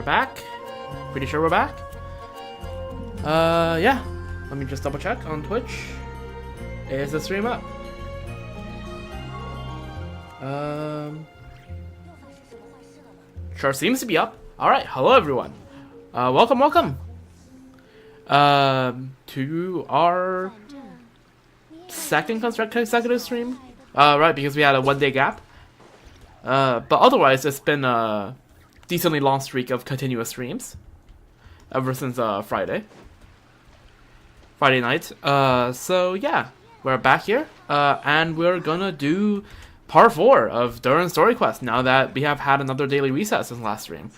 back. Pretty sure we're back. Yeah. Let me just double check on Twitch. Is the stream up? Sure seems to be up. Alright, hello everyone. Welcome. To our second consecutive stream. Right, because we had a 1 day gap. But otherwise, it's been a decently long streak of continuous streams ever since Friday night. So yeah, we're back here, and we're gonna do part 4 of Durin Story Quest now that we have had another daily reset since last stream.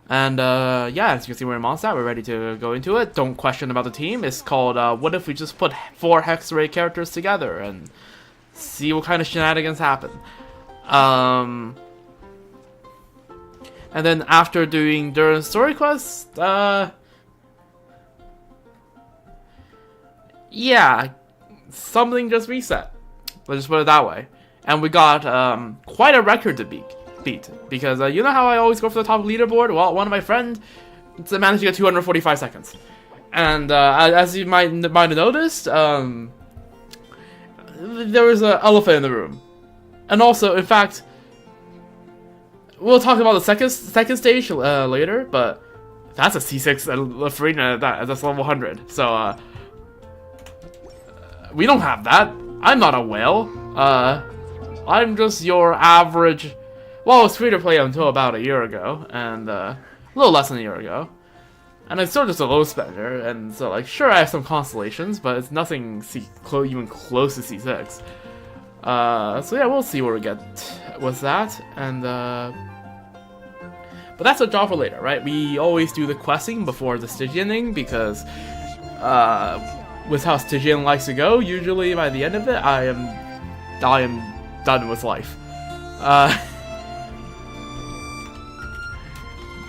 And yeah, as you can see, we're in Onslaught. We're ready to go into it. Don't question about the team. It's called what if we just put 4 hex ray characters together and see what kind of shenanigans happen. And then after doing Durin Story Quest, yeah, something just reset. Let's just put it that way. And we got quite a record to beat. Because you know how I always go for the top leaderboard? Well, one of my friends managed to get 245 seconds. And as you might have noticed, there was an elephant in the room. And also, in fact, we'll talk about the second stage later, but that's a C6 Farina that's level 100. So, we don't have that. I'm not a whale. I'm just your average... Well, I was free to play until about a year ago, and a little less than a year ago. And I'm still just a low spender, and so, like, sure, I have some constellations, but it's nothing even close to C6. So yeah, we'll see where we get with that, and but that's a job for later, right? We always do the questing before the Stygianing, because with how Stygian likes to go, usually by the end of it, I am done with life.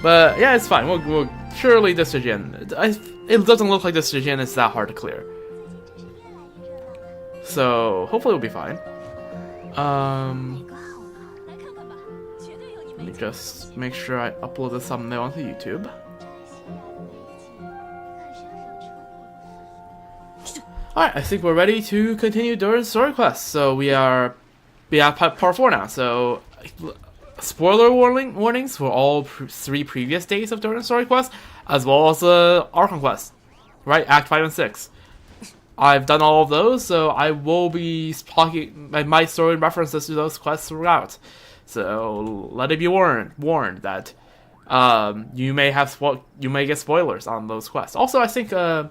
But yeah, it's fine. We'll surely the Stygian. It doesn't look like the Stygian is that hard to clear. So hopefully we'll be fine. Let me just make sure I upload the thumbnail onto YouTube. Alright, I think we're ready to continue Durin Story Quest. So we have part 4 now. So spoiler warnings for all 3 previous days of Durin Story Quest, as well as the Archon Quest, right? Act 5 and 6. I've done all of those, so I will be talking my story references to those quests throughout. So let it be warned that you may get spoilers on those quests. Also, I think Zibai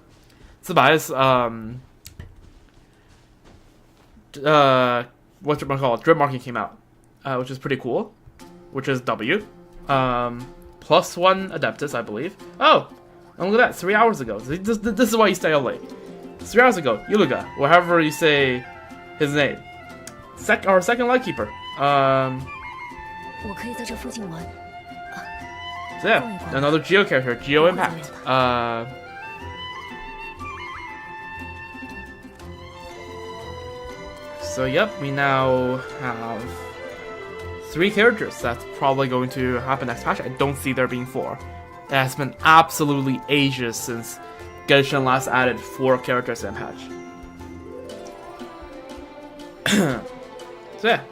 whatchamacallit, drip marking came out, which is pretty cool. Which is W. +1 Adeptus, I believe. Oh! And look at that, 3 hours ago. This is why you stay up late. 3 hours ago, Yuluga, or however you say his name. Our second Lightkeeper. So yeah, another Geo character, Geo Impact. So yep, we now have 3 characters. That's probably going to happen next patch. I don't see there being 4. It has been absolutely ages since Genshin last added 4 characters in patch. So yeah,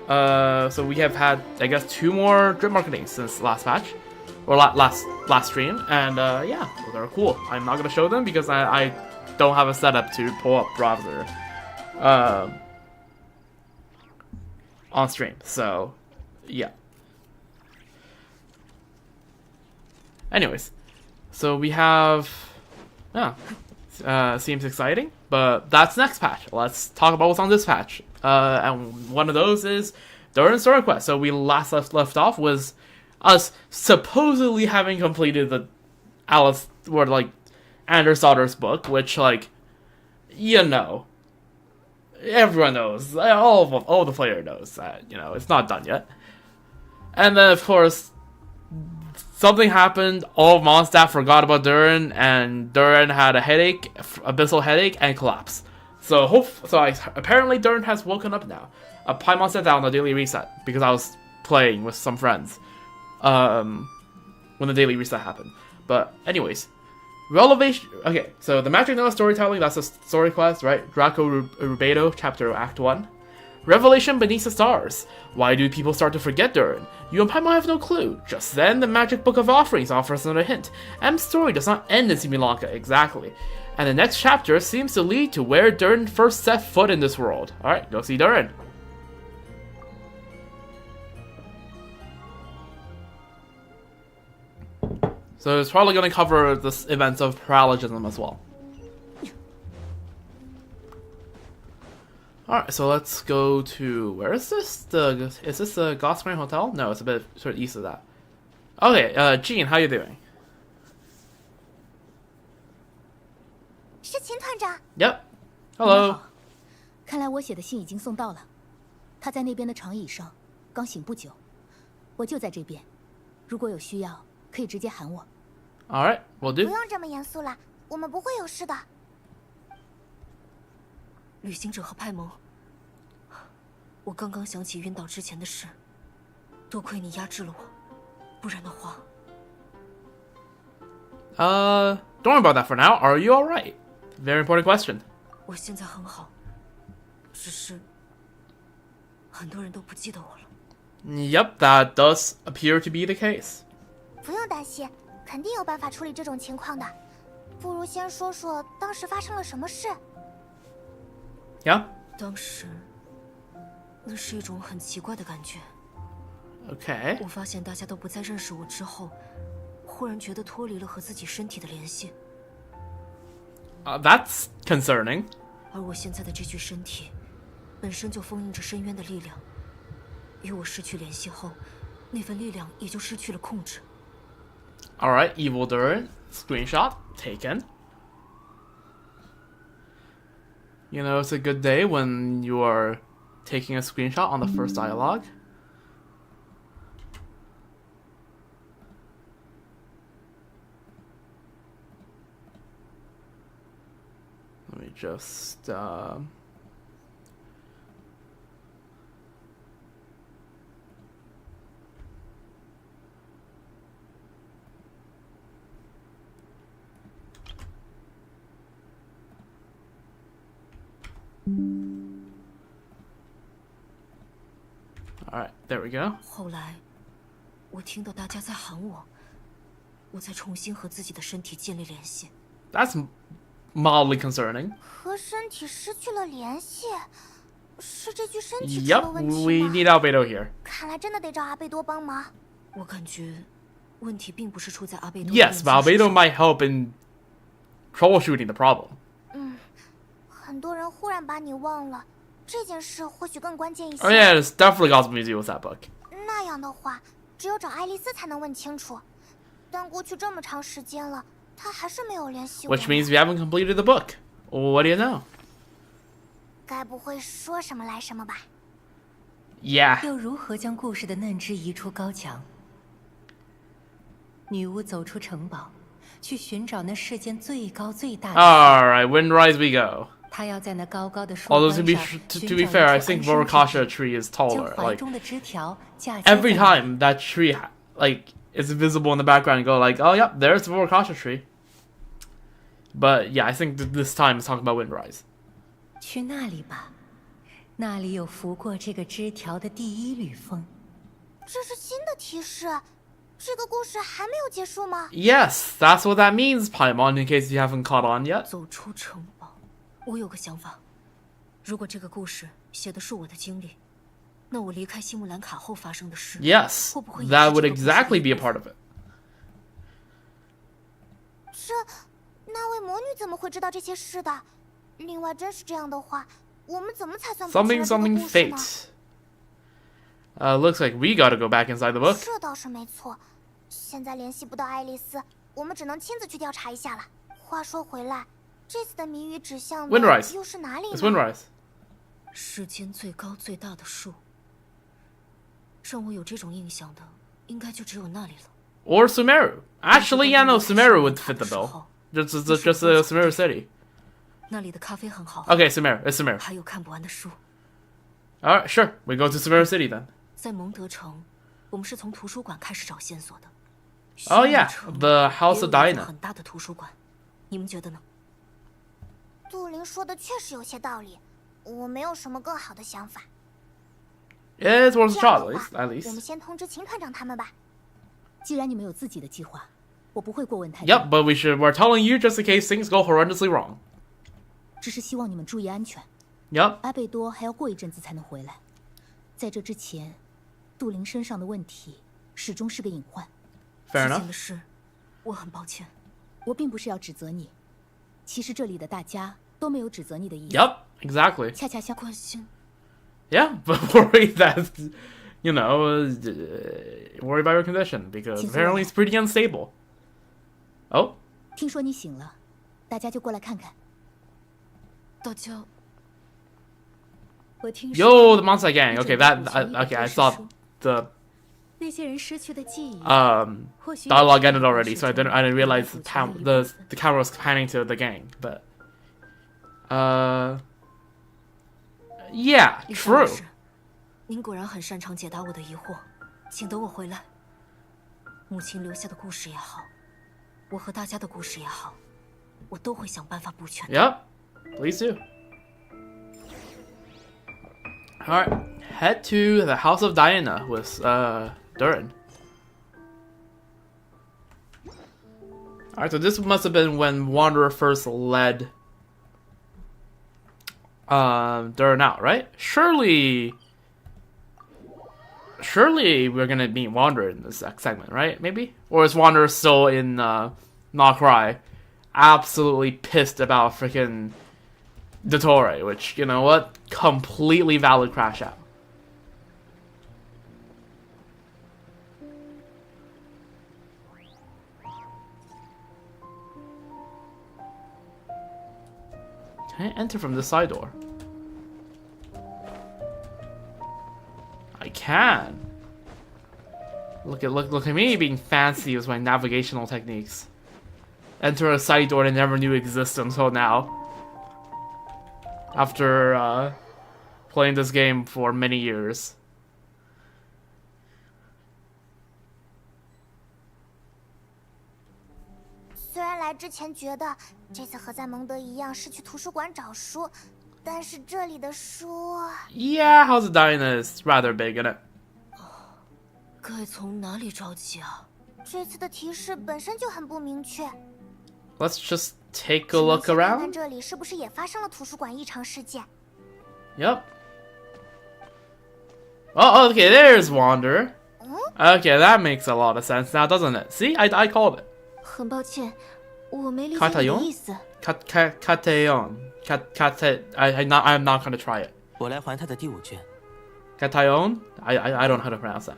so we have had, I guess, 2 more drip marketing since last patch, or last stream, and yeah, they're cool. I'm not gonna show them because I don't have a setup to pull up browser on stream. So yeah. Anyways, so we have, seems exciting, but that's next patch. Let's talk about what's on this patch. And one of those is Durin Story Quest. So we last left off was us supposedly having completed the Alice, or like, Anders Daughter's book, which, like, you know, everyone knows, all the player knows that, you know, it's not done yet. And then, of course, something happened, all of Mondstadt forgot about Durin, and Durin had a headache, abyssal headache, and collapsed. So apparently Durin has woken up now. Paimon said that on the daily reset, because I was playing with some friends. when the daily reset happened. But anyways, Relevation. Okay, so the Magic Note storytelling, that's a story quest, right? Draco Rubedo, chapter Act 1. Revelation Beneath the Stars. Why do people start to forget Durin? You and Paimon have no clue. Just then, the Magic Book of Offerings offers another hint. M's story does not end in Similanka, exactly. And the next chapter seems to lead to where Durin first set foot in this world. Alright, go see Durin. So it's probably going to cover the events of paralogism as well. Alright, so let's go to... Where is this? Is this the Gossamer Hotel? No, it's a bit sort of east of that. Okay, Jean, how you doing? 是秦团长。 Yep. Hello. 看来我写的信已经送到了。他在那边的长椅上，刚醒不久。我就在这边，如果有需要，可以直接喊我。Alright, we'll do. 不用这么严肃了，我们不会有事的。旅行者和派蒙，我刚刚想起晕倒之前的事，多亏你压制了我，不然的话。Don't worry about that for now. Are you alright? Very important question. 我现在很好，只是很多人都不记得我了。Yep, that does appear to be the case. 不用担心，肯定有办法处理这种情况的。不如先说说当时发生了什么事。 Yeah? 当时，那是一种很奇怪的感觉。Okay. 我发现大家都不再认识我之后，忽然觉得脱离了和自己身体的联系。That's concerning. 而我现在的这具身体，本身就封印着深渊的力量。与我失去联系后，那份力量也就失去了控制。Alright, Evil Durin. Screenshot taken. You know, it's a good day when you are taking a screenshot on the first dialogue. Let me just, Alright, there we go. 后来，我听到大家在喊我，我才重新和自己的身体建立联系。That's mildly concerning. 和身体失去了联系，是这具身体出了 Yep, 问题 we 吗？ need Albedo here. 看来真的得找阿贝多帮忙。我感觉，问题并不是出在阿贝多。 Yes, but Albedo might help in troubleshooting the problem. 很多人忽然把你忘了，这件事或许更关键一些。 Oh yeah, it's definitely got something to do with that book. 那样的话，只有找爱丽丝才能问清楚。但过去这么长时间了，她还是没有联系我。 Which means we haven't completed the book. What do you know? 该不会说什么来什么吧？ Yeah. 又如何将故事的嫩枝移出高墙？女巫走出城堡，去寻找那世间最高最大的。 Alright, Windrise we go. 她要在那高高的树 Although 冠 to 上 be fair, I think Vorokasha tree is 将 taller. 怀 Like 中的枝条嫁接 every 在 time that tree is visible in the background, you go like, oh yep, there's the Vorokasha tree. But yeah, I think this time it's talking about Windrise. 去那里吧，那里有拂过这个枝条的第一缕风。这是新的提示，这个故事还没有结束吗？ Yes, that's what that means, Paimon, in case you haven't caught on yet. 走出城堡，我有个想法。如果这个故事写的是我的经历，那我离开西木兰卡后发生的事， Yes, 会不会也 that 是 would 这个故事的 exactly 一 be a 部 part 分？ of it. 那位魔女怎么会知道这些事的？另外，真是这样的话，我们怎么才算完 Something 成了这个 something 故事呢？ fate. Looks like we gotta go back inside the book. 这倒是没错。现在联系不到爱丽丝，我们只能亲自去调查一下了。话说回来，这次的谜语指向的 Windrise. 又是哪里 It's 呢？ Windrise. 世间最高最大的树，让我有这种印象的，应该就只有那里了。 Or Sumeru. Actually, yeah, no, Sumeru would fit the bill. Just Sumeru City. 那里的咖啡很好， Okay, Sumeru. It's Sumeru. 还有看不完的书。 Alright, sure. We go to Sumeru City then. 在蒙德城，我们是从图书馆开始找线索的。Oh yeah, the House of 也有一 Diana. 座很大的图书馆，你们觉得呢？杜林说的确实有些道理，我没有什么更好的想法。 It's worth a 这 shot 样 at 的 least. 话， At 我们 least. 先通知秦团长他们吧。既然你们有自己的计划，我不会过问太多。 Yep, but we're telling you just in case things go horrendously wrong. 只是希望你们注意安全。 Yep. 阿贝多还要过一阵子才能回来，在这之前，杜林身上的问题始终是个隐患。 Fair 之 enough. 前的事，我很抱歉。我并不是要指责你，其实这里的大家都没有指责你的意思。 Yep, exactly. 恰恰相关心， Yeah, but worry that, you know, worry about your condition because She's apparently it's pretty unstable. Oh, 听说你醒了，大家就过来看看。大家我听说 yo, the Monster Gang. 一 Okay, 整 that 个 okay. I 古 saw 书 the 那些人失去的记忆， 或许 dialogue ended already, so I 是 didn't realize 古 the 城的一部 the 分 the camera was panning to the gang, but yeah, 李凡老 true. 师，您果然很擅长解答我的疑惑，请等我回来。母亲留下的故事也好，我和大家的故事也好，我都会想办法补全的。 Yep, please do. All right, head to the House of Diana with Durin. All right, so this must have been when Wanderer first led Durin out, right? Surely we're gonna meet Wanderer in this segment, right? Maybe, or is Wanderer still in Nokrai, absolutely pissed about freaking Dottore, which, you know what, completely valid crash out. Can I enter from this side door? I can. Look at me being fancy with my navigational techniques. Enter a side door I never knew existed until now. After playing this game for many years. 虽然来之前觉得这次和在蒙德一样是去图书馆找书，但是这里的书， Yeah, House of Diana is rather big, isn't it? 该从哪里找起啊？这次的提示本身就很不明确。 Let's just take 只 a 能 look 先看看 around. 这里是不是也发生了图书馆异常事件。 Yep. Oh, okay, there's Wanderer. Okay, that makes a lot of sense now, doesn't it? See, I called it. 很抱歉，我没理解卡塔雍你的意思。 Kateon. I'm not gonna try it. 我来还他的第5卷。 Katayon? I don't know how to pronounce that.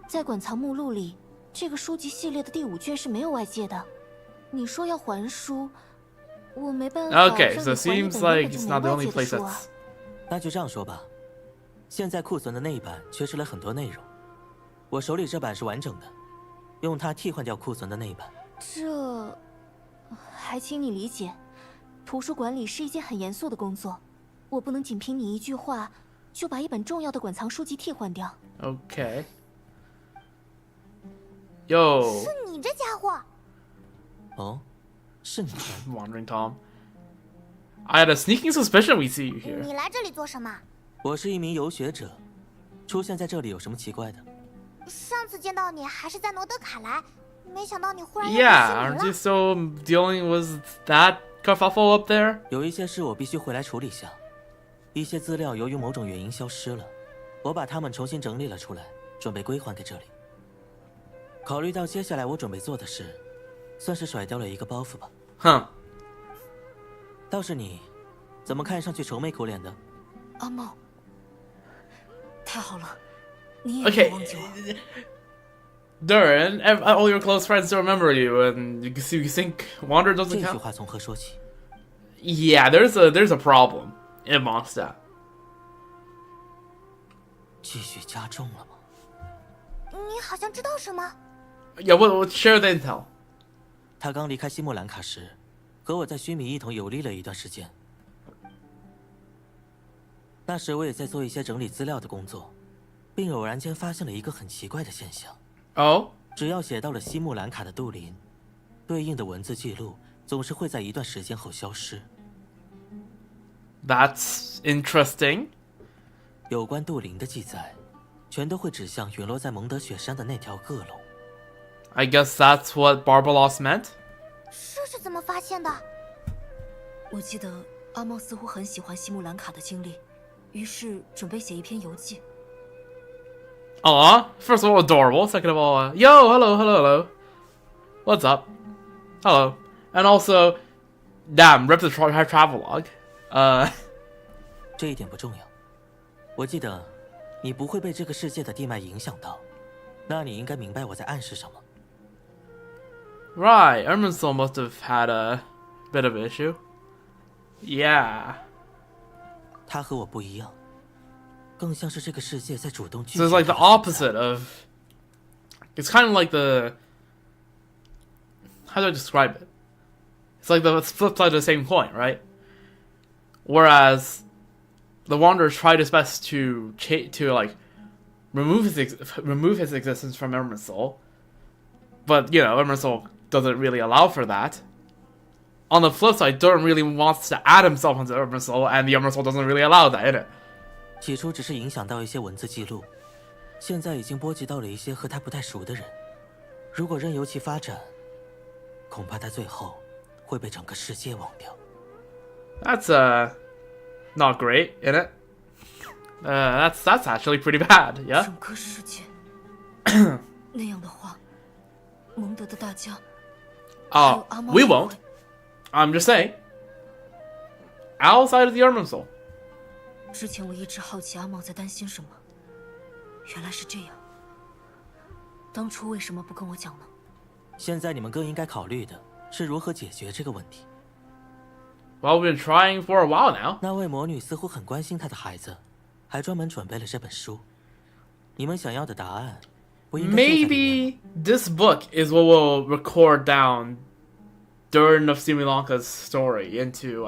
在馆藏目录里，这个书籍系列的第5卷是没有外界的。你说要还书，我没办法。 Okay, so it seems like it's not the only place 书啊。 that's... 那就这样说吧，现在库存的那一版缺失了很多内容，我手里这版是完整的，用它替换掉库存的那一版。这，还请你理解，图书馆里是一件很严肃的工作，我不能仅凭你一句话就把一本重要的馆藏书籍替换掉。 Okay. Yo. 是你这家伙！哦，是你。 Wandering Tom. I had a sneaking suspicion we'd see you here. 你来这里做什么？我是一名游学者，出现在这里有什么奇怪的？上次见到你还是在罗德卡莱，没想到你忽然又 Yeah, 不 aren't 是 you 你了。 still dealing with that kerfuffle up there? 有一些事我必须回来处理下，一些资料由于某种原因消失了，我把它们重新整理了出来，准备归还给这里。考虑到接下来我准备做的事，算是甩掉了一个包袱吧。 Huh. 倒是你，怎么看上去愁眉苦脸的？阿茂，太好了，你也没 Okay. 有忘记我。 Durin, all your close friends still remember you, and you think Wanderer 这 doesn't 句 count? 话从何说起？ Yeah, there's a problem in Mondstadt. 继续加重了吗？你好像知道什么？ Yeah, we'll share the intel. 他刚离开西莫兰卡时，和我在须弥一同游历了一段时间。那时我也在做一些整理资料的工作，并偶然间发现了一个很奇怪的现象。 Oh? 只要写到了西木兰卡的杜林，对应的文字记录总是会在一段时间后消失。That's interesting. 有关杜林的记载，全都会指向陨落在蒙德雪山的那条恶龙。I guess that's what Barbalos meant. 这是怎么发现的？我记得阿茂似乎很喜欢西木兰卡的经历，于是准备写一篇游记。Aw, first of all, adorable. Second of all, yo, hello. What's up? Hello. And also, damn, rip the travelogue. 这一点不重要。我记得，你不会被这个世界的地脉影响到，那你应该明白我在暗示什么。Right, Irminsul must have had a bit of an issue. Yeah. 他和我不一样，更像是这个世界在主动拒 So 绝 it's like the 他的存在。 opposite of. It's kind of like the. How do I describe it? It's like the flip side of the same coin, right? Whereas the Wanderer tried his best to like remove his existence from Irminsul, but you know Irminsul doesn't really allow for that. On the flip side, Durin really wants to add himself onto Irminsul, and the Irminsul doesn't really allow that, innit? 起初只是影响到一些文字记录，现在已经波及到了一些和他不太熟的人。如果任由其发展，恐怕他最后会被整个世界忘掉。That's not great, innit? That's actually pretty bad, yeah. 整个世界那样的话，蒙德的大家，还有阿茂 We 也会 won't. I'm just saying. Outside of the Irminsul. 之前我一直好奇阿茂在担心什么，原来是这样。当初为什么不跟我讲呢？现在你们更应该考虑的是如何解决这个问题。Well, we've been trying for a while now. 那位魔女似乎很关心她的孩子，还专门准备了这本书。你们想要的答案，不应该就在里面吗 Maybe this book is what will record down Durin of Similanka's story into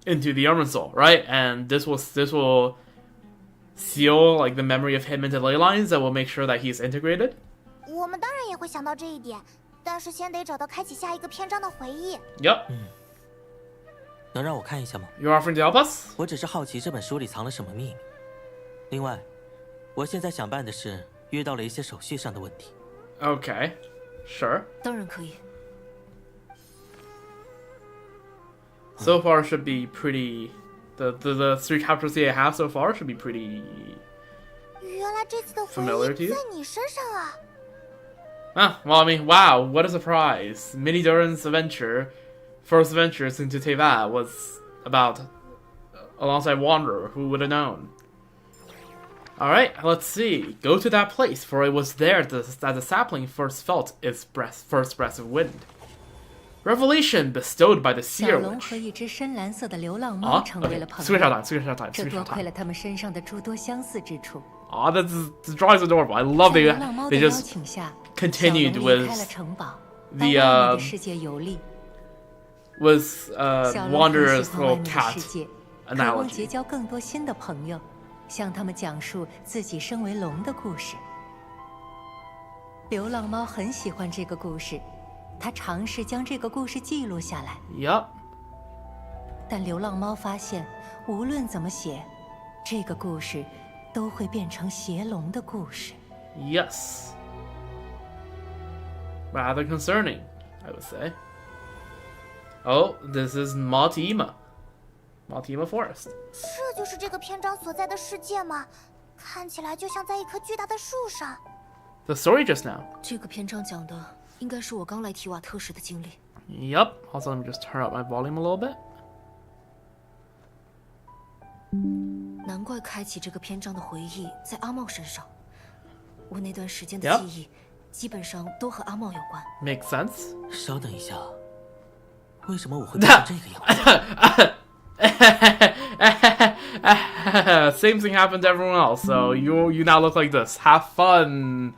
the Irminsul, right? And this will seal like the memory of him into ley lines that will make sure that he's integrated. 我们当然也会想到这一点，但是先得找到开启下一个篇章的回忆。Yep. 能让我看一下吗？ You're offering to help us? 我只是好奇这本书里藏了什么秘密。另外，我现在想办的是遇到了一些手续上的问题。 Okay. Sure. 当然可以。 So far should be pretty. The 3 chapters they have so far should be pretty. 原来这次的回 Familiar to 忆 you? 在你身上啊！ Well, I mean, wow, what a surprise! Mini Durin's first ventures into Teyvat was about alongside Wanderer. Who would have known? Alright, let's see. Go to that place, for it was there that the sapling first felt its first breath of wind. Revelation bestowed by the 小 seer 龙 witch. 和一只深蓝色的流浪猫成为了朋 Screenshot 友， time, screenshot time, 这 screenshot 多亏 time. 了他们身上的诸多相似之处。 Aw, this drawing is adorable. I love 在 they 流浪猫的 they 邀 just 请下， continued 小龙离开了 with 城堡，到 the 外面的世界游历。 with 小龙很 Wanderer's 喜欢外 little 面的 cat 世界，渴望结 analogy. 交更多新的朋友，向他们讲述自己身为龙的故事。流浪猫很喜欢这个故事，它尝试将这个故事记录下来， Yup. 但流浪猫发现，无论怎么写，这个故事都会变成邪龙的故事。 Yes. Rather concerning, I would say. Oh, this is Maltima. Maltima Forest. 这就是这个篇章所在的世界吗？看起来就像在一棵巨大的树上。 The story just now. 这个篇章讲的应该是我刚来提瓦特时的经历。 Yup. Also, let me just turn up my volume a little bit. 难怪开启这个篇章的回忆在阿茂身上。我那段时间的 Yep. 记忆，基本上都和阿茂有关。 Makes sense. 稍等一下，为什么我会变成这个样子？ Same thing happened to everyone else, so you now look like this. Have fun.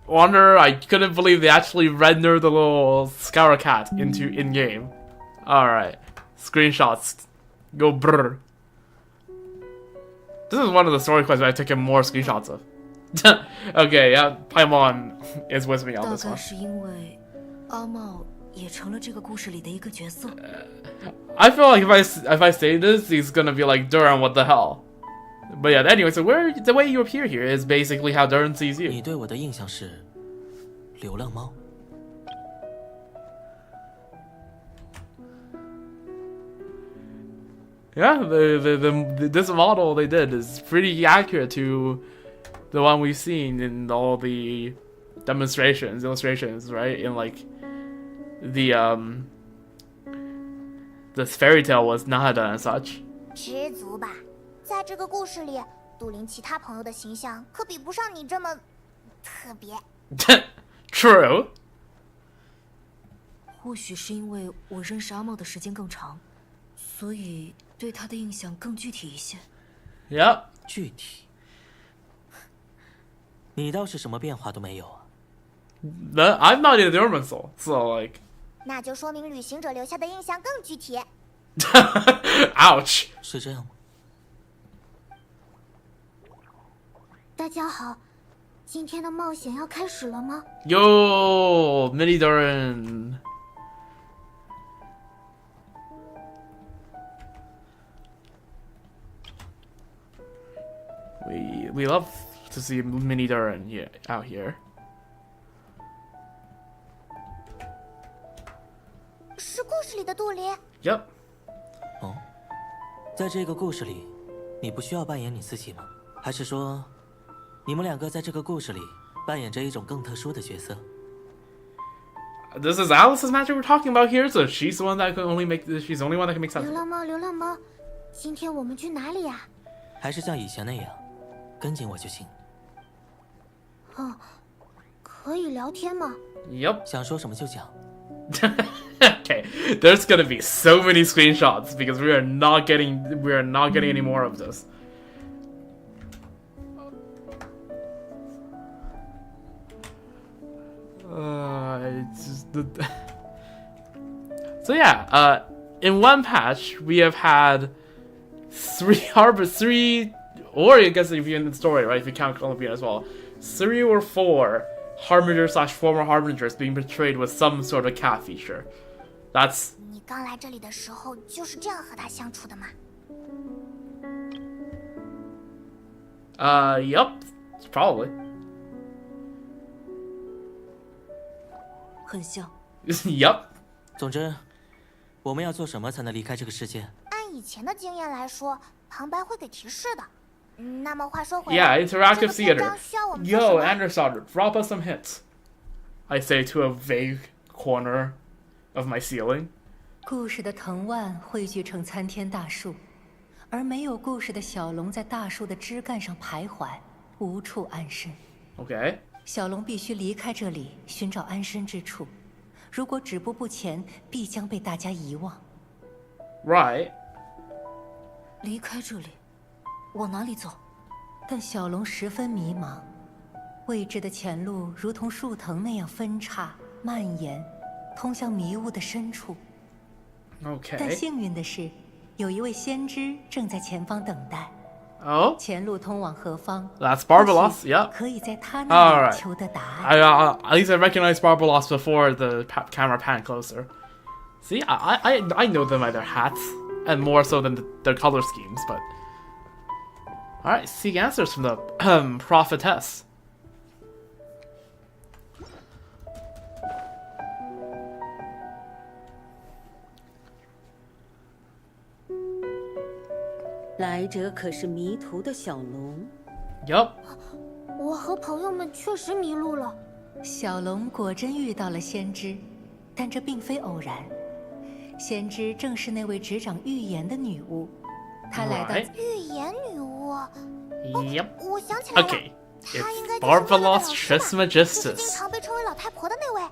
Wanderer, I couldn't believe they actually rendered the little Scour Cat into in-game. Alright. Screenshots. Go brr. This is one of the story quests that I took in more screenshots of. Okay, yeah, Paimon is with me on 大 this 概 one. 是因为阿茂也成了这个故事里的一个角色。I feel like if I say this, he's gonna be like, Durin, what the hell? But yeah, anyway, so the way you appear here is basically how Durin sees 你 you. 对我的印象是流浪猫。 Yeah, this model they did is pretty accurate to the one we've seen in all the illustrations, right? In like the fairy tale was not done as such. 知足吧，在这个故事里，杜林其他朋友的形象可比不上你这么特别。True. 或许是因为我认识阿茂的时间更长，所以对他的印象更具体一些。 Yep. 具体，你倒是什么变化都没有啊！ I'm not in the Urban Soul, so like. 那就说明旅行者留下的印象更具体。Ouch. 是这样吗？大家好，今天的冒险要开始了吗？ Yo, Mini Durin. We love to see Mini Durin out here. 是故事里的杜林。 Yep. 哦，在这个故事里，你不需要扮演你自己吗？还是说，你们两个在这个故事里扮演着一种更特殊的角色？ This is Alice's magic we're talking about here, so she's the one that can only make. She's the only one that can make sense. 流浪猫，流浪猫，今天我们去哪里呀？还是像以前那样，跟紧我就行。哦，可以聊天吗？ Yep. 想说什么就讲。 Okay, there's gonna be so many screenshots because we are not getting any more of this. So yeah, in one patch we have had three, or I guess if you're in the story, right? If you count Columbia as well, 3 or 4 Harbingers / former Harbingers being portrayed with some sort of cat feature. That's 你刚来这里的时候就是这样和他相处的吗？ Yep, probably. 很像。 Yep. 总之，我们要做什么才能离开这个世界？按以前的经验来说，旁白会给提示的。那么话说回来 Yeah, interactive 这个篇 theater. 章需要我们做什 Yo, 么？ Anderson, drop us some hints. I say to a vague corner of my ceiling. 故事的藤蔓汇聚成参天大树，而没有故事的小龙在大树的枝干上徘徊，无处安身。 Okay. 小龙必须离开这里，寻找安身之处。如果止步不前，必将被大家遗忘。 Right. 离开这里，往哪里走？但小龙十分迷茫，未知的前路如同树藤那样分叉蔓延，通向迷雾的深处。但 Okay. 幸运的是，有一位先知正在前方等待。 Oh, 前路通往何方？ that's Barbaros. 或许 Yep. 可以在他那 Alright. 里求得答案。 At least I recognized Barbaros before the camera pan closer. See, I know them by their hats, and more so than their color schemes. But all right, seek answers from the prophetess. 来者可是迷途的小龙。 Yup. 我和朋友们确实迷路了。小龙果真遇到了先知，但这并非偶然。先知正是那位执掌预言的女巫，她来到 Right. 预言女巫， Yep. 我想起来了， Okay. 她应该 It's 就是妈妈的 Barbaros 老师吧？就是经 Trismegistus. 常被称为老太婆的那位。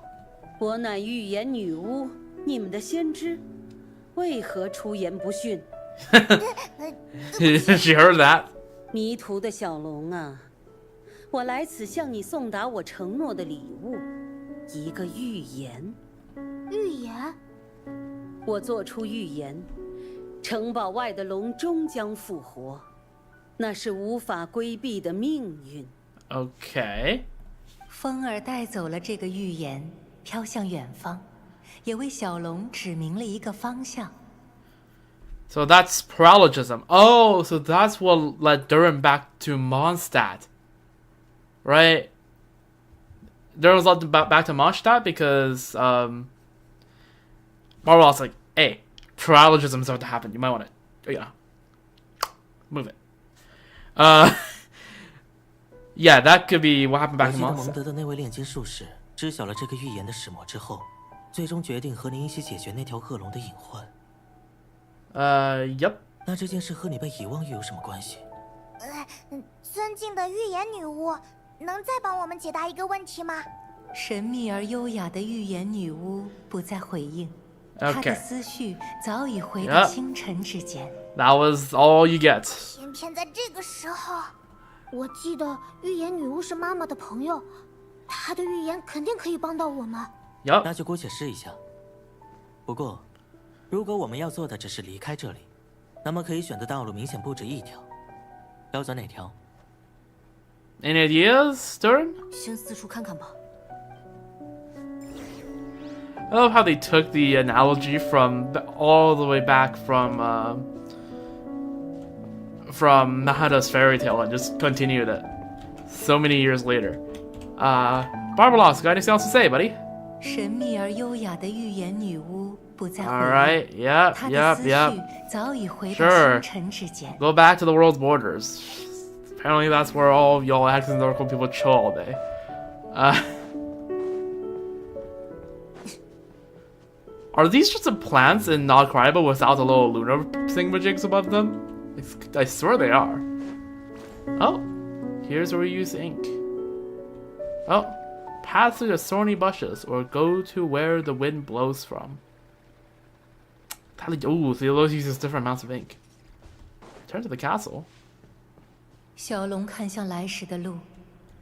我乃预言女巫，你们的先知，为何出言不逊？ She heard that. 迷途的小龙啊，我来此向你送达我承诺的礼物，一个预言。预言？我做出预言，城堡外的龙终将复活，那是无法规避的命运。Okay. 风儿带走了这个预言，飘向远方，也为小龙指明了一个方向。So that's paralogism. Oh, so that's what led Durin back to Mondstadt. Right? Durin was led back to Mondstadt because Marvel's like, hey, paralogism is about to happen. You might want to, move it. Yeah, that could be what happened back in 我记得 Mondstadt. 蒙德的那位炼金术士知晓了这个预言的始末之后，最终决定和您一起解决那条恶龙的隐患。Yep. 那这件事和你被遗忘又有什么关系？尊敬的预言女巫，能再帮我们解答一个问题吗？神秘而优雅的预言女巫不再回应，她的 Okay. 思绪早已回到星辰之间。That was all you get. 偏偏在这个时候，我记得预言女巫是妈妈的朋友，她的预言肯定可以帮到我们。Yep. 那就姑且试一下。不过，如果我们要做的只是离开这里，那么可以选的道路明显不止一条。要走哪条？ Any ideas, Durin? 先四处看看吧。I love how they took the analogy from all the way back from Nahada's fairy tale and just continued it so many years later. Barbaros, got anything else to say, buddy? 神秘而优雅的预言女巫不再回 All 应， right, yep, 她的 yep, 思绪 yep. 早已回到 Sure. 星辰之间。 Go back to the world's borders. Apparently, that's where all y'all Axandorcal people chill all day. Are these just the plants in Nagkraiba without the little lunar thingamajigs above them? I swear they are. Oh, here's where we use ink. Oh, pass through the thorny bushes or go to where the wind blows from. Ooh, so those uses different amounts of ink. Turn to the castle. 小龙看向来时的路，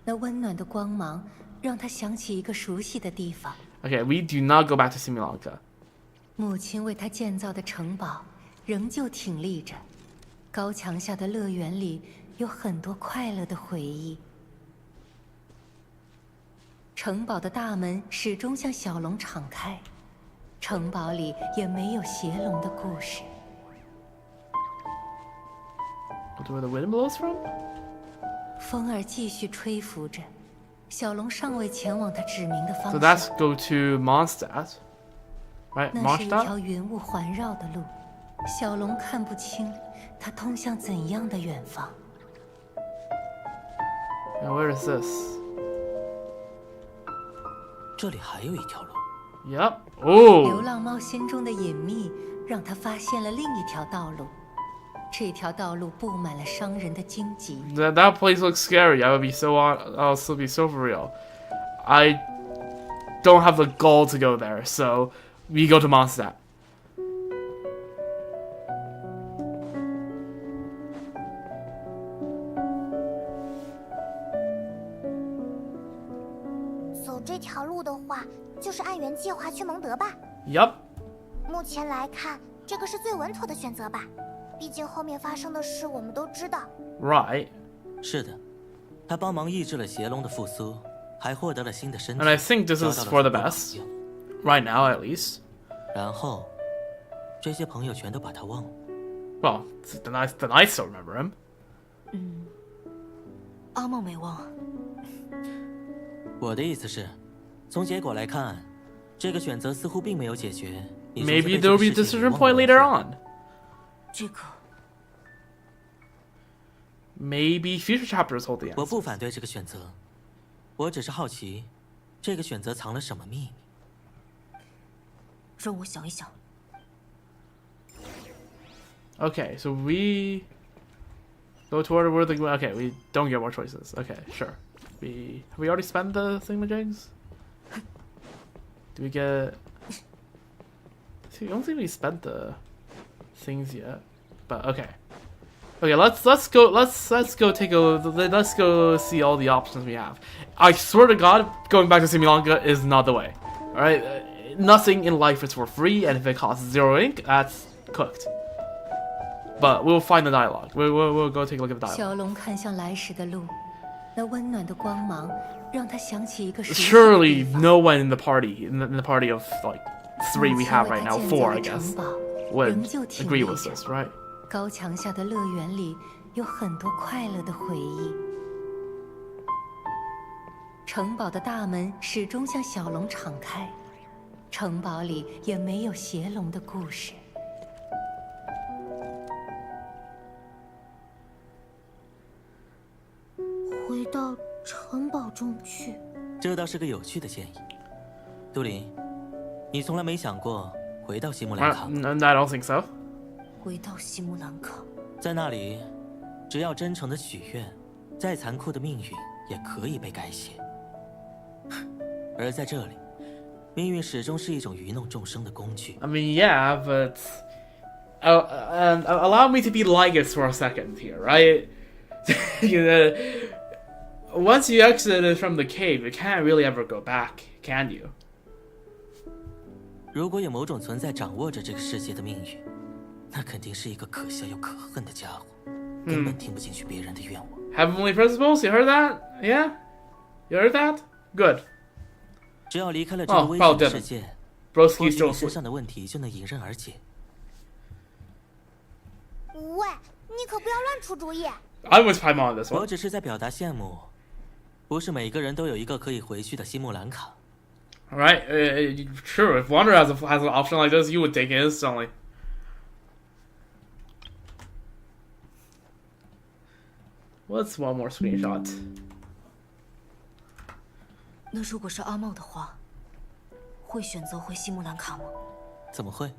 那温暖的光芒让他想起一个熟悉的地方。 Okay, we do not go back to Similanka. 母亲为他建造的城堡仍旧挺立着，高墙下的乐园里有很多快乐的回忆。城堡的大门始终向小龙敞开，城堡里也没有邪龙的故事。 Where the wind blows from? 风儿继续吹拂着，小龙尚未前往他指明的方 So 向。 that's go to Mondstadt. Right, 那是一 Mondstadt? 条云雾环绕的路，小龙看不清它通向怎样的远方。 And where is this? 这里还有一条路。 Yep. 流 Oh. 浪猫心中的隐秘让他发现了另一条道路，这条道路布满了伤人的荆棘。 That place looks scary. I would be so I'll still be so for real. I don't have the gall to go there, so we go to Mondstadt. 走这条路的话，就是按原计划去蒙德吧。 Yep. 目前来看，这个是最稳妥的选择吧。毕竟后面发生的事我们都知道。 Right. 是的，他帮忙抑制了邪龙的复苏，还获得了新的身体。 And I think this 交 is 到了 for the 很多 best. 朋友 Right now, at least. 然后，这些朋友全都把他忘了。 Well, then I still remember him. 阿梦没忘。我的意思是，从结果来看，这个选择似乎并没有解决。你说 Maybe 是被这 there 个 will be a 事情 decision 遗忘 point 的 later 问题 on. 这个 Maybe future chapters hold the 我 answer. 不反对这个选择，我只是好奇，这个选择藏了什么秘密。让我想一想。 Okay, so we go toward where the okay. We don't get more choices. Okay, sure. Have we already spent the thingamajigs? Do we get? See, I don't think we spent the things yet. But okay. Okay, let's go. Let's go take a. Let's go see all the options we have. I swear to God, going back to Similanka is not the way. All right, nothing in life is for free, and if it costs 0 ink, that's cooked. But we'll find the dialogue. We'll go take a look at the dialogue. 小龙看向来时的路，那温暖的光芒让他想起一个熟悉的地 Surely 方 no one in the party, in the party of like 3 we have right now, 4 I guess, would agree with this, right? 高墙下的乐园里有很多快乐的回忆。城堡的大门始终向小龙敞开，城堡里也没有邪龙的故事。回到城堡中去。这倒是个有趣的建议。杜林，你从来没想过回到西木兰卡？ I don't think so. 回到西木兰卡，在那里，只要真诚的许愿，再残酷的命运也可以被改写。而在这里，命运始终是一种愚弄众生的工具。 I mean, yeah, but and allow me to be Lygus for a second here, right? Once you exited from the cave, you can't really ever go back, can you? 如果有某种存在掌握着这个世界的命运，那肯定是一个可笑又可恨的家伙，根本听不进去别人的愿望。Heavenly principles, you heard that? Yeah? You heard that? Good. 只要离开了这个危险的世界，或 Broski 许 still 你身 asleep. 上的问题就能迎刃而解。喂，你可不要乱出主意。 I was Paimon on this 我 one. 只是在表达羡慕，不是每个人都有一个可以回去的西木兰卡。 Alright, sure, if Wander has an option like this, you would take it instantly. What's one more screenshot? 那如果是阿茂的话，会选择回西木兰卡吗？怎么会？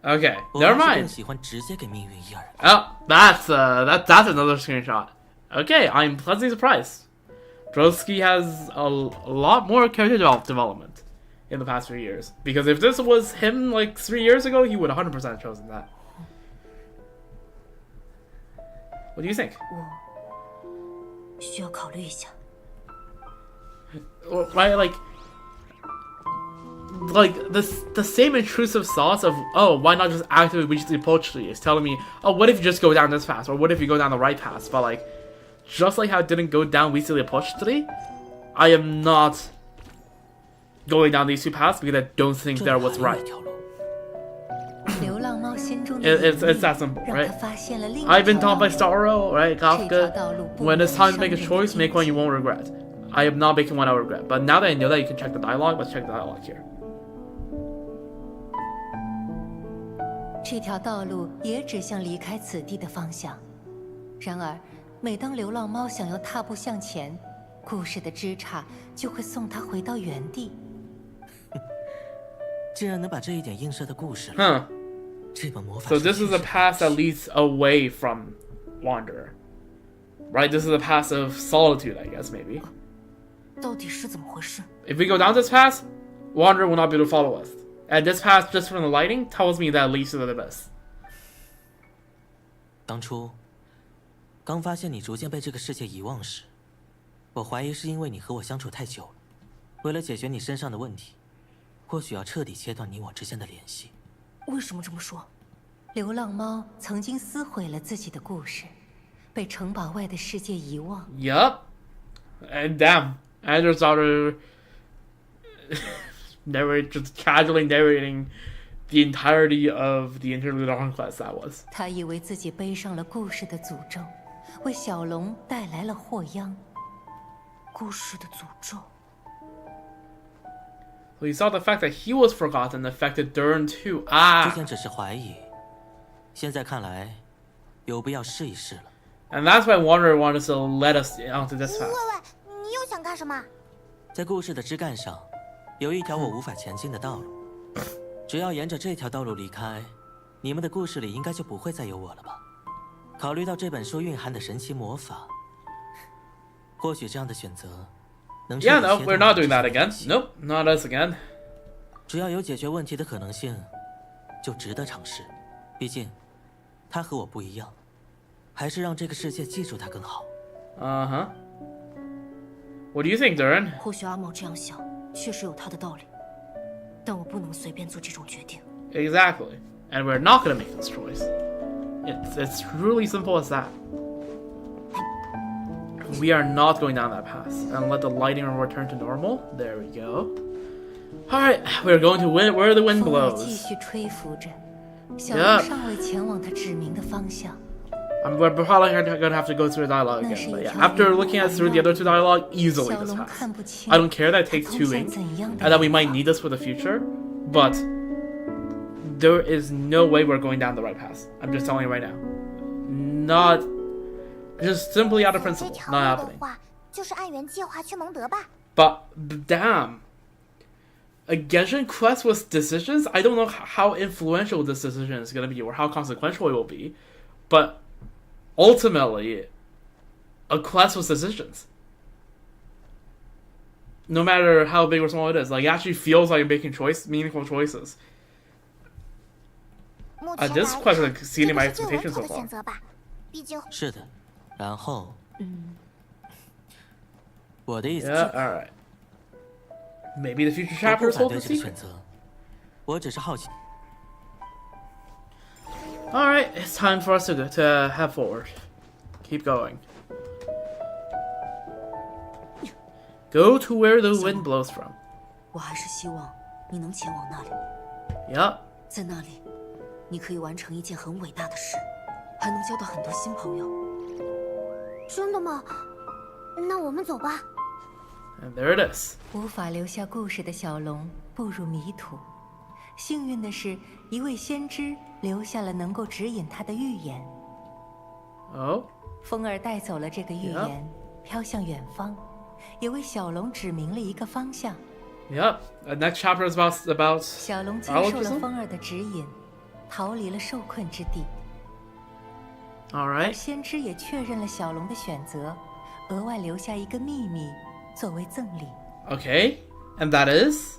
Okay, 我 never 还是 mind. 更喜欢直接给命运一耳。 Oh, that's another screenshot. Okay, I'm pleasantly surprised. Broski has a lot more character development in the past few years. Because if this was him like 3 years ago, he would 100% have chosen that. What do you think? 我需要考虑一下。 Right, like the same intrusive thoughts of, oh, why not just actively reach the approach tree is telling me, oh, what if you just go down this path, or what if you go down the right path? But like, just like how it didn't go down reach the approach tree, I am not going down these 2 paths because I don't think 这 they're 里还 what's 有一 right. 条路。流浪猫心中的 It's 隐秘 that simple, 让 right? 他发现了另一 I've been 条 taught by 道路。 Starro, right, 这条 Kafka, 道路不 when it's time to make a 生命的 choice, make one you won't regret. I am not making one I will regret. But now that I know that you can check the dialogue, let's check the dialogue here. 这条道路也指向离开此地的方向。然而，每当流浪猫想要踏步向前，故事的枝杈就会送它回到原地。既然能把这一点映射到故事里， Huh. 这本魔法 So 书 this is a 确实 path that leads away from Wanderer. Right? This is a path of solitude, I guess, maybe. 到底是怎么回事？ If we go down this path, Wanderer will not be able to follow us. And this path, just from the lighting, tells me that it leads to the abyss. 当初刚发现你逐渐被这个世界遗忘时，我怀疑是因为你和我相处太久了。为了解决你身上的问题，或许要彻底切断你我之间的联系。为什么这么说？流浪猫曾经撕毁了自己的故事，被城堡外的世界遗忘。 Yup. And damn. Andrew's daughter just casually narrating the entirety of the interlude of conquest that was. 他以为自己背上了故事的诅咒，为小龙带来了祸殃。故事的诅咒。 So he saw the fact that he was forgotten affected Durin too. 之 Ah. 前只是怀疑，现在看来有必要试一试了。 And that's why Wanderer wanted to let us onto this 喂 path. 喂，你又想干什么？在故事的枝干上，有一条我无法前进的道路。只要沿着这条道路离开，你们的故事里应该就不会再有我了吧？考虑到这本书蕴含的神奇魔法，或许这样的选择能彻 Yeah, 底 no, 切 we're 断 not 我 doing 们 that 之间的 again. 联系。 Nope, not us again. 只要有解决问题的可能性，就值得尝试。毕竟，他和我不一样，还是让这个世界记住他更好。Uh-huh. What do you think, Durin? 或许阿茂这样想，确实有他的道理，但我不能随便做这种决定。 Exactly. And we're not gonna make this choice. It's really simple as that. we are not going down that path. And let the lighting return to normal. There we go. Alright, we're going to where the wind 风儿继 blows. 续吹拂着，小龙尚未前往他指明的方向。 We're probably gonna have to go through the dialogue again, but yeah, after looking at through the other two dialogue, easily 小 this 龙 path. 看不清 I don't care that it 它 takes 投 two 向 ink, 怎样 and 的 that we 地 might 方 need this for the future, but there is no way we're going down the right path. I'm just telling you right now. Not just simply out of 走这 principle, 条 not 路的 happening. 话，就是按原计划去蒙德吧。 But damn, a Genshin quest with decisions. I don't know how influential this decision is going to be or how consequential it will be, but ultimately, a quest with decisions. No matter how big or small it is, like it actually feels like you're making meaningful choices. 目前 This 来 quest 看， is 这 exceeding 个 my 是最稳 expectations 妥 so 的选 far. 择吧。毕竟，是的，然后，我的意思 Yeah, 是， all right. Maybe the future 我 chapters 不反 hold 对 the 这个 secret. 选择，我只是好奇。 All right, it's time for us to head forward. Keep going. Go to where the wind blows from. 我还是希望你能前往那里， Yup. 在那里，你可以完成一件很伟大的事，还能交到很多新朋友。真的吗？那我们走吧。 And there it is. 无法留下故事的小龙步入迷途。幸运的是，一位先知留下了能够指引他的预言。 Oh. 风儿带走了这个预言，飘向远方，也为小龙指明了一个方向。 Yep. The next chapter is about 小龙接受了风儿的指引，逃离了受困之地。 All 而 right. 先知也确认了小龙的选择，额外留下一个秘密作为赠礼。 Okay. And that is?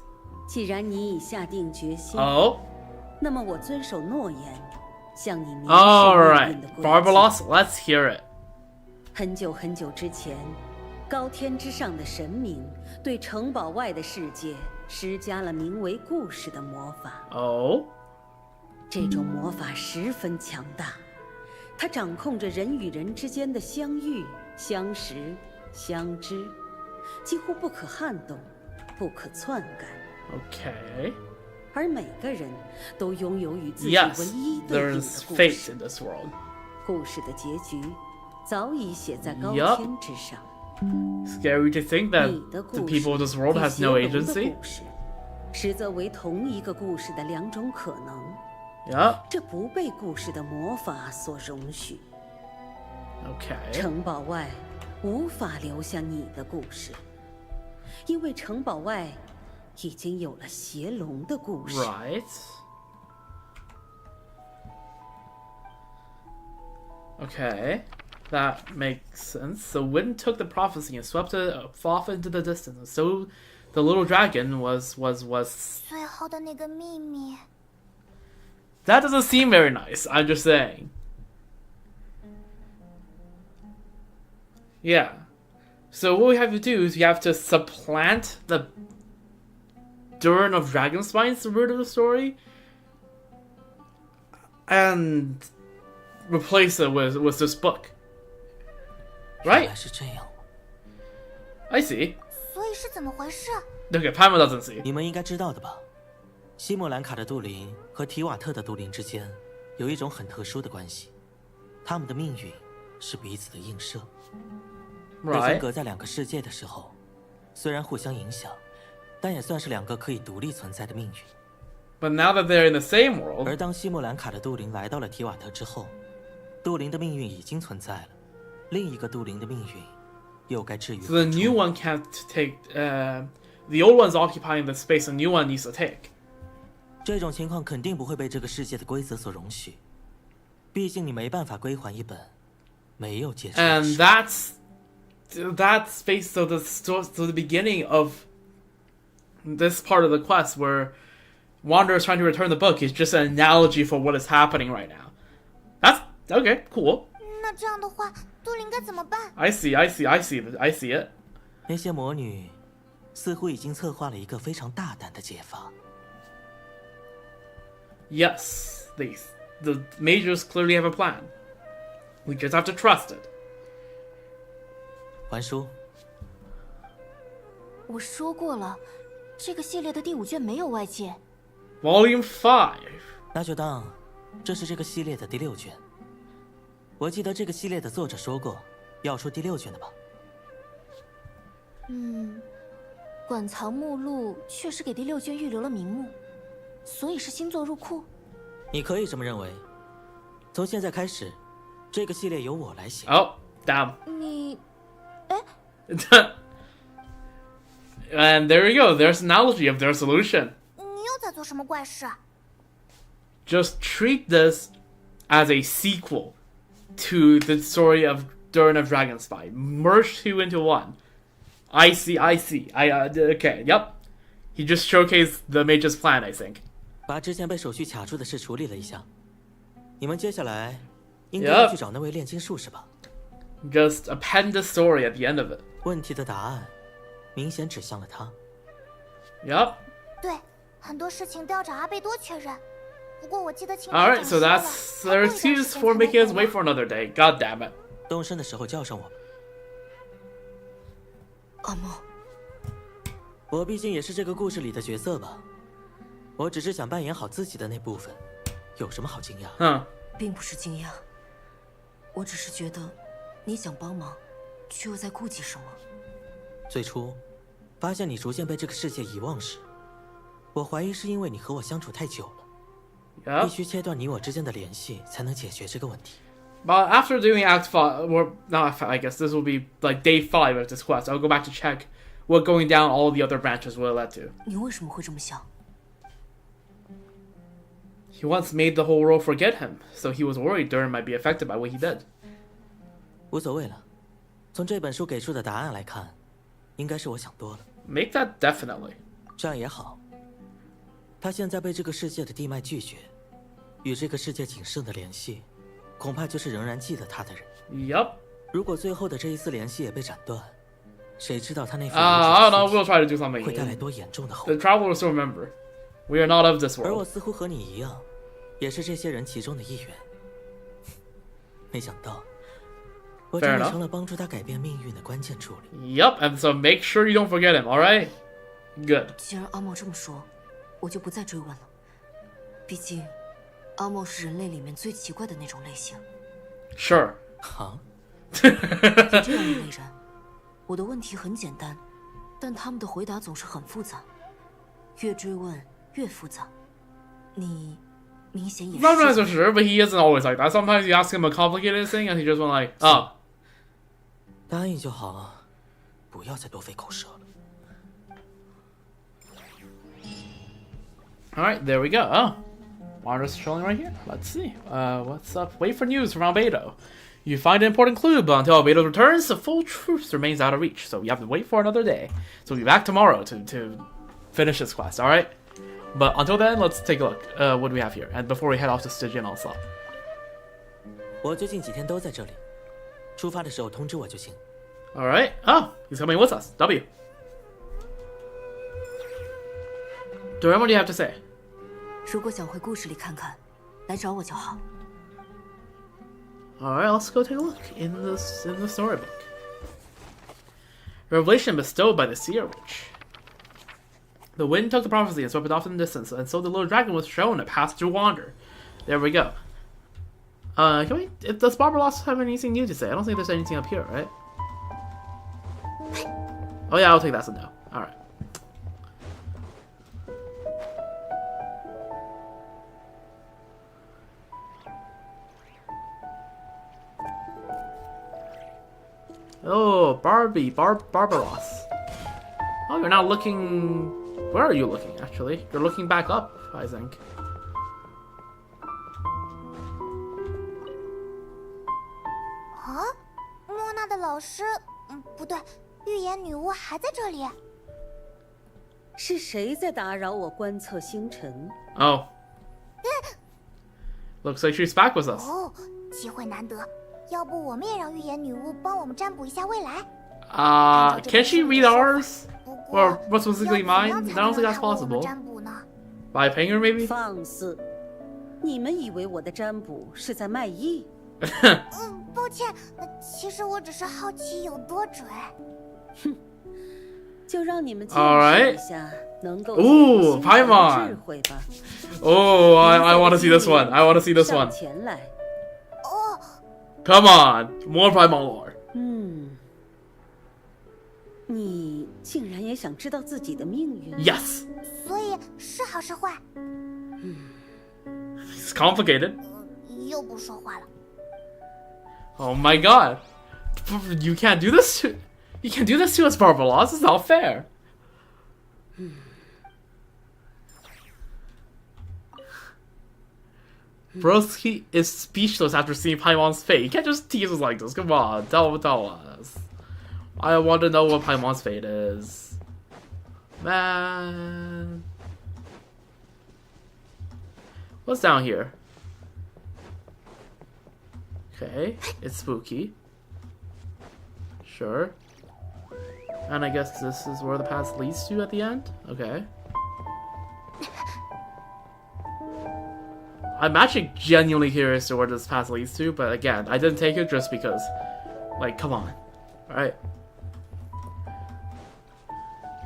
既然你已下定决心， Oh. 那么我遵守诺言，向你明示 All 命 right. 运的轨迹。 Barbaros, let's hear it. 很久很久之前，高天之上的神明对城堡外的世界施加了名为故事的魔法。 Oh. 这种魔法十分强大，它掌控着人与人之间的相遇、相识、相知，几乎不可撼动，不可篡改。 Okay. 而每个人都拥有与自己唯 Yes. 一对应 There's 的故 fate 事。 in this world. 故事的结局早已写在高 Yup. 天之上。 Scary to think that 你的 the 故 people of 事 this world 与 has 邪 no 龙的 agency. 故事，实则为同一个故事的两种可能。 Yep. 这不被故事的魔法所容许。 Okay. 城堡外无法留下你的故事，因为城堡外已经有了邪龙的故事。 Right. Okay. That makes sense. The wind took the prophecy and swept it off into the distance. So the little dragon was 最后的那个秘密， That doesn't seem very nice. I'm just saying. Yeah. So what we have to do is we have to supplant the Durin of Dragonspine's root of the story and replace it with this book. 原 Right? 来是这样。 I see. 所以是怎么回事？ Okay, Paimon doesn't see. 你们应该知道的吧？西莫兰卡的杜林和提瓦特的杜林之间有一种很特殊的关系，他们的命运是彼此的映射。被分 Right. 隔在两个世界的时候，虽然互相影响，但也算是两个可以独立存在的命运。 But now that they're in the same world, 而当西莫兰卡的杜林来到了提瓦特之后，杜林的命运已经存在了，另一个杜林的命运又该置于 so the 何处 new one can't take. The old one's occupying the space the new one needs to take. 这种情况肯定不会被这个世界的规则所容许，毕竟你没办法归还一本没有结束的 And 书。 that's based on the beginning of this part of the quest where Wanderer is trying to return the book is just an analogy for what is happening right now. That's okay, cool. 那这样的话，杜林该怎么办？ I see it. 那些魔女似乎已经策划了一个非常大胆的解法。 Yes, the majors clearly have a plan. We just have to trust it. 还书。我说过了，这个系列的第5卷没有外界。Volume 5。那就当这是这个系列的第6卷。我记得这个系列的作者说过，要出第6卷的吧？馆藏目录确实给第6卷预留了名目，所以是新作入库。你可以这么认为。从现在开始，这个系列由我来写。Oh, damn. 你，And there you go. There's an analogy of their solution. 你又在做什么怪事？Just treat this as a sequel to the story of Durin of Dragonspy. Merge 2 into 1. I see. Okay, yep. He just showcased the mage's plan, I think. 把之前被手续卡住的事处理了一下。你们接下来应该要去找那位炼金术士吧？ Just append the story at the end of it. 问题的答案明显指向了他。Yep. 对，很多事情都要找阿贝多确认。不过我记得秦 Alright, so that's their excuse for making us wait for another day. God damn it. 动身的时候叫上我。阿莫，我毕竟也是这个故事里的角色吧。我只是想扮演好自己的那部分，有什么好惊讶？并不是惊讶，我只是觉得你想帮忙，却又在顾忌什么。最初发现你逐渐被这个世界遗忘时，我怀疑是因为你和我相处太久了，必须切断你我之间的联系，才能解决这个问题。But after doing Act 5, or not Act 5, I guess this will be like day 5 of this quest. I'll go back to check what going down all the other branches will lead to. 你为什么会这么想？ He once made the whole world forget him, so he was worried Durin might be affected by what he did. 无所谓了，从这本书给出的答案来看，应该是我想多了。Make that definitely. 这样也好。他现在被这个世界的地脉拒绝，与这个世界仅剩的联系，恐怕就是仍然记得他的人。Yup. 如果最后的这一丝联系也被斩断，谁知道他那副 I don't know. We'll try to do something. 会带来多严重的后 The 果。 travelers will remember. We are not of this 而我 world. 似乎和你一样，也是这些人其中的一员。没想到，我真的成了帮助他改变命运的关键助力。Yup. And so make sure you don't forget him. All right. Good. 既然阿莫这么说，我就不再追问了。毕竟，阿莫是人类里面最奇怪的那种类型。Sure. 好，有这样一类人，我的问题很简单，但他们的回答总是很复杂，越追问越复杂。你明显也是。 Sometimes for sure, but he isn't always like that. Sometimes you ask him a complicated thing, and he just went like, "Oh." 答应就好，不要再多费口舌了。 All right, there we go. Oh, Wander's chilling right here. Let's see. What's up? Wait for news from Albedo. You find an important clue, but until Albedo returns, the full truth remains out of reach. So you have to wait for another day. So we'll be back tomorrow to finish this quest. All right. But until then, let's take a look. What do we have here? And before we head off to Stygian Onslaught. 我最近几天都在这里，出发的时候通知我就行。 All right. Oh, he's coming with us. W. Durin, what do you have to say? 如果想回故事里看看，来找我就好。 All right, let's go take a look in the storybook. Revelation bestowed by the Seer Witch. The wind took the prophecy and swept it off in the distance, and so the little dragon was shown a path to wander. There we go. Does Barbaros have anything new to say? I don't think there's anything up here, right? Oh yeah, I'll take that as a no. All right. Oh, Barbaros. Oh, you're not looking... Where are you looking, actually? You're looking back up, I think. Huh? 莫娜的老师，不对，预言女巫还在这里。是谁在打扰我观测星辰？ Oh. Looks like she's back with us. 哦，机会难得，要不我们也让预言女巫帮我们占卜一下未来？ Can she read ours? 不过 Or what's specifically 要 mine? 怎 I 样 don't 才 think 能 that's 让我们 possible. 占卜呢？ By paying her, maybe? 放肆！你们以为我的占卜是在卖艺？抱歉，其实我只是好奇有多准。就让你们见 Alright. 识一下能够 Ooh, 解读星辰的 Paimon. 智慧吧。 Oh, I want to see this one. I want to see this 上 one. 前来。 Come on, more Paimon lore. 你竟然也想知道自己的命运？ Yes. 所以是好是坏？ It's complicated. 又不说话了。 Oh my god. You can't do this to... You can't do this to us, Barbaros. It's not fair. Broski is speechless after seeing Paimon's fate. You can't just tease us like this. Come on, tell us. I want to know what Paimon's fate is. Man. What's down here? Okay, it's spooky. Sure. And I guess this is where the path leads to at the end? Okay. I'm actually genuinely curious to where this path leads to, but again, I didn't take it just because. Like, come on. Alright?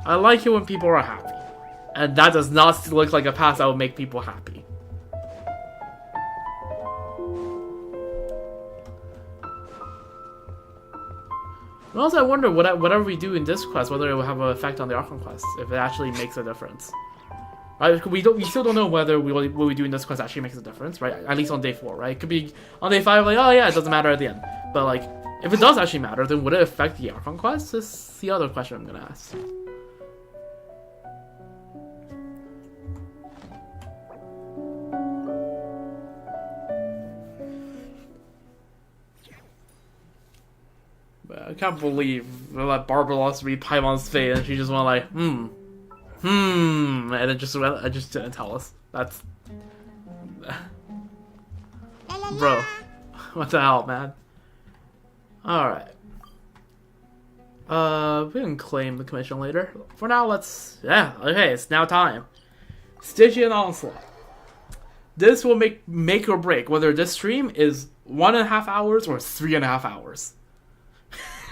I like it when people are happy. And that does not look like a path that would make people happy. And also, I wonder whatever we do in this quest, whether it will have an effect on the Archon quest, if it actually makes a difference. Right? We still don't know whether what we do in this quest actually makes a difference, right? At least on day 4, right? It could be on day 5, like, oh yeah, it doesn't matter at the end. But like, if it does actually matter, then would it affect the Archon quest? This is the other question I'm gonna ask. I can't believe that Barbara lost to read Paimon's fate and she just went like, and it just didn't tell us. That's... Bro. What the hell, man? Alright. We can claim the commission later. For now, let's... Yeah, okay, it's now time. Stygian Onslaught. This will make or break whether this stream is 1.5 hours or 3.5 hours.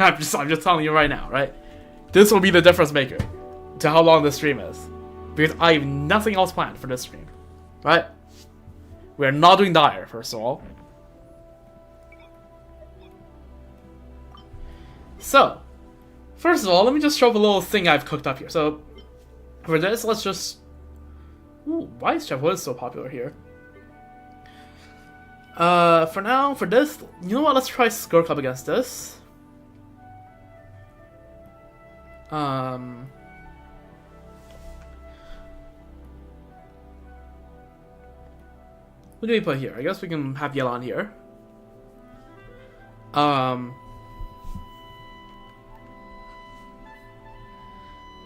I'm just telling you right now, right? This will be the difference maker to how long this stream is. Because I have nothing else planned for this stream. Right? We're not doing Dire, first of all. So, first of all, let me just show up a little thing I've cooked up here. So, for this, let's just... Ooh, why is Chef Wood so popular here? For now, for this, you know what? Let's try Score Club against this. What do we put here? I guess we can have Yelan here.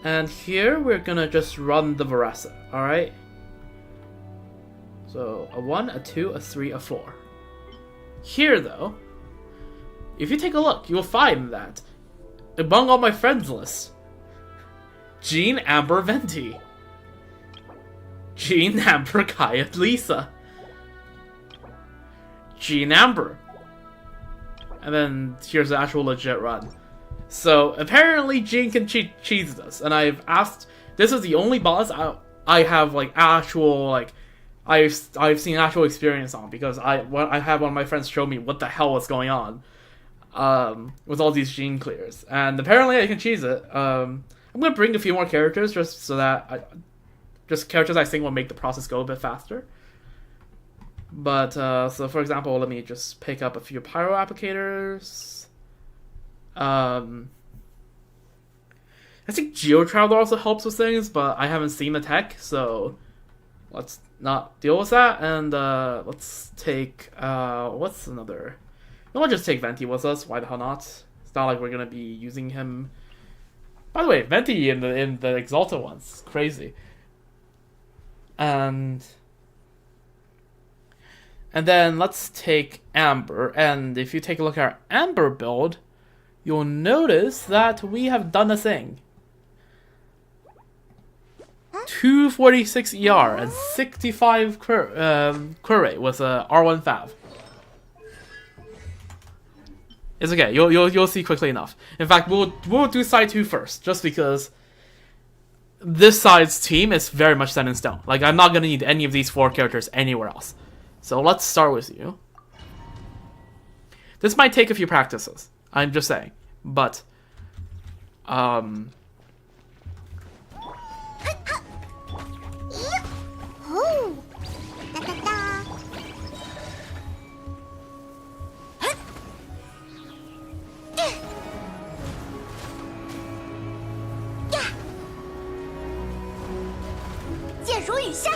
And here we're gonna just run the Varesa, alright? So, a 1, a 2, a 3, a 4. Here, though, if you take a look, you'll find that among all my friends list, Jean, Amber, Venti. Jean, Amber, Kaya, Lisa. Jean, Amber. And then here's the actual legit run. So apparently Jean can cheese this, and I've asked. This is the only boss I have like actual like I've seen actual experience on, because I had one of my friends show me what the hell was going on with all these Jean clears, and apparently I can cheese it. I'm gonna bring a few more characters just so that just characters I think will make the process go a bit faster. But so for example, let me just pick up a few pyro applicators. I think Geotraveler also helps with things, but I haven't seen the tech, so let's not deal with that. And let's take what's another? We'll just take Venti with us. Why the hell not? It's not like we're gonna be using him. By the way, Venti in the Exalted one's crazy. And then let's take Amber. And if you take a look at our Amber build, you'll notice that we have done a thing. 246 ER and 65 cure rate with a R1 Fav. It's okay. You'll see quickly enough. In fact, we'll do side 2 first, just because this side's team is very much set in stone. Like, I'm not gonna need any of these 4 characters anywhere else. So let's start with you. This might take a few practices. I'm just saying, but Ooh. 哒哒哒。呀！剑如雨下。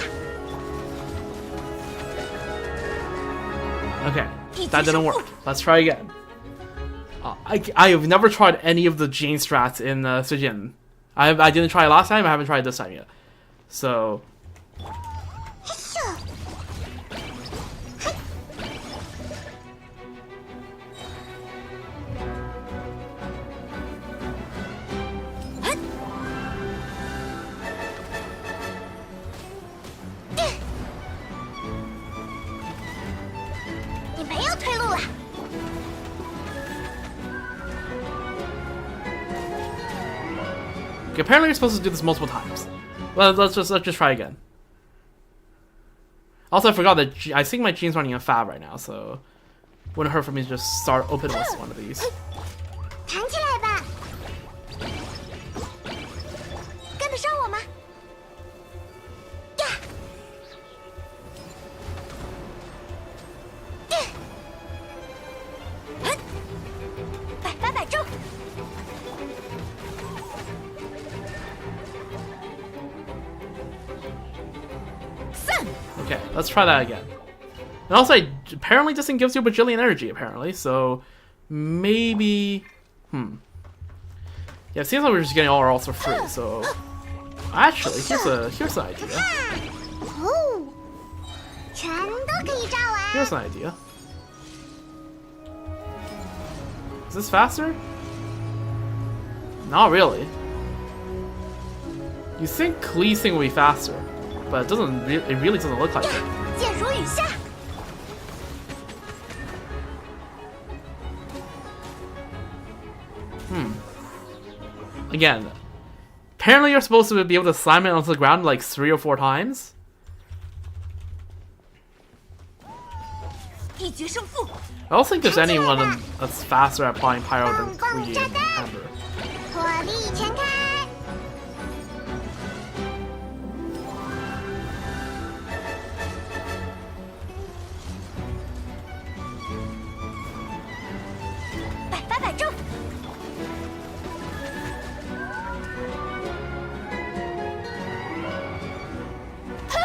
okay, that didn't work. Let's try again. I have never tried any of the Jane strats in Stygian. I didn't try it last time. I haven't tried it this time yet. So. Apparently, you're supposed to do this multiple times. Well, let's just try again. Also, I forgot that I think my Gene's running a fab right now, so wouldn't hurt for me to just start open with one of these. 弹起来吧，跟得上我吗？呀！百发百中。 Okay, let's try that again. And also, apparently this thing gives you a bajillion energy, apparently, so maybe... Yeah, it seems like we're just getting all our ults for free, so... Actually, here's an idea. Here's an idea. Is this faster? Not really. You think cleasing will be faster, but it doesn't. It really doesn't look like it. Again, apparently you're supposed to be able to slam it onto the ground like 3 or 4 times. I don't think there's anyone that's faster at applying pyro than Klee and Amber.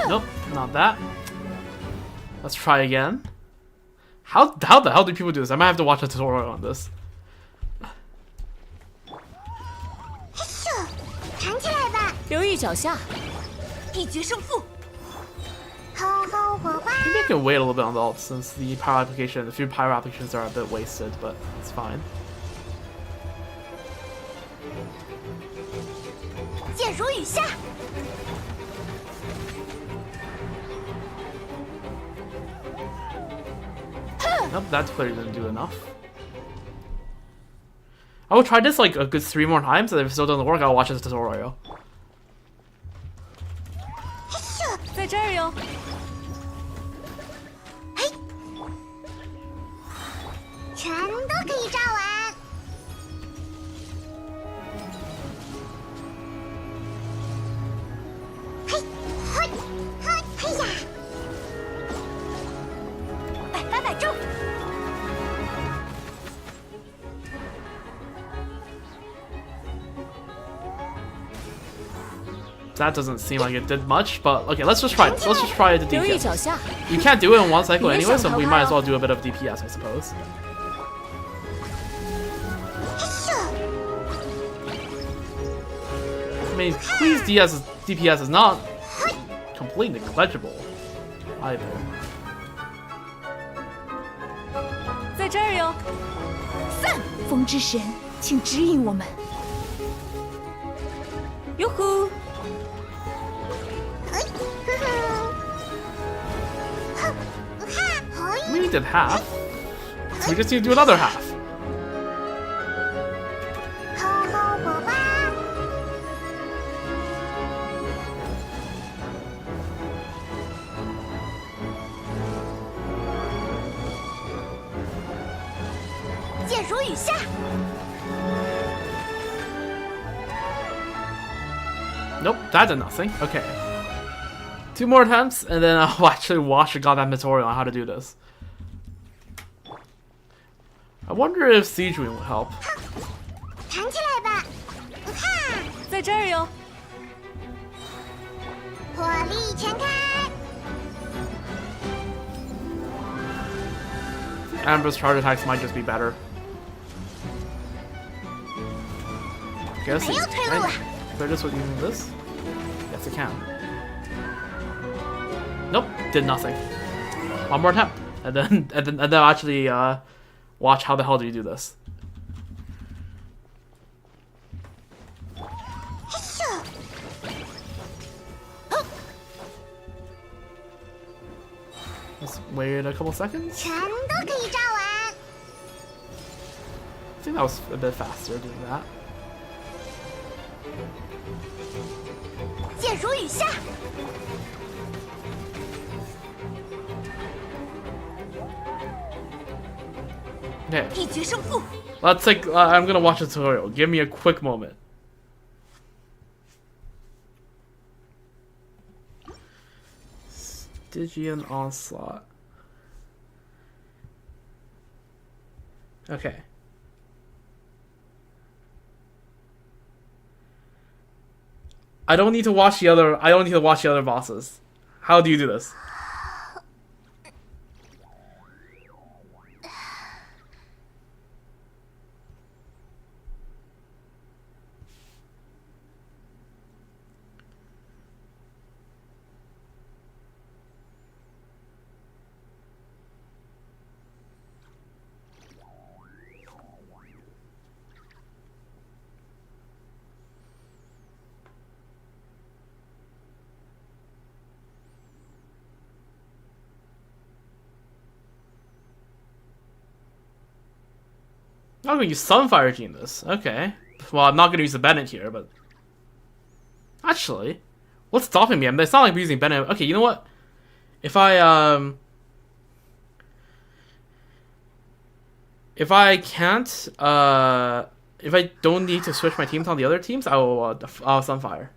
Nope, not that. Let's try again. How the hell do people do this? I might have to watch a tutorial on this. Maybe I can wait a little bit on the ult since the power application, the few power applications are a bit wasted, but it's fine. Nope, that clearly didn't do enough. I will try this like a good 3 more times, and if it still doesn't work, I'll watch this tutorial. That doesn't seem like it did much, but okay, let's just try it. Let's just try it to DPS. You can't do it in 1 cycle anyway, so we might as well do a bit of DPS, I suppose. I mean, Klee's DPS is not completely negligible either. We did half, so we just need to do another half. 剑如雨下。 Nope, that did nothing. Okay. 2 more attempts, and then I'll actually watch a goddamn tutorial on how to do this. I wonder if Stygian will help. 弹起来吧，哈！在这儿哟。火力全开。 Amber's charge attacks might just be better. Guess Can you turn right? around? Clear this with using this? Yes, it can. Nope, did nothing. 1 more attempt, and then I'll actually watch how the hell do you do this. Let's wait a couple seconds. 全都可以炸完。 I think that was a bit faster doing that. 剑如雨下。 Okay, 一决胜负。 let's take. I'm gonna watch a tutorial. Give me a quick moment. Stygian Onslaught. Okay. I don't need to watch the other. I don't need to watch the other bosses. How do you do this? I'm gonna use Sunfire Gene this. Okay. Well, I'm not gonna use the Bennett here, but actually, what's stopping me? I mean, it's not like I'm using Bennett. Okay, you know what? If I can't if I don't need to switch my teams on the other teams, I'll Sunfire.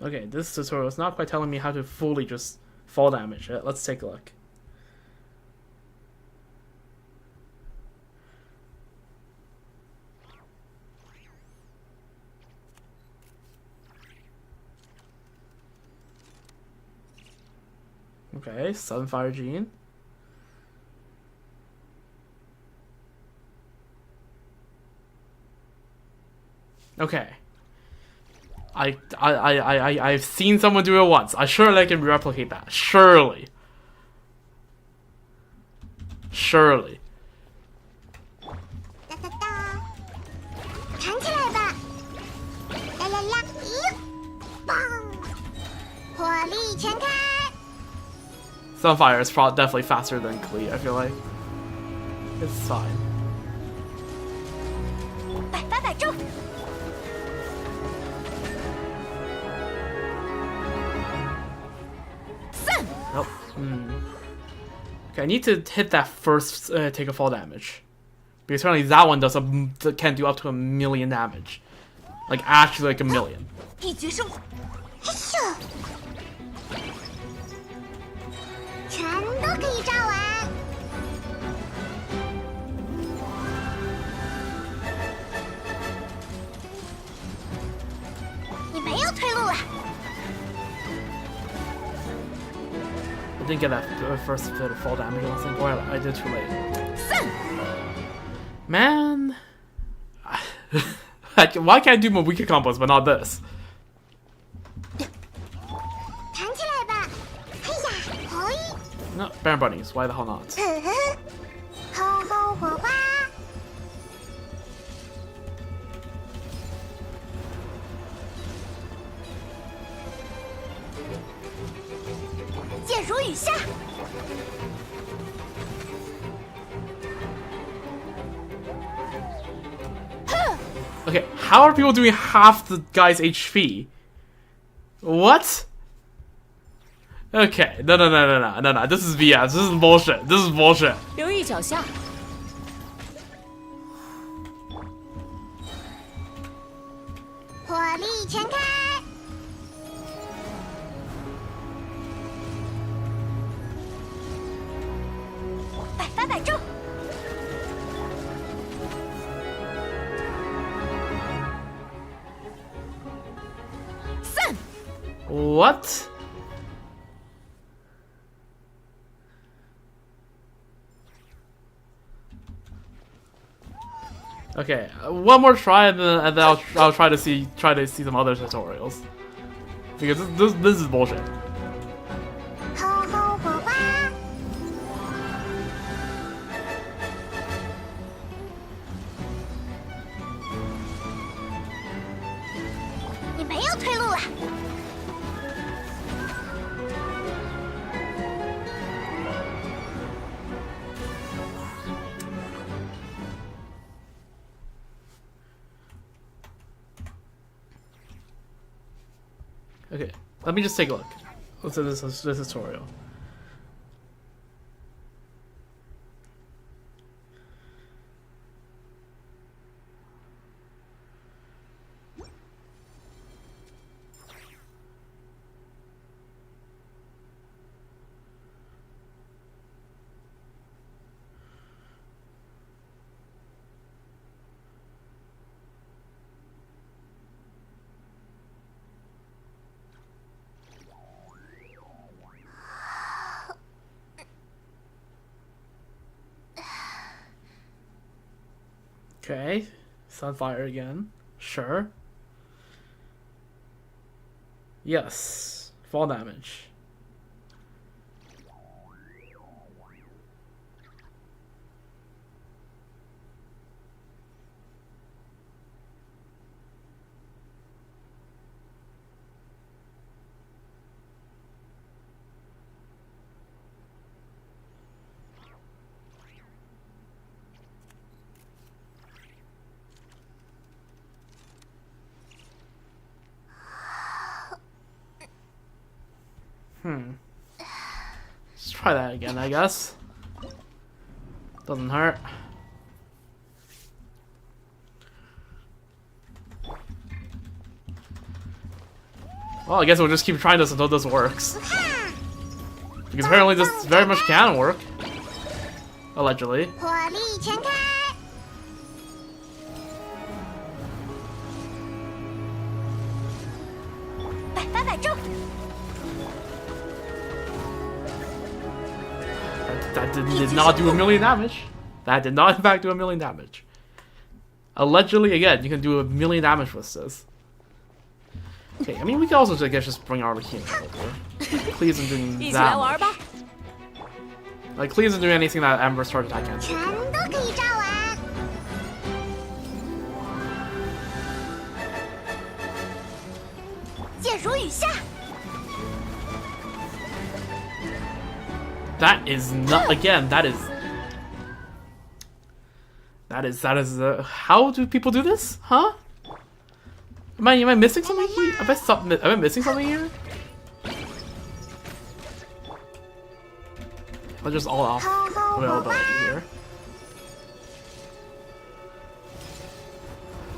Okay, this tutorial is not quite telling me how to fully just fall damage it. Let's take a look. Okay, Sunfire Gene. Okay. I've seen someone do it once. Surely I can replicate that. Surely. Surely. 哒哒哒，弹起来吧！啦啦啦，咦，棒！火力全开。 Sunfire is definitely faster than Klee, I feel like. It's fine. 百发百中。 Nope. Okay, I need to hit that first take a fall damage. Because apparently that one can do up to 1,000,000 damage. Like, actually like 1,000,000. 一决胜负，嘿咻，全都可以炸完。你没有退路了。 I didn't get that first bit of fall damage, I don't think. Or I did too late. Man. Why can't I do my weaker combos, but not this? Baron bunnies. Why the hell not? 吼吼火花，剑如雨下， Okay, how are people doing half the guy's HP? What? Okay, no. This is BS. This is bullshit. This is bullshit. 留意脚下，火力全开，百发百中， What? Okay, one more try and then I'll try to see some other tutorials because this is bullshit. 吼吼火花，你没有退路了。 Okay, let me just take a look. Let's do this tutorial. Okay, Sunfire again. Sure. Yes, fall damage. Let's try that again, I guess. Doesn't hurt. Well, I guess we'll just keep trying this until this works. Because apparently this very much can work. Allegedly. 火力全开， 百发百中， That did not do a million damage. That did not, in fact, do a million damage. Allegedly, again, you can do a million damage with this. Okay, I mean, we can also, I guess, just bring Arlecchino over. Clee isn't doing that much. Like, Clee isn't doing anything that Amber's charge attack can't do. 全都可以炸完。剑如雨下， That is not, again, that is, how do people do this? Huh? Am I missing something here? Am I missing something here? I'll just all off availability here.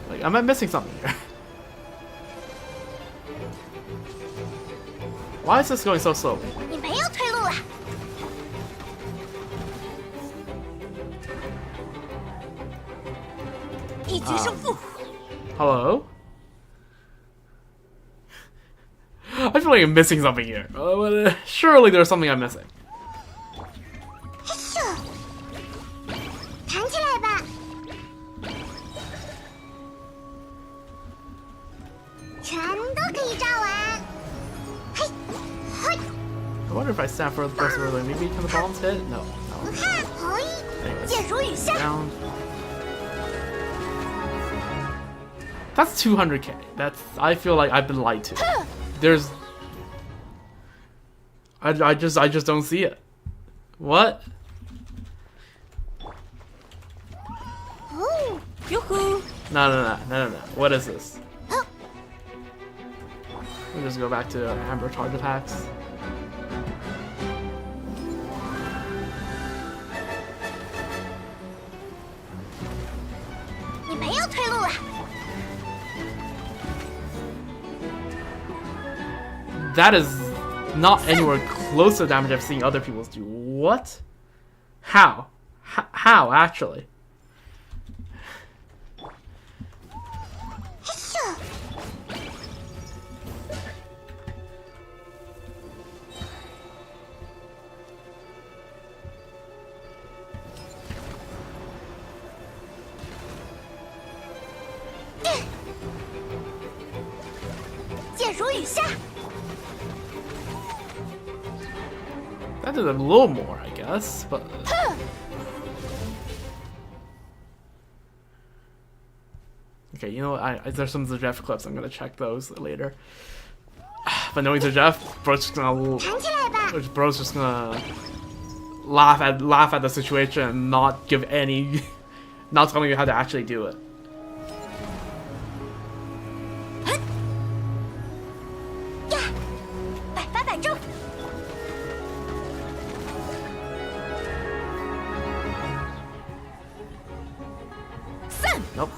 Like, am I missing something here? Why is this going so slowly? 你没有退路了。一决胜负。 Hello? I feel like I'm missing something here. Surely there's something I'm missing. 嘿咻，弹起来吧。全都可以炸完。嘿，嘿， I wonder wonder if I stand for the person really, maybe can the bombs hit? No. 看，可以， Anyways, 剑如雨下。 down. That's 200k. That's, I feel like I've been lied to. There's, I just don't see it. What? Oh, Yoo-hoo! No. What is this? We'll just go back to Amber charge attacks. 你没有退路了。 That is not anywhere close to the damage I've seen other people do. What? How? How, actually? 嘿咻，剑如雨下。 That did a little more, I guess, but... Okay, you know what? There's some Zerjeff clips. I'm gonna check those later. But knowing Zerjeff, bro's just gonna... 弹起来吧。 Bro's just gonna laugh at the situation and not give any... not telling you how to actually do it. 呀，百发百中。 Nope.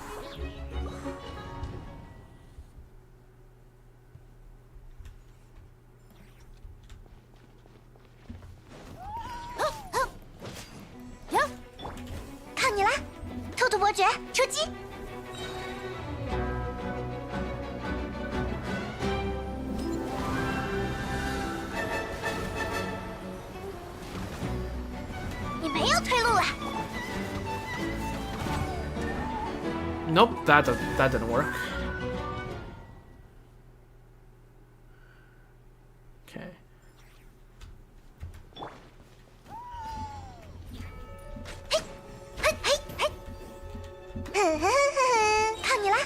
Oh, 哟，靠你了，兔兔伯爵出击！你没有退路了。 Nope, that didn't work. Okay. 嘿，靠你了。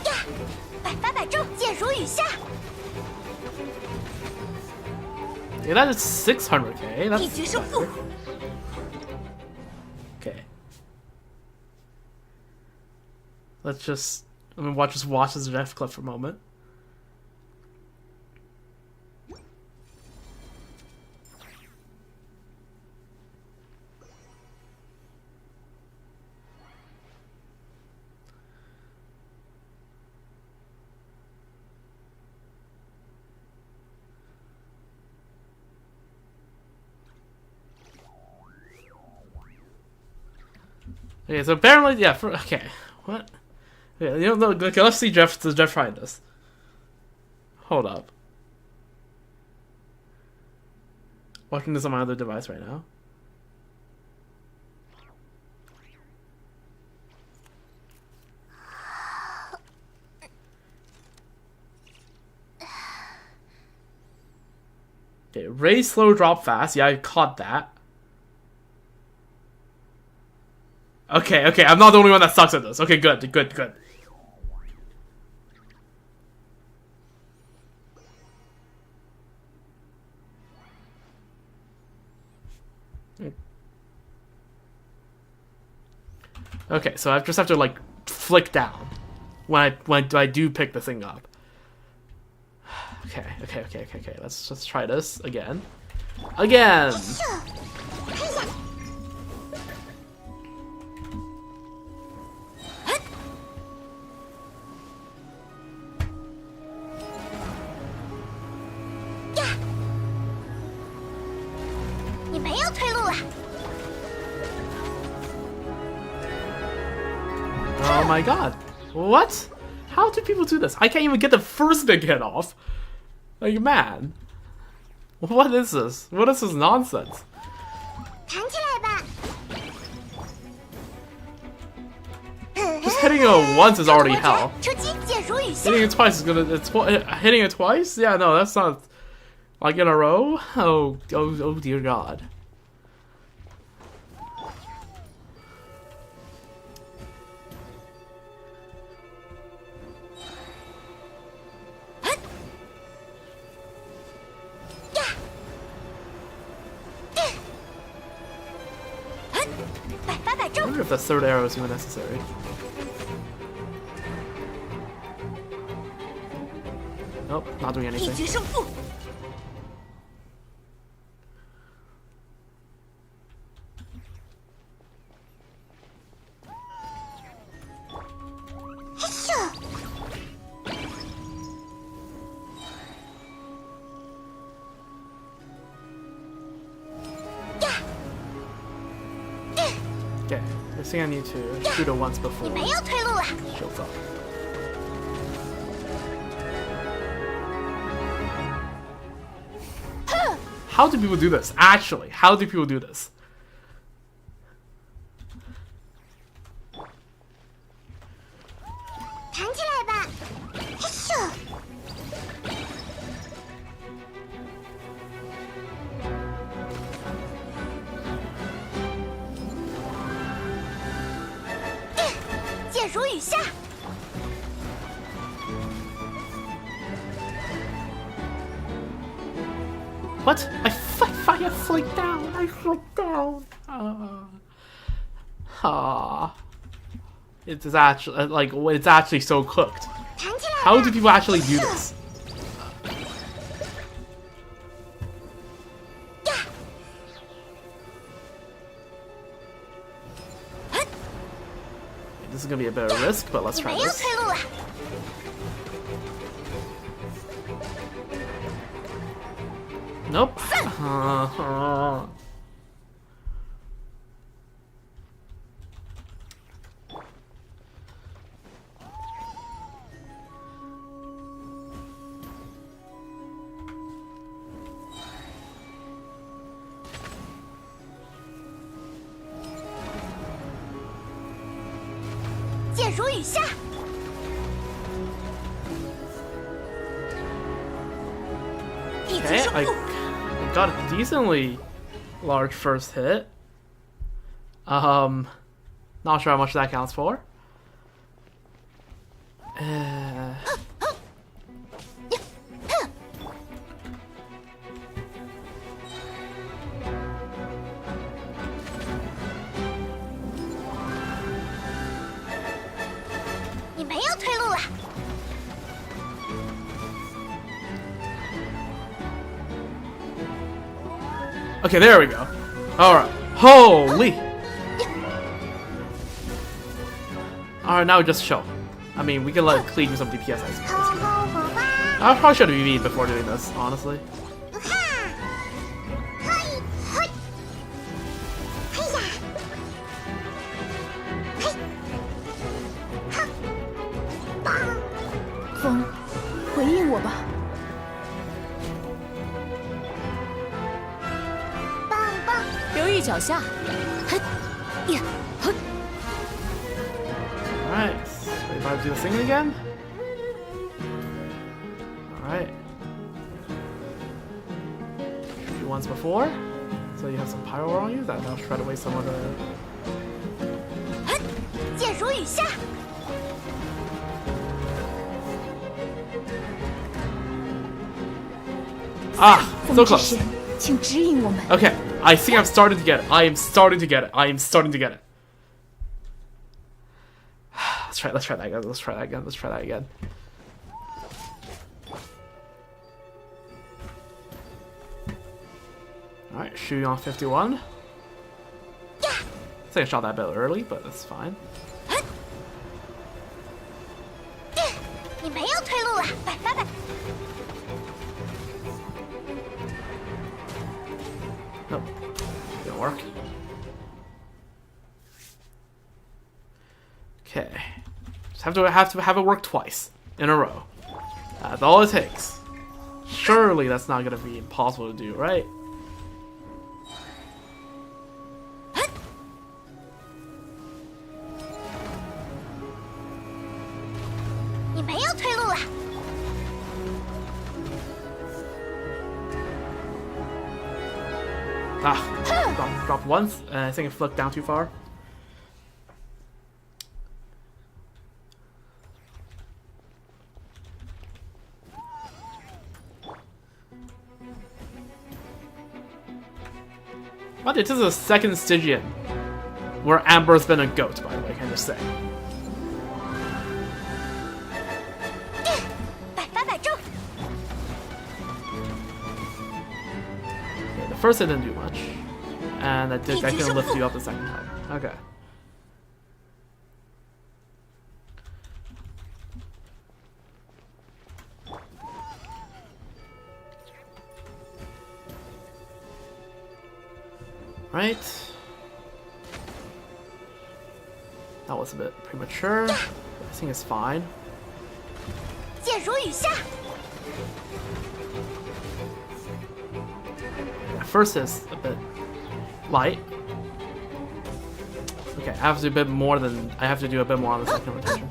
呀，百发百中，剑如雨下。 Yeah, that is 600k. 一 That's 决胜负。 okay. Let's just watch this Jeff clip for a moment. Okay, so apparently, yeah. Okay, what? Okay, you know, okay, let's see Jeff. Does Jeff try this? Hold up. Watching this on my other device right now. Okay, raise slow, drop fast. Yeah, I caught that. Okay, I'm not the only one that sucks at this. Okay, good. Okay, so I just have to like flick down when I do pick the thing up. Okay. Let's try this again. 你没有退路了。 Oh my god. What? How do people do this? I can't even get the first big hit off. Like, man. What is this? What is this nonsense? 弹起来吧。Just Hitting it once is already hell. 出击，剑如雨下。 Hitting it twice is gonna. Hitting it twice? Yeah, no, that's not. Like in a row? Oh dear God. I wonder if the third arrow is even necessary. Nope, not doing 一 anything. 决胜负。嘿咻！ Okay, I think I need to shoot it once before 你没有退路了。 it shows up. How do people do this? Actually, how do people do this? 弹起来吧！嘿咻！ 剑如雨下。 What? I flicked down. I flicked down. It is actually like it's actually so cooked. 弹起来吧！ How do people actually do this? This is gonna be a bit of a risk, but let's 你 try 没有 this. 退路了。 Nope. 剑如雨下。 一决 Okay, 胜 I 负。 got a decently large first hit. Not sure how much that counts for. Uh, 你没有退路了。 Okay, there we go. Alright. Holy! Alright, now just show. I mean, we can let Clee do some DPS, I suppose. 好好火花！ I probably should have EV'd before doing this, honestly. 哈！嘿，嘿，嘿呀！嘿，哈！棒！风，回应我吧。 棒棒！留意脚下。嘿，呀，嘿。 Alright, so we about to do the thing again? Alright. Shoot you once before, so you have some pyro on you, that'll shred away some of the... 剑如雨下。 Ah! So 风之 close. 神，请指引我们。 Okay, I think I'm starting to get it. I am starting to get it. I am starting to get it. Let's try that again. Let's try that again. Let's try that again. Alright, shooting on 51. I think I shot that a bit early, but that's fine. 你没有退路了，百发百。 Nope. Didn't work. Okay. Just have it work twice in a row. That's all it takes. Surely that's not gonna be impossible to do, right? Ah, dropped once, and I think it flicked down too far. But this is the second Stygian where Amber's been a goat, by the way, can I just say. Yeah, the first I didn't do much. And I couldn't lift you up the second time. Okay. Right. That was a bit premature. I think it's fine. First is a bit light. Okay, I have to do a bit more than I have to do a bit more on the second rotation.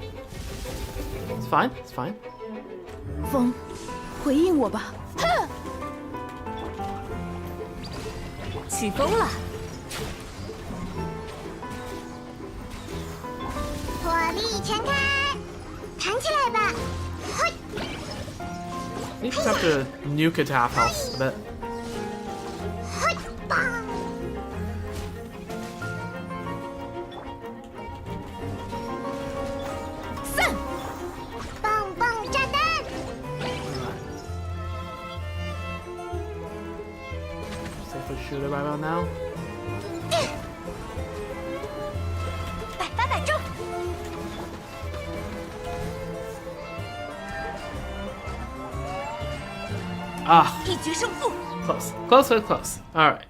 It's fine. It's fine. 风，回应我吧。起风了。火力全开，弹起来吧！嘿， You just have to nuke it to half health a bit. 嘿，棒！散！棒棒炸弹！ Safely shoot it right about now. 百发百中！ Ah, 一决胜负。 close. Close, close, close. Alright.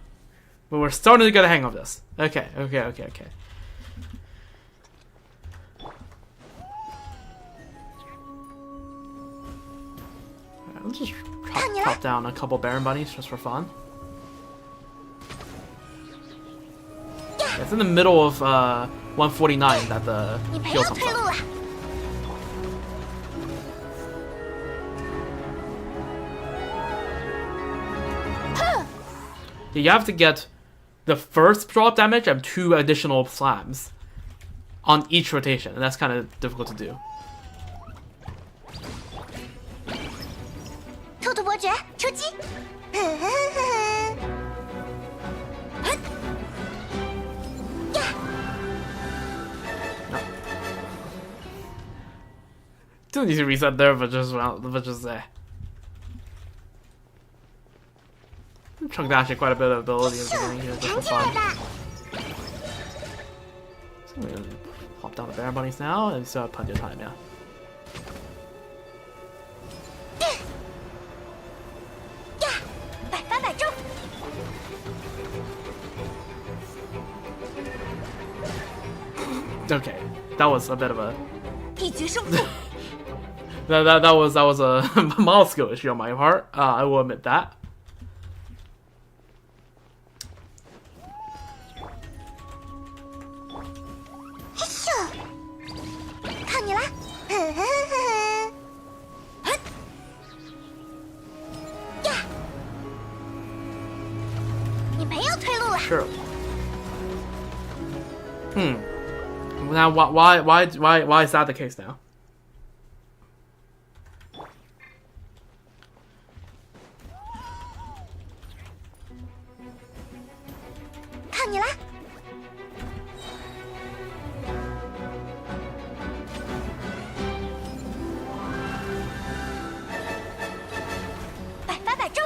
But we're starting to get a hang of this. Okay, okay, okay, okay. Alright, let's just chop down a couple Baron Bunnies just for fun. Yeah, it's in the middle of 149 that the 你没 heal 有 comes 退路 up. 了。 You have to get the first drop damage and 2 additional slams on each rotation, and that's kind of difficult to do. 兔兔伯爵出击！哼哼哼哼！呀！ Didn't need to reset there, but just Chunk dashing quite a bit of ability at the beginning here, just for 弹起来 fun. 吧！ So we're gonna pop down the Baron Bunnies now, and still have plenty of time, yeah. 呀！百发百中！ Okay, that was a bit of a 一决胜负。 that was a model skill issue on my part. I will admit that. 嘿咻！靠你了！哼哼哼哼！呀！你没有退路了。 Sure. Now, why is that the case now? 靠你了！百发百中！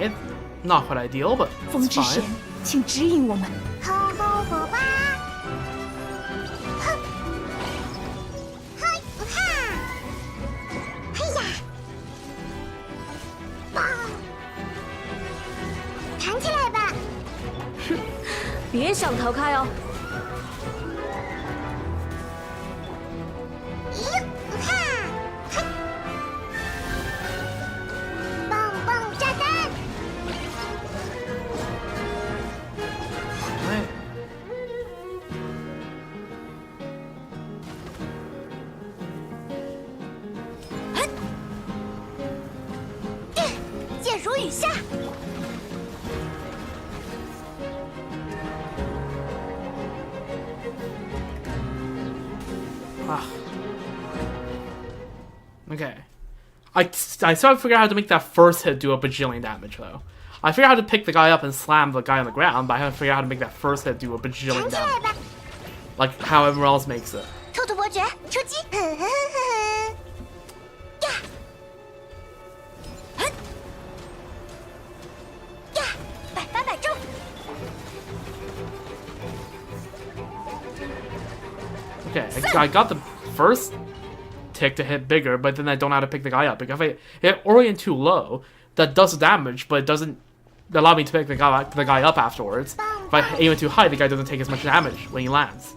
It's not quite ideal, but 风 it's 之神 fine.，请指引我们。吼吼火花！哼！嘿哈！嘿呀！棒！弹起来吧！别想逃开哦！咦哈！嘿！棒棒炸弹！ Right. Okay. I still figured out how to make that first hit do a bajillion damage, though. I figured out how to pick the guy up and slam the guy on the ground, but I haven't figured out how to make that first hit do a bajillion damage. Like how everyone else makes it. 兔兔伯爵出击！呀！呀！百发百中！ Okay, I got the first tick to hit bigger, but then I don't know how to pick the guy up. Because if I hit Orient too low, that does damage, but it doesn't allow me to pick the guy up afterwards. If I aim it too high, the guy doesn't take as much damage when he lands.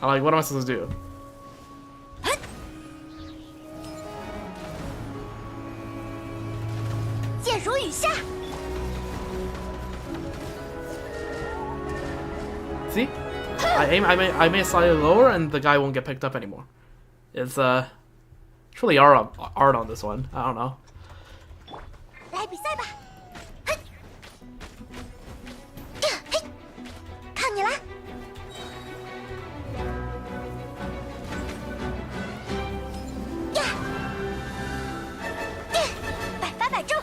Like, what am I supposed to do? See? I may slightly lower, and the guy won't get picked up anymore. It's truly art on this one. I don't know. 来比赛吧！嘿，嘿，靠你了！呀，百发百中！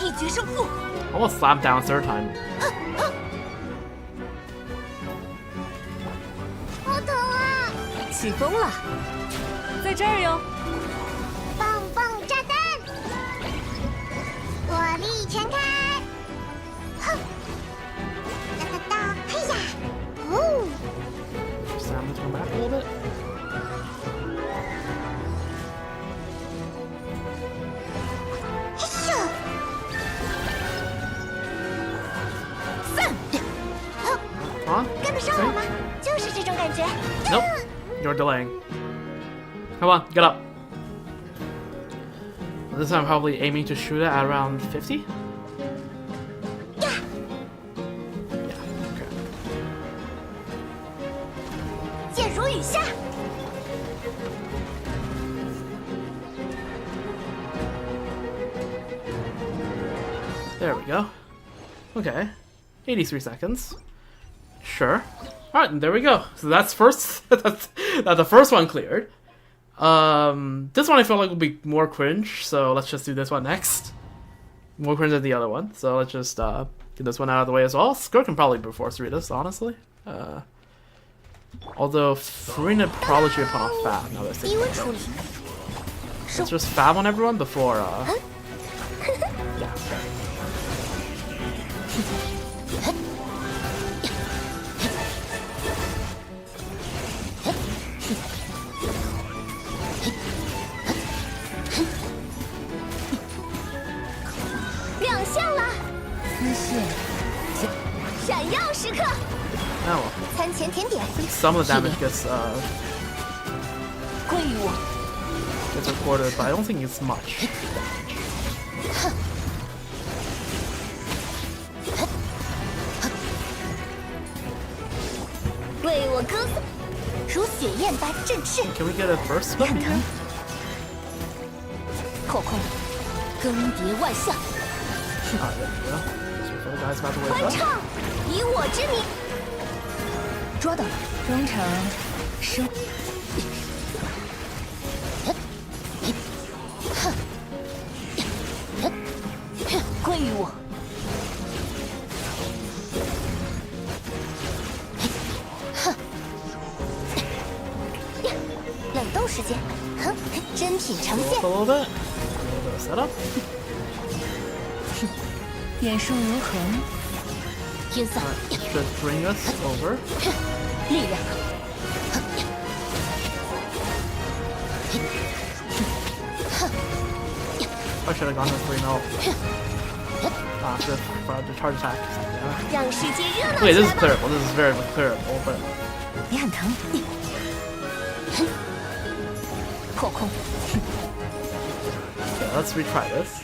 一决胜负。 Almost slapped down third time. 好疼啊！起风了，在这儿哟。棒棒炸弹，火力全开！哼，哒哒哒，嘿呀！哦， Sam to come back a little bit. 嘿咻！ Huh? 跟得上我吗？就是这种感觉。 Nope. You're delaying. Come on, get up. This time I'm probably aiming to shoot it at around 50? Yeah. Yeah, okay. 箭如雨下。 There we go. Okay. 83 seconds. Sure. Alright, and there we go. So that's first that's the first one cleared. This one I felt like would be more cringe, so let's just do this one next. More cringe than the other one. So let's just get this one out of the way as well. Skirk can probably force through this, honestly. Although Farina probably should put on Fab now that I think about it. Let's just Fab on everyone before yeah, okay. 亮相了！丝线，闪耀时刻！ Now, 餐前甜点， some of the damage gets 归于我。 gets recorded, but I don't think it's much. 为我歌颂，如血焰般振翅。 Can we get a first one? 很疼。后空，更迭万象， Alright, there we go. So for the guys about to wake 欢 up. 唱，以我之名。捉到了，忠诚，生。归于我。冷冻时间，哼，真品尝 Go 鲜 up。a little bit. A little bit of setup. 眼术如何？天色， Should bring us over. 力量。 I should have gone with 3-0. For the charge attack. Yeah. 让世界热闹 Okay, 起 this 来 is 吧！ clearable. This is very clearable, but 你很疼。破空， yeah, let's retry this.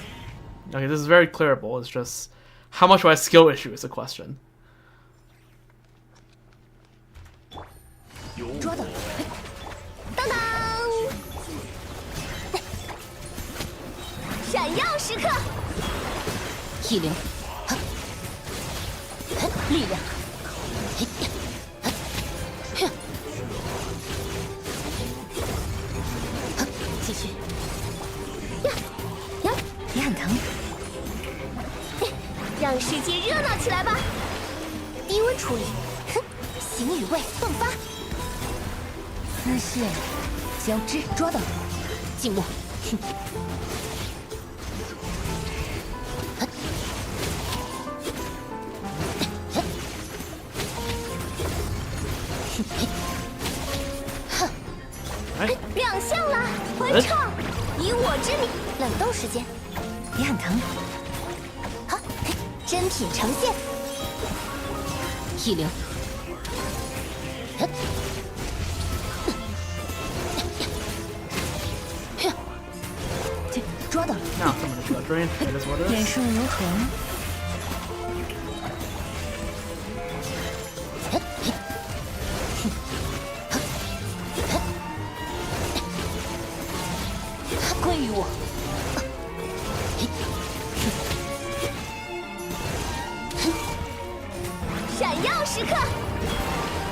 Okay, this is very clearable. It's just how much of a skill issue is the question. 捉到了！当当！闪耀时刻，意灵，力量，继续，你很疼。让世界热闹起来吧！低温处理，形与味迸发，丝线交织，抓到，静默。亮相了，欢唱，以我之名。冷冻时间，你很疼。好，真品呈现。意灵，抓到， Now someone is got Durin. It is what it 眼 is. 术如何？归于我。闪耀时刻，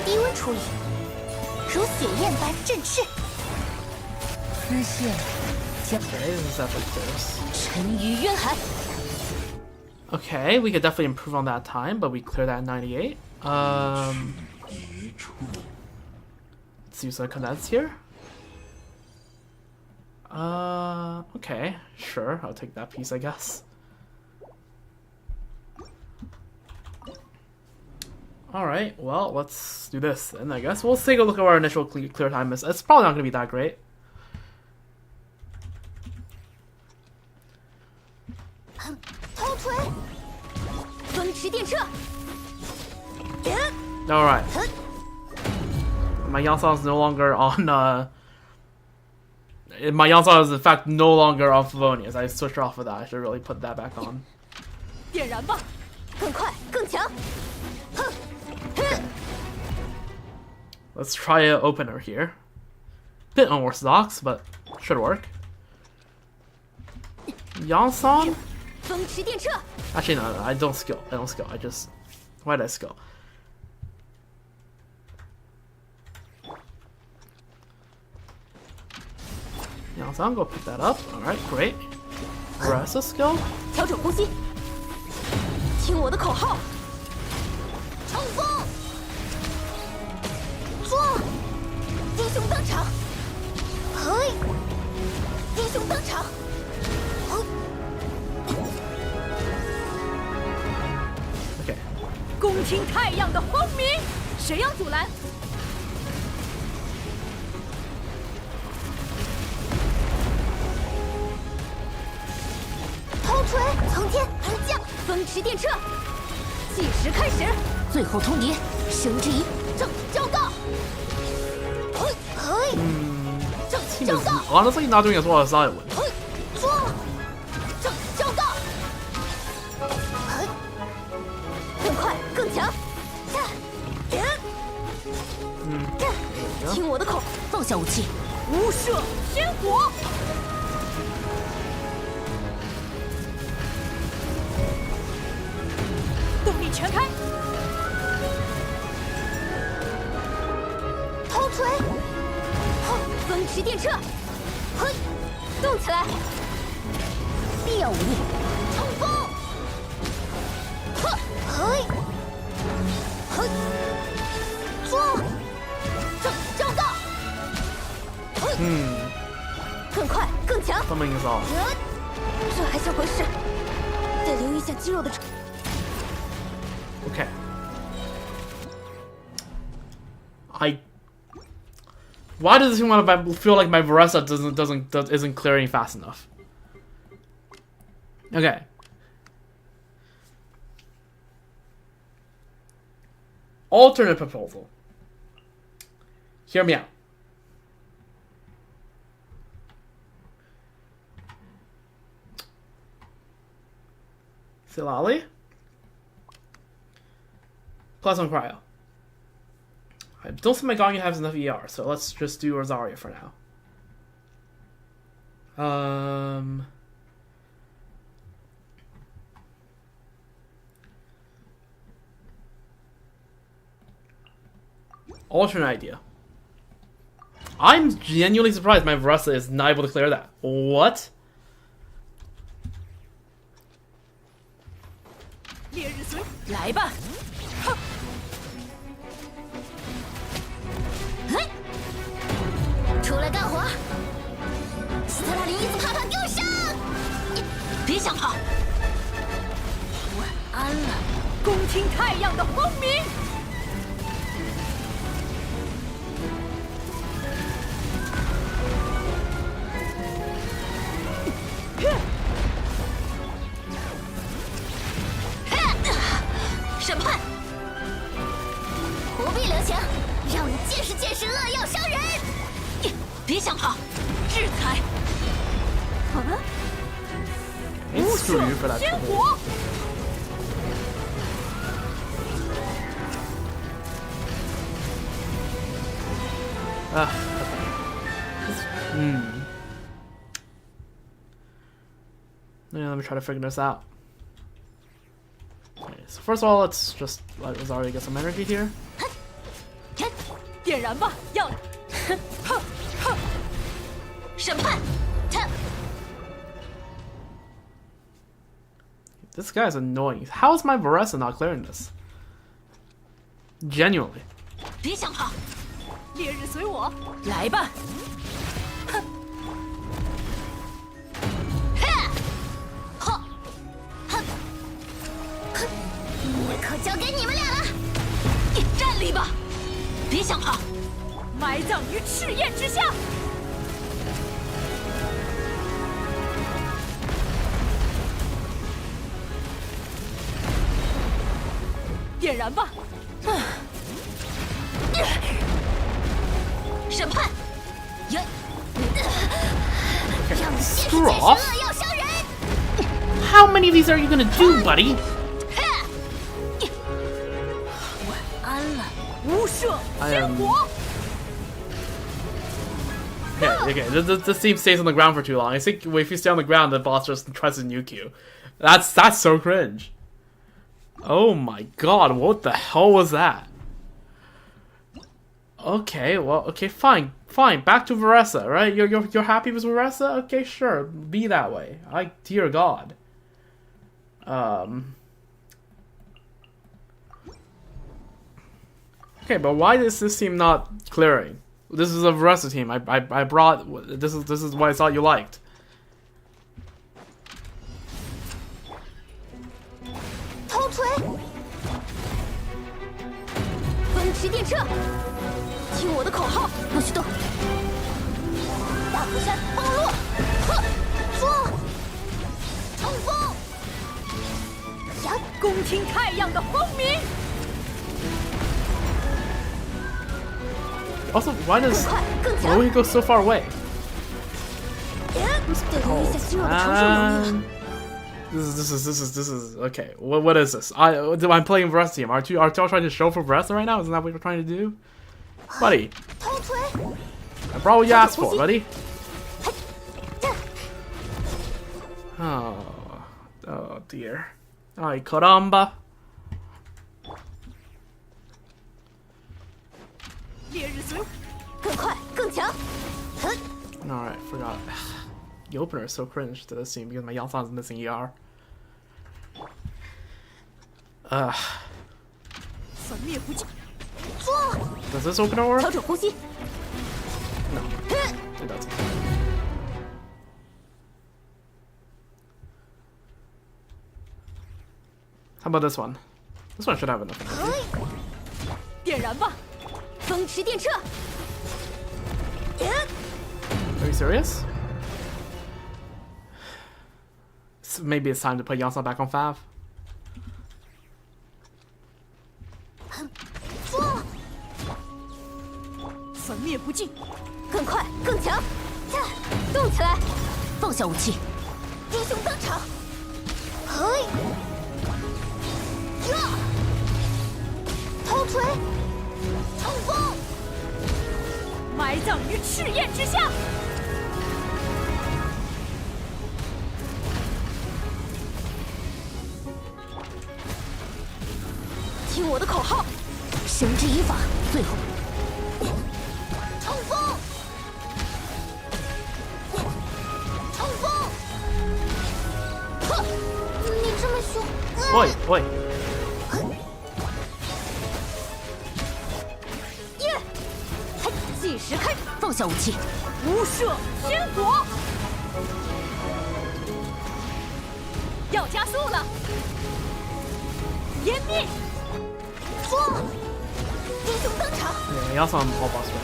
低温处理，如血焰般振翅。丝线交 Okay, this is definitely close. 沉于渊海。 Okay, we could definitely improve on that time, but we cleared that at 98. Let's use a condense here. Okay, sure, I'll take that piece, I guess. Alright, well, let's do this then, I guess. We'll take a look at what our initial clear time is. It's probably not going to be that great. 偷锤，风驰电掣。 Alright. My Yansong is no longer on, my Yansong is in fact no longer on Favonius. I switched off of that. I should really put that back on. 点燃吧，更快，更强。哼，哼， Let's try an opener here. Bit unorthodox, but should work. Yansong? 风驰电掣。 Actually, no, I don't skill. I don't skill. I just... Why did I skill? Yansong, go pick that up. Alright, great. Rest of skill? 调整呼吸，听我的口号，冲锋，撞，英雄登场，嘿，英雄登场，嘿， Okay. 恭听太阳的轰鸣，谁要阻拦？偷锤，从天而降，风驰电掣，计时开始，最后通牒，生之一，正交道，嘿，嘿，正 Team 交 is 道， honestly not doing as well as I would. 嘿，撞，正交道，嘿，更快，更强，点，听我的口，放下武器，无赦天火。 动力全开，偷锤，哼，风驰电掣，嘿，动起来，必要武力，冲锋，哼，嘿，嘿，撞，正交道，嘿，更快更强， Something is off. 这还像回事？得留意一下肌肉的。 Okay. Why does this want to feel like my Varesa isn't clearing fast enough? Okay. Alternate proposal. Hear me out. Silali? Plus one cryo. I don't think my Ganyu has enough ER, so let's just do Rosaria for now. Alternate idea. I'm genuinely surprised my Veressa is not able to clear that. What? 烈日随，来吧！哼，出来干活！斯特拉林伊斯帕帕给我上！别想跑！晚安了，恭听太阳的轰鸣。审判，不必留情，让你见识见识扼要伤人！别想跑！制裁！It's screw you for that. 天火！Yeah, let me try to figure this out. Okay, so first of all, let's already get some energy here. 点燃吧，要！审判，他 This guy's annoying. How is my Veressa not clearing this? Genuinely. 别想跑！烈日随我，来吧！哼！好，哼，哼，我可交给你们俩了！站立吧！别想跑！埋葬于赤焰之下！点燃吧！审判，让你见识 Screw 见识 off. 扼要伤人！ How many of these are you gonna do, buddy? 晚安了，无赦 I 天 am- 火！ Okay. This team stays on the ground for too long. I think if you stay on the ground, the boss just tries to nuke you. That's so cringe. Oh my god, what the hell was that? Okay, well, okay, fine. Back to Veressa, right? You're happy with Veressa? Okay, sure. Be that way. Dear God. Okay, but why is this team not clearing? This is a Veressa team. I brought this is what I thought you liked. 头锤，奔驰电掣，听我的口号，不许动！大虎山暴落，呵，说，冲锋，呀，恭听太阳的轰鸣！ Also, why does 快，更 why 强！ would he go so far away? 得用一下肌肉的承受能力了。 This is okay. What is this? I'm playing Veressa team. Are y'all trying to show for Veressa right now? Isn't that what you're trying to do, buddy? 头锤， I brought what you asked for, buddy. Oh dear. Ay caramba. 烈日随，更快，更强！哼， Alright, forgot. The opener is so cringe to this team because my Yalsan is missing ER. 粉灭不尽。 Does this opener work? 调整呼吸。 No, it doesn't. How about this one? This one should have enough energy. 点燃吧！风驰电掣， Are you serious? Maybe it's time to put Yalsan back on Fav. 说，粉灭不尽。更快，更强！呀，动起来！放下武器，英雄登场！嘿，呀，头锤，冲锋！埋葬于赤焰之下。听我的口号，绳之以法，最后凶！喂喂，耶！计时开，放下武器，无射仙火，要加速了，湮灭！说，英雄登场， Yeah, my Yasuo all boss right.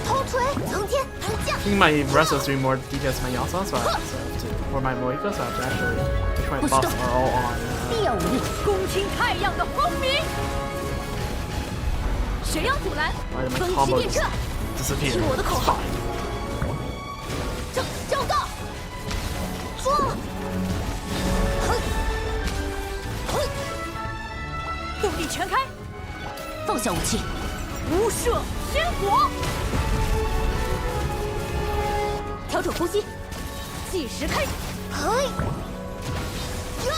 头锤层天弹降 I，think my Resto is doing more DPS than my Yasuo, so I have to, or my Moika, so I have to actually make sure my buffs are all on. 必要无力，共听太阳的轰鸣。谁要阻拦？ Why did my 风驰 combo 电掣， disappear? 听我的口号，招到，说，动力全开，放下武器，无射仙火，调整呼吸，计时开始。嘿，呀，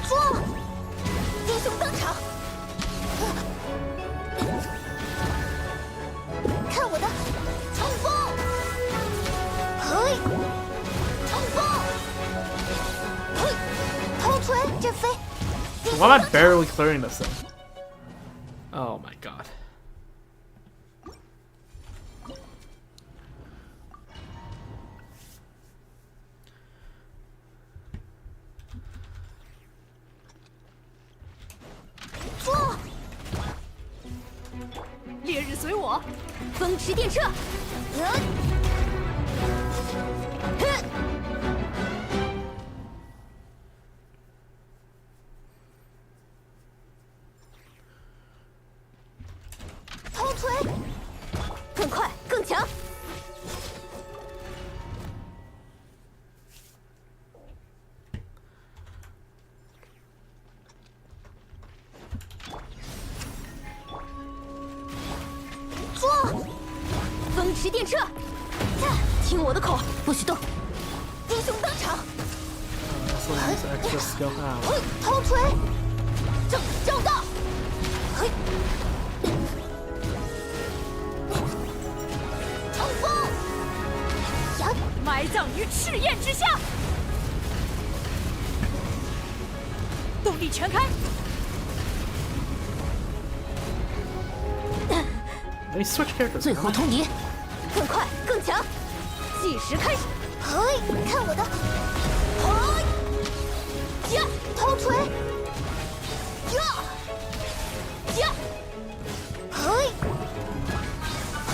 说，英雄登场，看我的冲锋，嘿，冲锋，嘿，头锤震飞。 Why am I barely clearing this thing? Oh my god. 说，烈日随我，风驰电掣，头锤，更快更强。说，风驰电掣，听我的口，不许动。英雄登场， So use extra skill. Ah, 嘿，头锤，招到，嘿，冲锋，呀，埋葬于赤焰之下。动力全开， they switch characters. 最后通牒，更快更强。计时开始，嘿，看我的，嘿，呀，头锤，呀，嘿，嘿，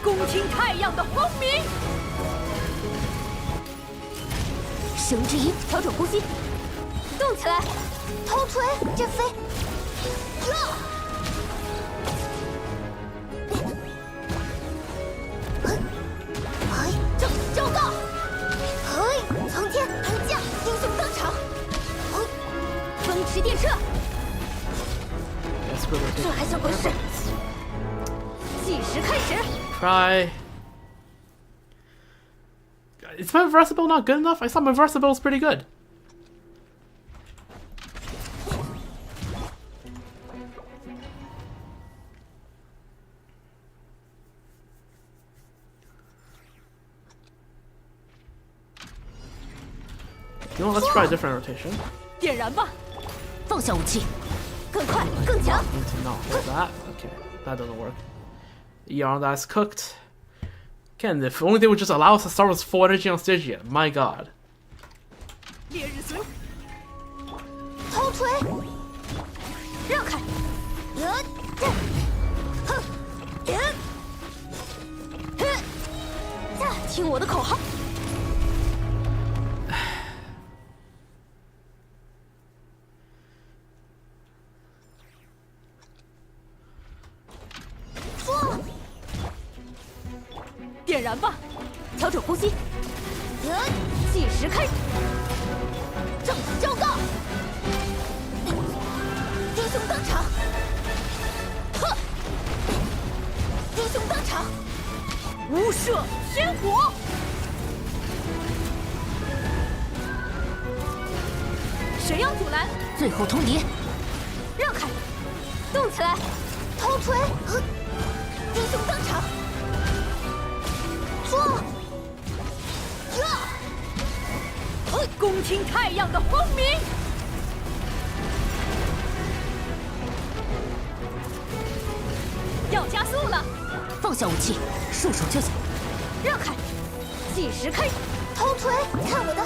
共听太阳的轰鸣。神之音，调整呼吸，动起来。头锤震飞，呀，嘿，招到，嘿，层天弹降，英雄登场，嘿，风驰电掣， Let's go 这还想回事？计时开始， Try. Is my versatile not good enough? I thought my versatile was pretty good. You know, let's try a different rotation. 点燃吧，放下武器，更快更强。 Need to not hold that. Okay, that doesn't work. ER that's cooked. Again, if only they would just allow us to start with full energy on Stygian. My god. 烈日随，头锤，让开，听我的口号。说，点燃吧，调整呼吸，计时开始，招到，英雄登场，呵，英雄登场，无射仙火，谁要阻拦？最后通牒，让开，动起来，头锤，英雄登场，说，呀，恭听太阳的轰鸣。要加速了，放下武器，束手就擒。让开，计时开，头锤，看我的，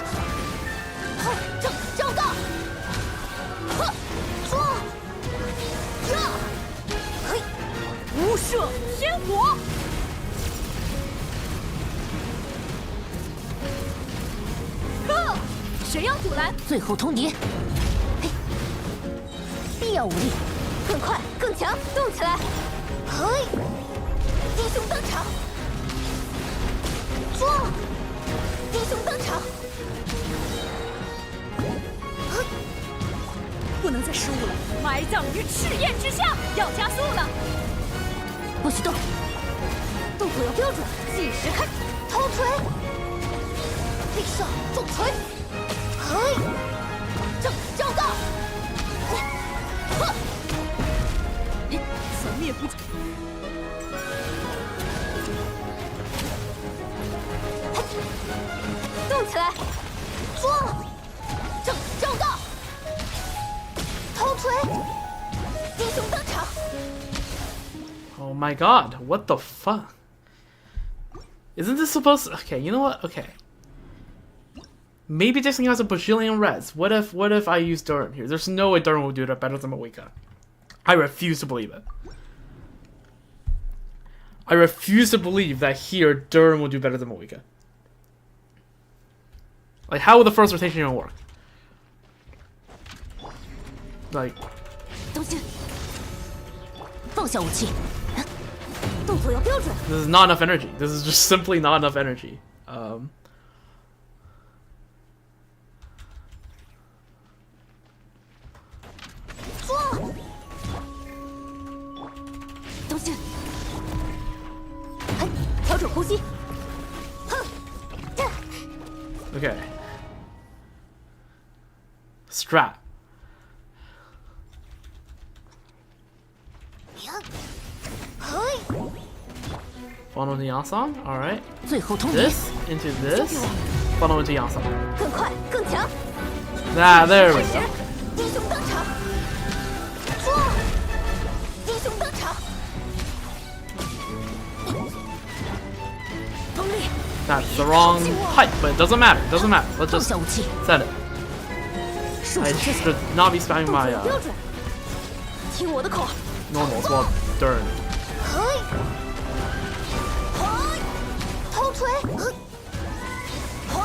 哼，正道，呵，抓，呀，嘿，无赦天火。谁要阻拦？最后通牒。嘿，必要武力，更快更强，动起来！嘿，弟兄登场！抓！弟兄登场！嘿，不能再失误了，埋葬于赤焰之下！要加速了！不许动，动作要标准，计时开，头锤，必上重锤！嘿，正道，呵，残灭不朽，动起来，抓，正道，头锤，弟兄登场。Oh my god, what the fuck? Isn't this supposed to... Okay, you know what? Okay. Maybe this thing has a bajillion reds. What if I use Durin here? There's no way Durin will do that better than Moika. I refuse to believe it. I refuse to believe that here Durin will do better than Moika. Like, how will the first rotation even work? Like... 当心！放下武器。动作要标准。This is not enough energy. This is just simply not enough energy. 当心！嘿，调整呼吸。哼， Okay. Strap. Funnel into Yansong. Alright. 最后通牒。 This into this. Funnel into Yansong. 更快更强。 Ah, there we 开始 go.，弟兄登场。抓！弟兄登场。锋利。 That's the wrong height, but it doesn't matter. It doesn't matter. Let's 放 just 下武器， set it. 束 I 手就擒。 should not be spamming 动 my 作要标准。听我的口号。 normals while Durin. 嘿，嘿，头锤，嘿，嘿，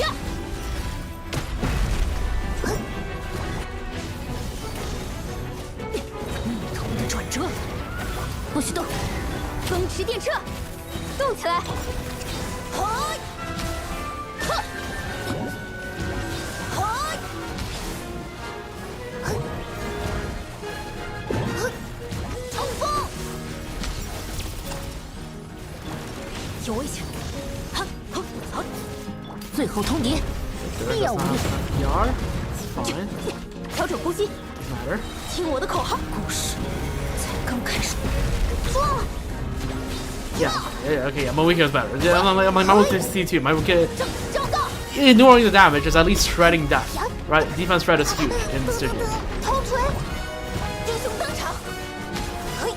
呀，嘿，逆头的转折，不许动！风驰电掣，动起来！嘿，呵，嘿，嘿，嘿，冲锋！有危险！哈，哼，好，最后通牒， Durin 必 does 要 not 武力。 have PR. It's fine. 调整呼吸， Doesn't matter. 听我的口号。故事才刚开始。抓！ Yeah. Okay. Yeah. Moika is better. Yeah, my Moika is C2. My Moika, 正道， ignoring the damage, is at least shredding death. Right? Defense shred is huge in the Stygian. 头锤，弟兄登场！嘿，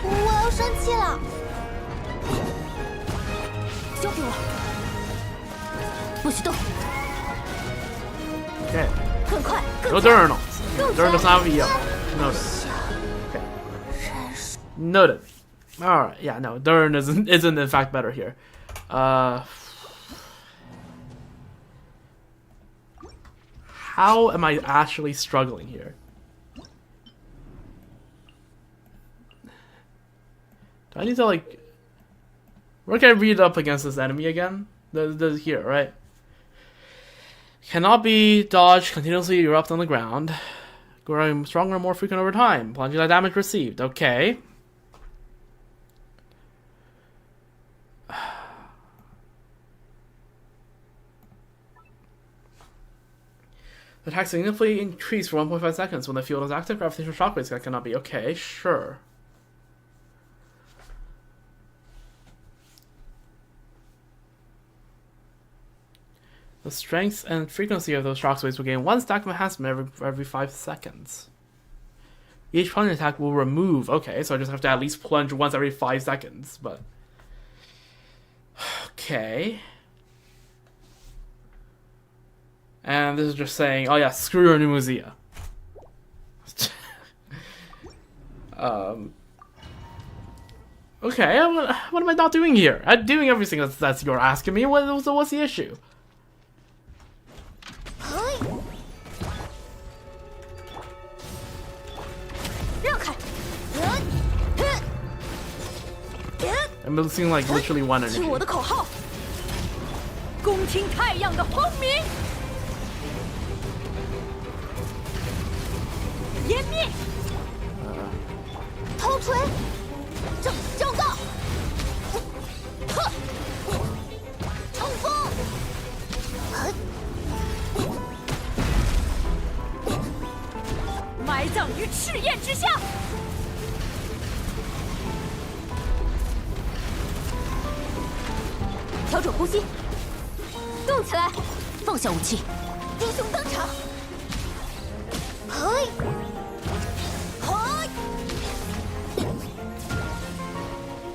我要生气了！交给我，不许动！ Okay. 更快， No 更强！ Durin. Durin does not have EO. Noted. Okay. Noted. Alright, yeah, no, Durin isn't in fact better here. How am I actually struggling here? Do I need to, like... Where can I read up against this enemy again? The here, right? Cannot be dodged, continuously erupt on the ground. Growing stronger and more frequent over time. Plunging the damage received. Okay. The attack significantly increased for 1.5 seconds when the field is active. Gravitational shockwaves that cannot be. Okay, sure. The strength and frequency of those shockwaves will gain 1 stack of enhancement every 5 seconds. Each plunge attack will remove. Okay, so I just have to at least plunge once every 5 seconds, but... Okay. And this is just saying, oh yeah, screw your new Muzia. Okay, what am I not doing here? I'm doing everything that's you're asking me. So what's the issue? I'm losing like literally 1 energy. 听我的口号，恭听太阳的轰鸣，湮灭，头锤，正道，呵，冲锋，埋葬于赤焰之下。 调整呼吸，动起来，放下武器，英雄登场！嘿，嘿，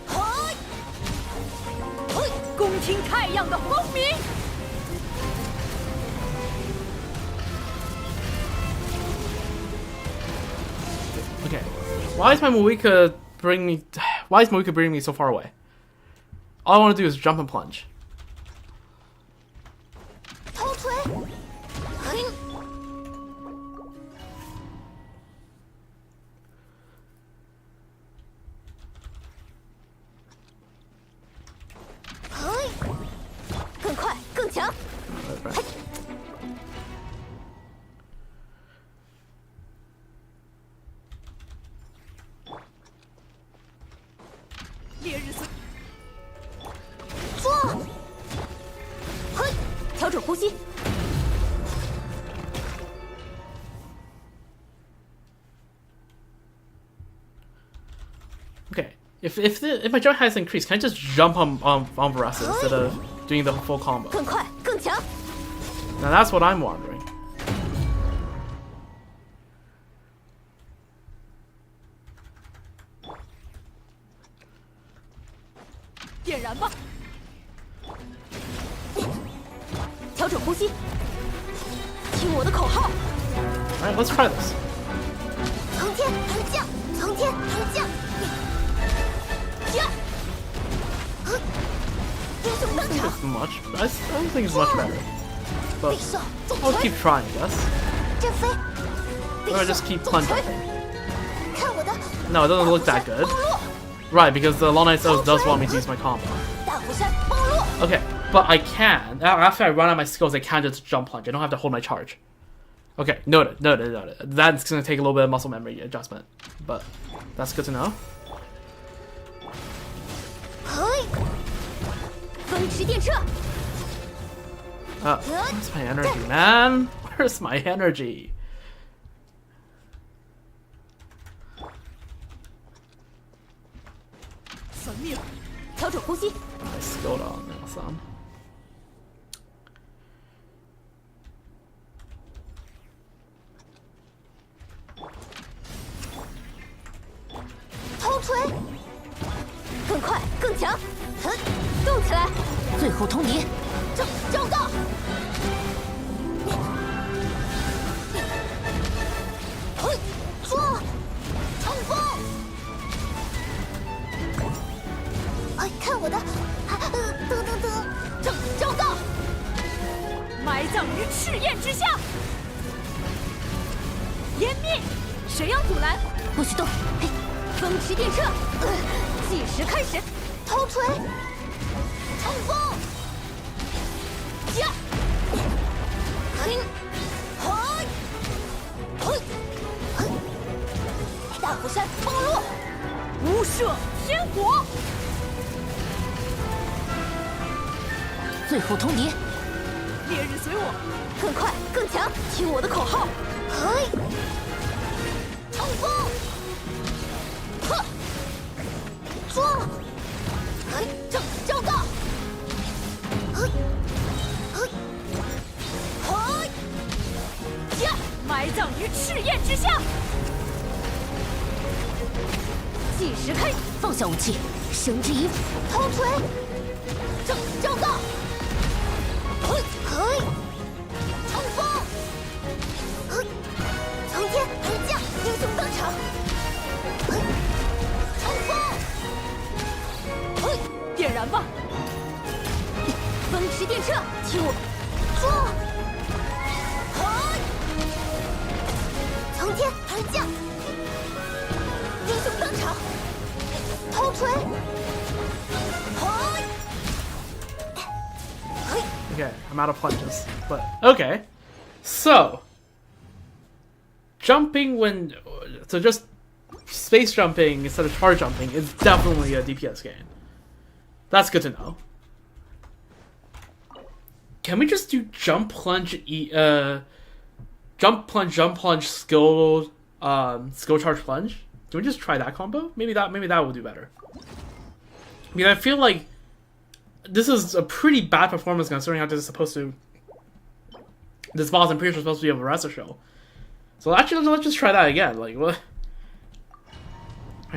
嘿，嘿，恭听太阳的轰鸣！ Okay, why is Moika bringing me so far away? All I want to do is jump and plunge. 头锤，嘿，嘿，更快，更强，嘿，烈日随。 嘿，调整呼吸。Okay, if my jump has increased, can I just jump on Varasa instead of doing the full combo? 更快，更强。 Now that's what I'm wondering. 点燃吧。 调整呼吸，听我的口号。Alright, let's try this. 从天而降，从天而降。呀！英雄登场。 It's much. I don't think it's much better. But 匕首，重 I'll 锤， keep trying, I guess. 振飞。 Or I just keep plunging. 看我的。 No, it doesn't look that good. Right, because the Long Night's Oath does want me to use my combo. 大虎山崩落。 Okay, but I can. After I run out of my skills, I can just jump plunge. I don't have to hold my charge. Okay, noted. That's gonna take a little bit of muscle memory adjustment, but that's good to know. 嘿，风驰电掣。 Where's my energy, man? Where's my energy? 算命，调整呼吸。 I skilled on now, some. 头锤，更快，更强，动起来！最后通牒，正道！嘿，抓，冲锋！哎，看我的，正道！埋葬于赤焰之下，湮灭！谁要阻拦？不许动！嘿。 风驰电掣，计时开始，头锤，冲锋，呀，嘿，嘿，嘿，嘿，大虎山崩落，无赦天火，最后通牒，烈日随我，更快更强，听我的口号，嘿，冲锋。 呵，抓！嘿，正道！嘿，嘿，小武器，绳之以头锤，正道，嘿，冲锋，嘿，从天而降，英雄登场，嘿，冲锋，嘿，点燃吧，风驰电掣，听我说，嘿，从天而降，英雄登场，头锤。 Okay, I'm out of plunges. But okay. So jumping when just space jumping instead of charge jumping is definitely a DPS game. That's good to know. Can we just do jump plunge jump plunge skill charge plunge? Can we just try that combo? Maybe that will do better. I mean, I feel like this is a pretty bad performance considering how this is supposed to. This boss, I'm pretty sure, is supposed to be a Varesa show. So actually, let's just try that again. Like, what?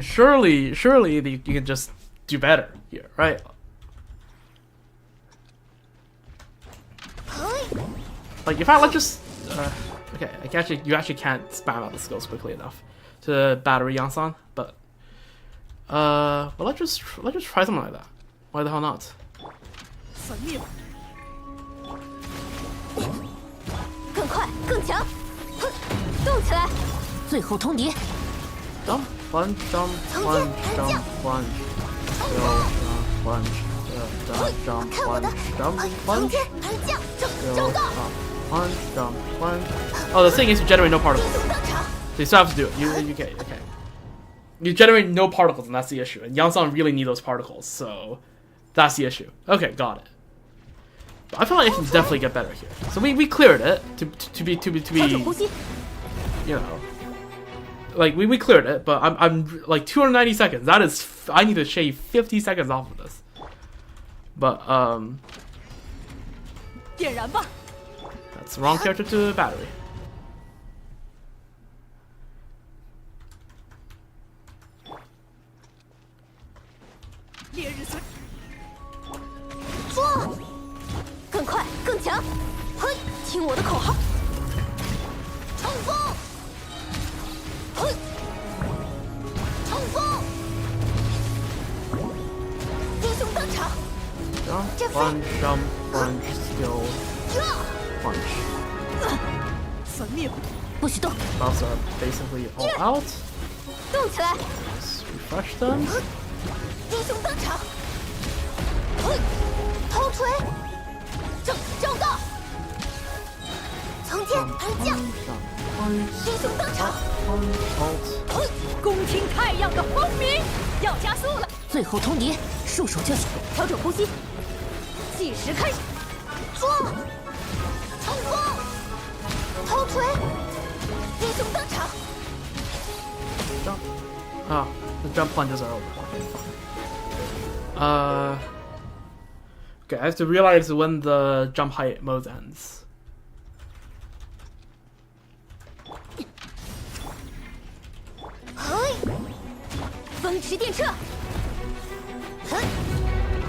Surely, you can just do better here, right? Like, in fact, let's just. Okay, you actually can't spam out the skills quickly enough to battery Yansan, but. Well, let's just try something like that. Why the hell not? 更快，更强，哼，动起来！最后通牒， Jump, plunge, jump, plunge, jump, plunge, jump, plunge, jump, 从 plunge, 天而降，正道， plunge, jump, plunge. Oh, the thing is you generate no particles. 英雄登場， So you still have to do it. Okay. You generate no particles, and that's the issue. And Yansan really need those particles, so that's the issue. Okay, got it. But I feel like I can definitely get better here. So we cleared it to be 调整呼吸， you know, like we cleared it, but I'm like 290 seconds. That is I need to shave 50 seconds off of this. But 点燃吧！ that's the wrong character to battery. 烈日随，说，更快，更强，嘿，听我的口号，冲锋，嘿，冲锋，英雄登场， Jump, plunge, jump, plunge, skill, punch. 粉灭，不许动， Buffs are basically all out. 动起来， Let's refresh them. 英雄登场，嘿，头锤，正道，从天而降， 英雄登场， 嘿，恭听太阳的轰鸣，要加速了，最后通牒，束手就擒。调整呼吸，计时开始，说，冲锋，头锤，英雄登场， Jump. Ah, the jump plunges are over. Okay, I have to realize when the jump height mode ends. 嘿，风驰电掣，嘿，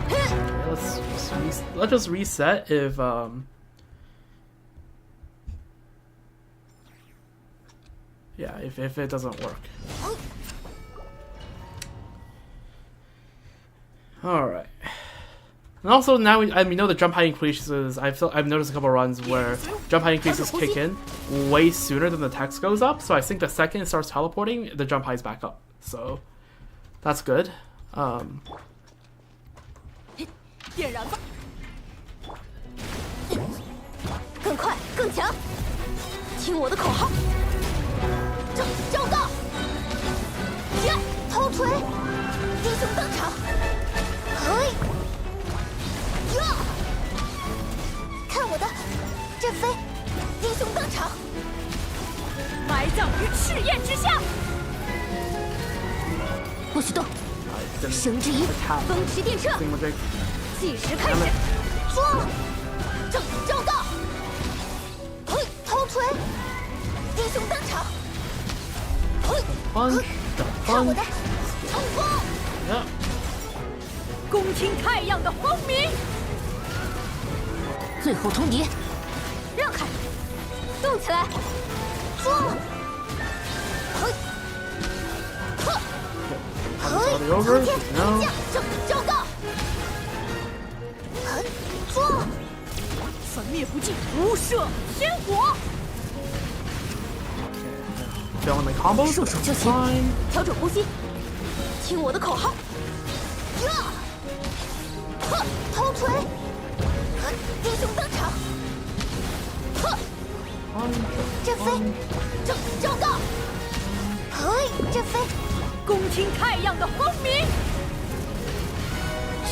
嘿。 Okay, let's just reset if yeah, if it doesn't work. All right. And also now we know the jump height increases. I've noticed a couple runs where jump height increases kick in way sooner than the text goes up. So I think the second it starts teleporting, the jump height's back up. So that's good. 点燃吧！更快，更强！听我的口号，正道！耶，头锤！英雄登场！嘿，呀！看我的震飞！英雄登场！埋葬于赤焰之下！不许动， I didn't 绳之以 attack 风驰电掣， thingamajig. 计时开始，说，正道，嘿，头锤，英雄登场，嘿， Punch, jump 看我 punch. 的冲锋， Yeah. 恭听太阳的轰鸣，最后冲敌，让开，动起来，捉！嘿，呵，嘿， Already over. 天 No. 降昭告，嘿，捉！三灭不尽，无赦天火。 Failing my combos. 束手就擒， Fine. 调整呼吸，听我的口号，呀，呵，头锤，呵，英雄登场，呵， 这飞，昭告，嘿，这飞，恭听太阳的轰鸣，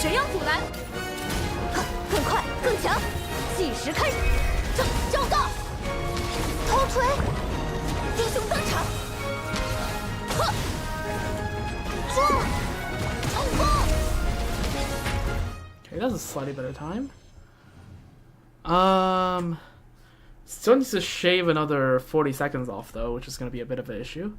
谁要阻拦？呵，更快更强，计时开始，昭告，头锤，英雄登场，呵，捉，冲锋。 Okay, that's a slightly better time. Still needs to shave another 40 seconds off though, which is going to be a bit of an issue.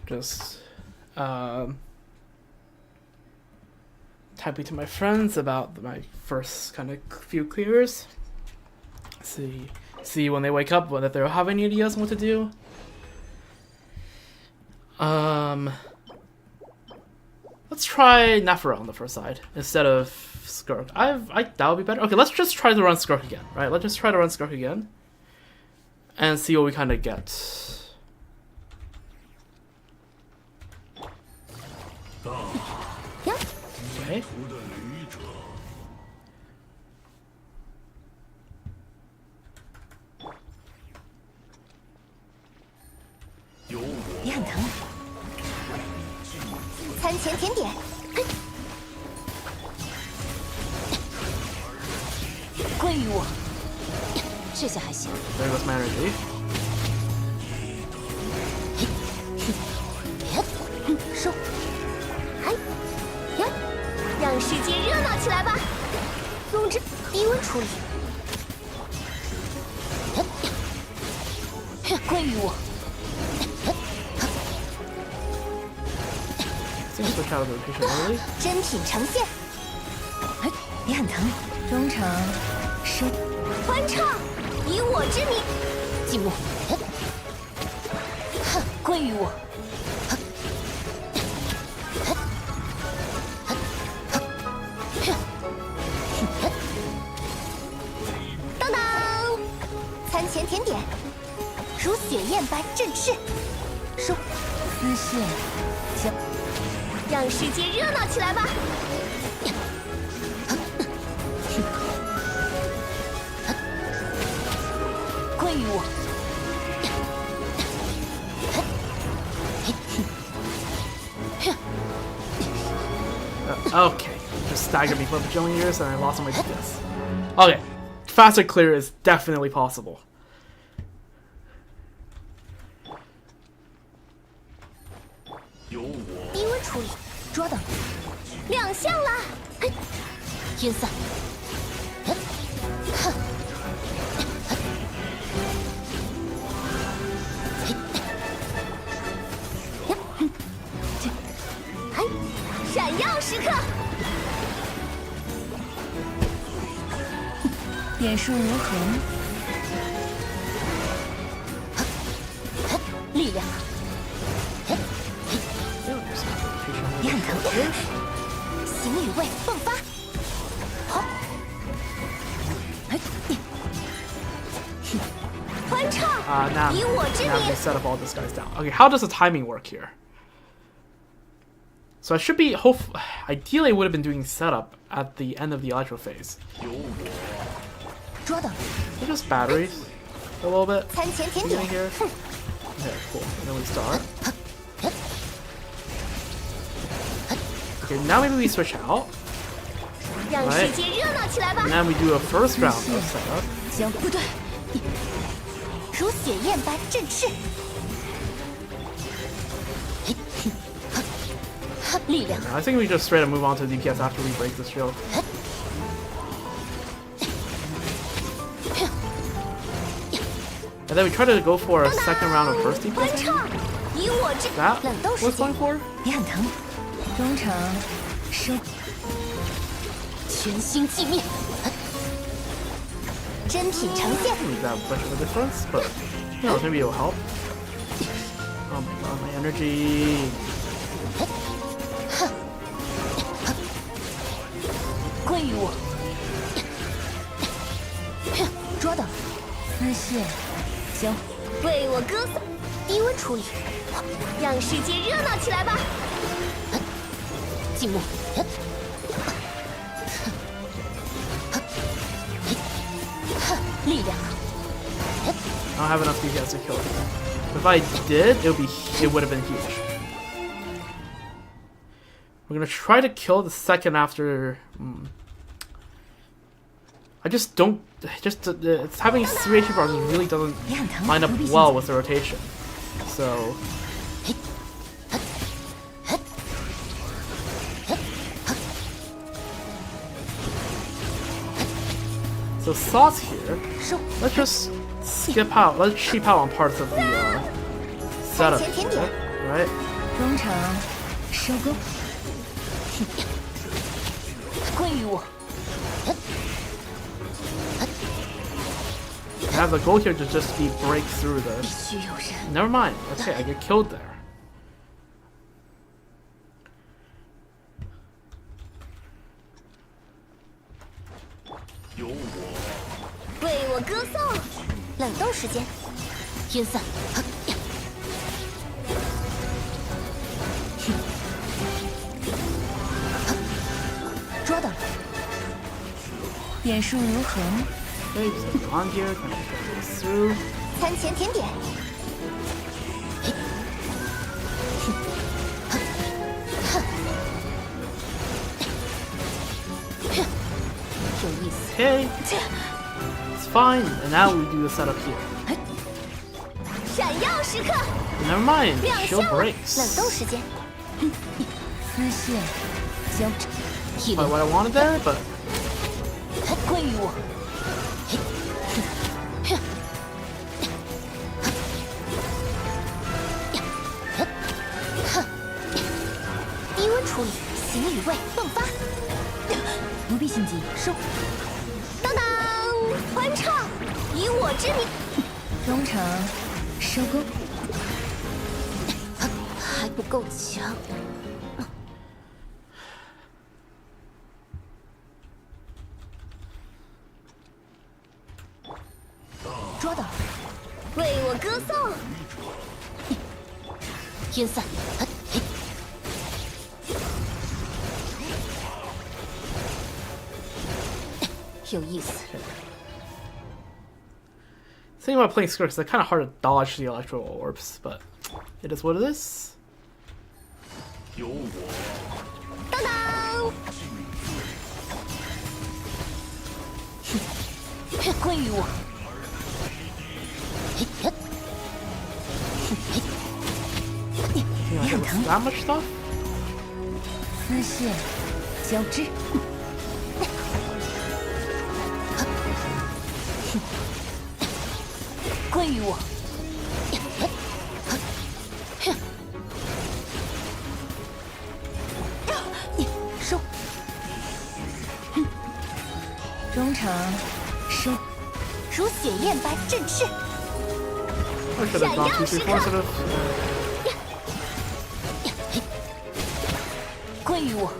Just typing to my friends about my first kind of few clears. See when they wake up whether they'll have any ideas on what to do. Let's try Nephra on the first side instead of Skirk. That would be better. Okay, let's just try to run Skirk again, right? Let's just try to run Skirk again and see what we kind of get. Okay.你很疼。餐前甜点，嘿，归于我。这下还行。 There goes my energy. 收。哎，呀，让世界热闹起来吧！总之，低温处理。归于我。 Seems to out of rotation early. 真品呈现。哎，你很疼。中场收。欢唱，以我之名。静默。哼，归于我。 当当，餐前甜点，如血焰般振翅，收丝线，将让世界热闹起来吧！归于我。 Okay, just staggered me for a bajillion years and I lost my DS. Okay, faster clear is definitely possible. 低温处理，捉等，亮相了！嘿，烟散，哼，嘿，闪耀时刻，点数如何？力量。 你很疼，形与味迸发，好，欢唱， Now 以我之 they 名。 set up all these guys down. Okay, how does the timing work here? So I should be ideally I would have been doing setup at the end of the electro phase. 捉到， Just batteries a little bit. 餐前甜点 Beginning，here. Okay, cool. And then we start. Okay, now maybe we switch out. 让世界热闹起来吧 And！then we do a first round of setup. 行，不对，如血焰般振翅，力量 I think we just straight up move on to DPS after we break this shield. And then we try to go for a second round of first 欢 DPS. 唱，以我之 That 冷斗世 was 界 going，for? 别很疼，中场收，全心寂灭，真品呈现， That much of a difference, but you know, maybe it'll help. Oh my god, my energy. 归于我，捉到，丝线，行，为我歌颂，低温处理，让世界热闹起来吧！静默，力量， I don't have enough DPS to kill it. If I did, it would have been huge. We're gonna try to kill the second after. I just don't. It's having 3 HP bars really doesn't line up well with the rotation. So. So thoughts here. Let's just skip out. Let's cheap out on parts of the setup here, right? 中场收工，归于我， I have the goal here to just be break through 必 this. 须有人。 Never mind. Okay, I get killed there. "为我歌颂，冷斗时间，晕散，捉到了，点数如何呢？ Okay, so on here, kind of go through. 餐前甜点，有意思。 Okay, it's fine. And now we do the setup here. 闪耀时刻， Never mind. 亮 Shield 相，冷 breaks. 斗时间，丝线，交织，体 Not 力 what I wanted there, but 归于我。低温处理，形与味迸发，不必心急，收。当当，欢唱，以我之名。中场收工，还不够强。捉到，为我歌颂，晕散，有意思。 thing about playing Skirk is they're kind of hard to dodge the electro orbs, but it is what it is. 当当，归于我。 You know, it was that much stuff? 丝线交织，归于我。收，中场收，如血焰般振翅， I should have gone 2, 3, 4 instead of. 归于我。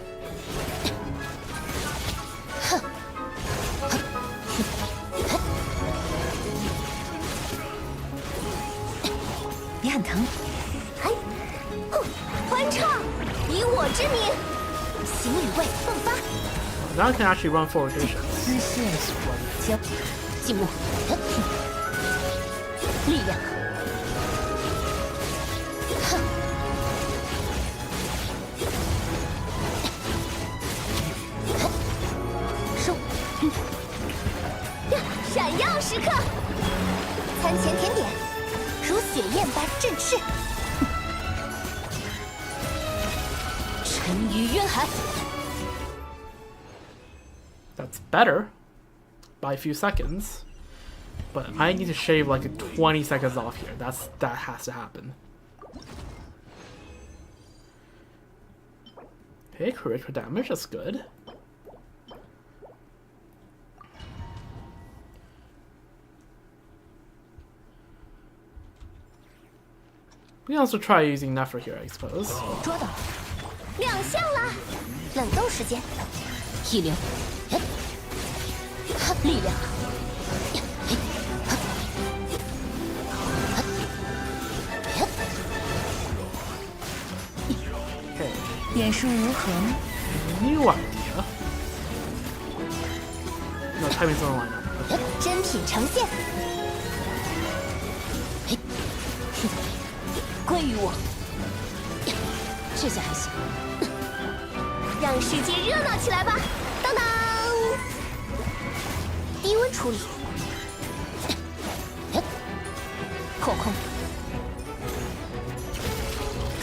别很疼，哎，哼，欢唱，以我之名。now I can actually run forward rotation. 丝线将静默，力量，哼，收，呀，闪耀时刻，餐前甜点，如雪焰般振翅，沉于渊海。 That's better by a few seconds, but I need to shave like 20 seconds off here. That has to happen. Okay, critical damage. That's good. We can also try using Nefer here, I suppose. 捉到，亮相了！冷冻时间，一流，力量，点数如何？ New idea. No, timing's on the line up. 真品呈现，归于我。这下还行，让世界热闹起来吧！当当，低温处理，后空，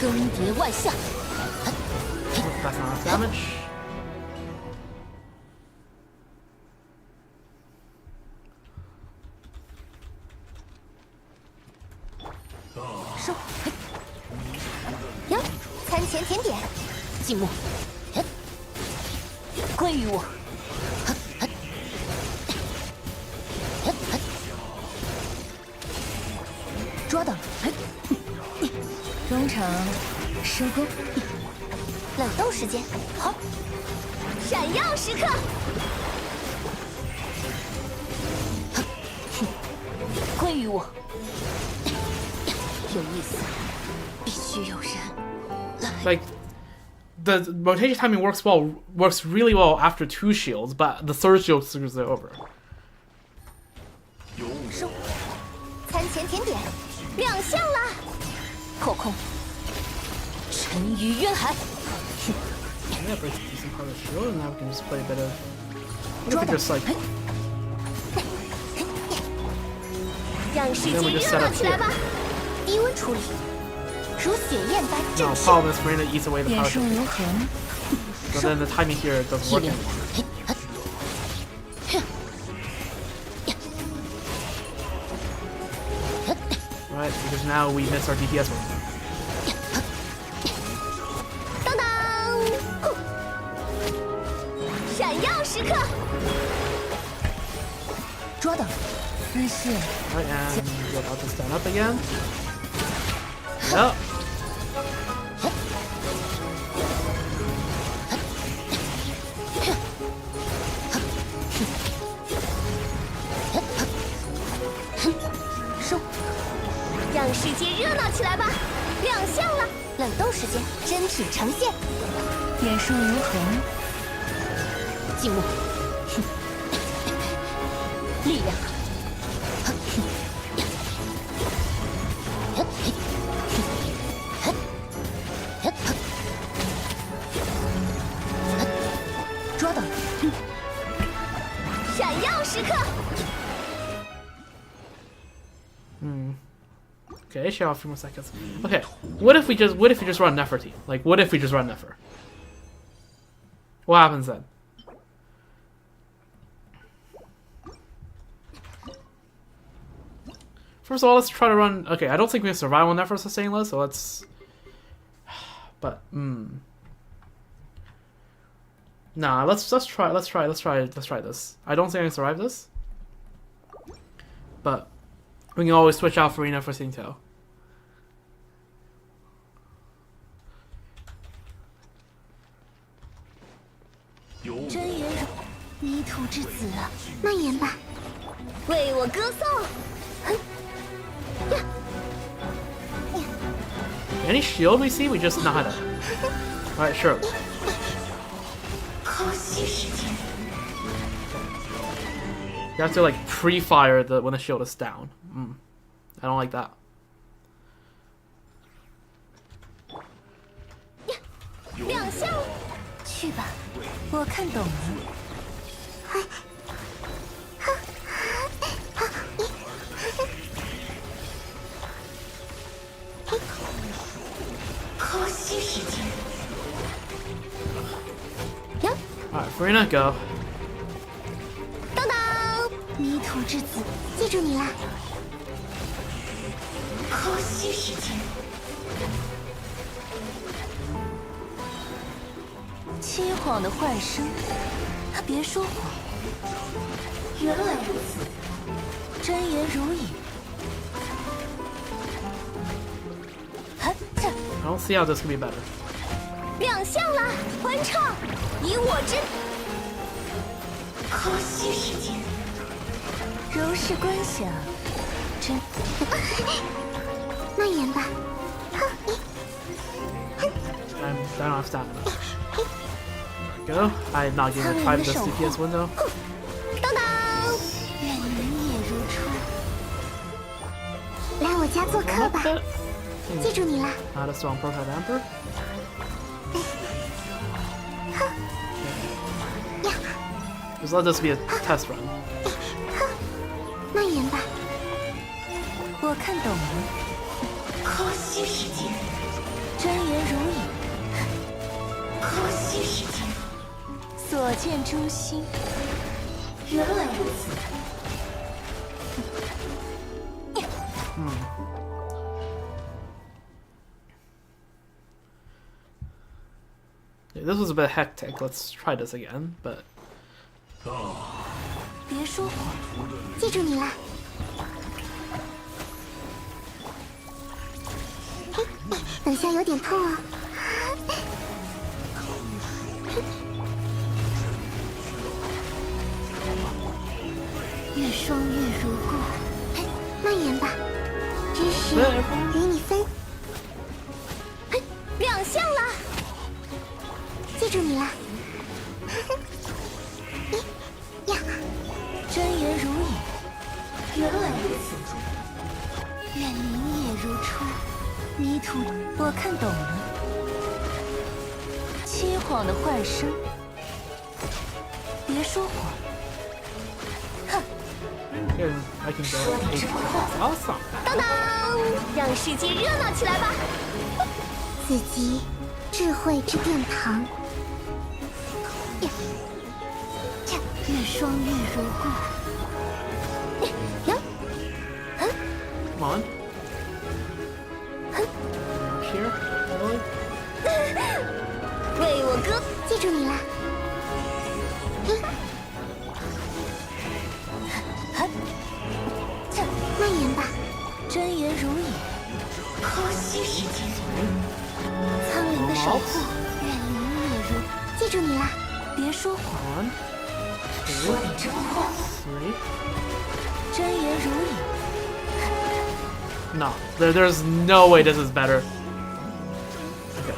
更迭万象。 That's not enough damage. 收，呀，餐前甜点，静默，归于我。捉到，中场收工。 冷冻时间，好！闪耀时刻，归于我。有意思，必须有人来。 Like the rotation timing works really well after 2 shields, but the third shield screws it over. 收，餐前甜点，亮相了！后空，沉于渊海。 Yeah, breaks a decent part of the shield, and now we can just play a bit of. What if we just like. 让世界热闹起来吧！低温处理，如雪焰般 No, 振翅。 problem is Marina eats away the 点 power 数 shield. 如何？ So then the timing here doesn't work anymore. Right, because now we miss our DPS one. 当当，呼，闪耀时刻，捉到，丝线， Right, and you're about to stand up again. Yep.收，让世界热闹起来吧！亮相了，冷冻时间，真品呈现。点数如何？静默，力量。 捉到，闪耀时刻。 Okay, share off a few more seconds. Okay, what if we just run Neferty? Like, what if we just run Nefer? What happens then? First of all, let's try to run. Okay, I don't think we can survive on Nefer sustainless, so let's. But nah, let's try this. I don't think I can survive this, but we can always switch out Farina for Singtail. 真元荣，泥土之子啊，蔓延吧，为我歌颂。呀， Any shield we see, we just nada. Alright, sure. 可惜时间。You have to like pre-fire when the shield is down. I don't like that. 亮相，去吧，我看懂了。可惜时间。 Alright, Farina, go. 当当，迷途之子，记住你了。可惜时间。 切谎的幻声，别说谎。原来如此，真言如影。I don't see how this can be better. 亮相啦！欢唱，以我之。可惜时间。柔式观想，真。慢言吧。 I don't have stamina. There we go. I'm not getting the 5 the CPS window. 当当，愿明夜如初。来我家做客吧，记住你了。 Not a strong prototype Emperor. Just let this be a test run. 慢言吧。我看懂了，可惜时间。真言如影，可惜时间。 所见诛心。原来如此。Yeah, this was a bit hectic. Let's try this again, but 别说谎，记住你了。等下有点痛哦。越霜月如故，慢言吧，知识与你分。亮相啦！记住你了。呀，真言如影。原来如此，愿明夜如初。迷途，我看懂了。切谎的幻声，别说谎。 I can go. Awesome. 当当，让世界热闹起来吧！此即智慧之殿堂。越霜月如故。Come on. Here, really? 为我歌，记住你了。慢言吧，真言如影。可惜时间。苍灵的守护，愿明夜如。记住你了。别说谎。 1, 说点真话。 2, 3. 真言如影。 No, there's no way this is better. Okay.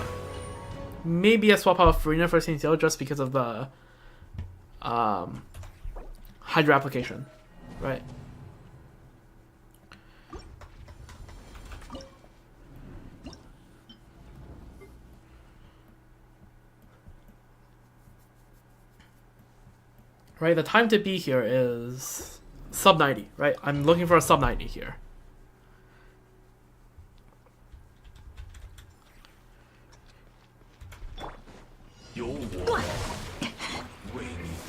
Maybe I swap out Farina for Cincel just because of the Hydra application, right? Right, the time to be here is sub 90, right? I'm looking for a sub 90 here. Go.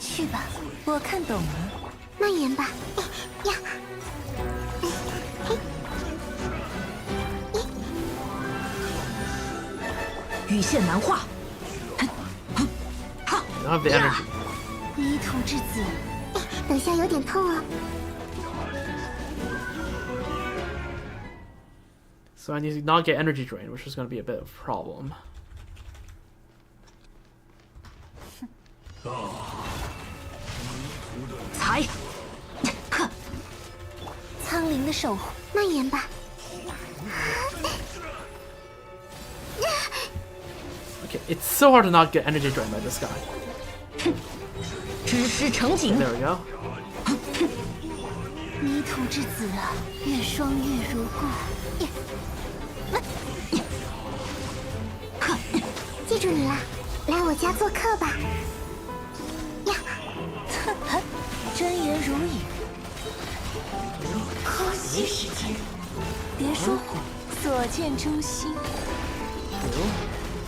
去吧，我看懂了。慢言吧。呀。羽线难画。 I don't have the energy. 迷途之子，等下有点痛哦。 So I need to not get energy drain, which is going to be a bit of a problem. 才，呵，苍灵的守护，慢言吧。 Okay, it's so hard to not get energy drained by this guy. 知识成景。 There we go. 泥土之子啊，愿双月如故。记住你了，来我家做客吧。呀，真言如影。可惜时间，别说谎，所见诛心。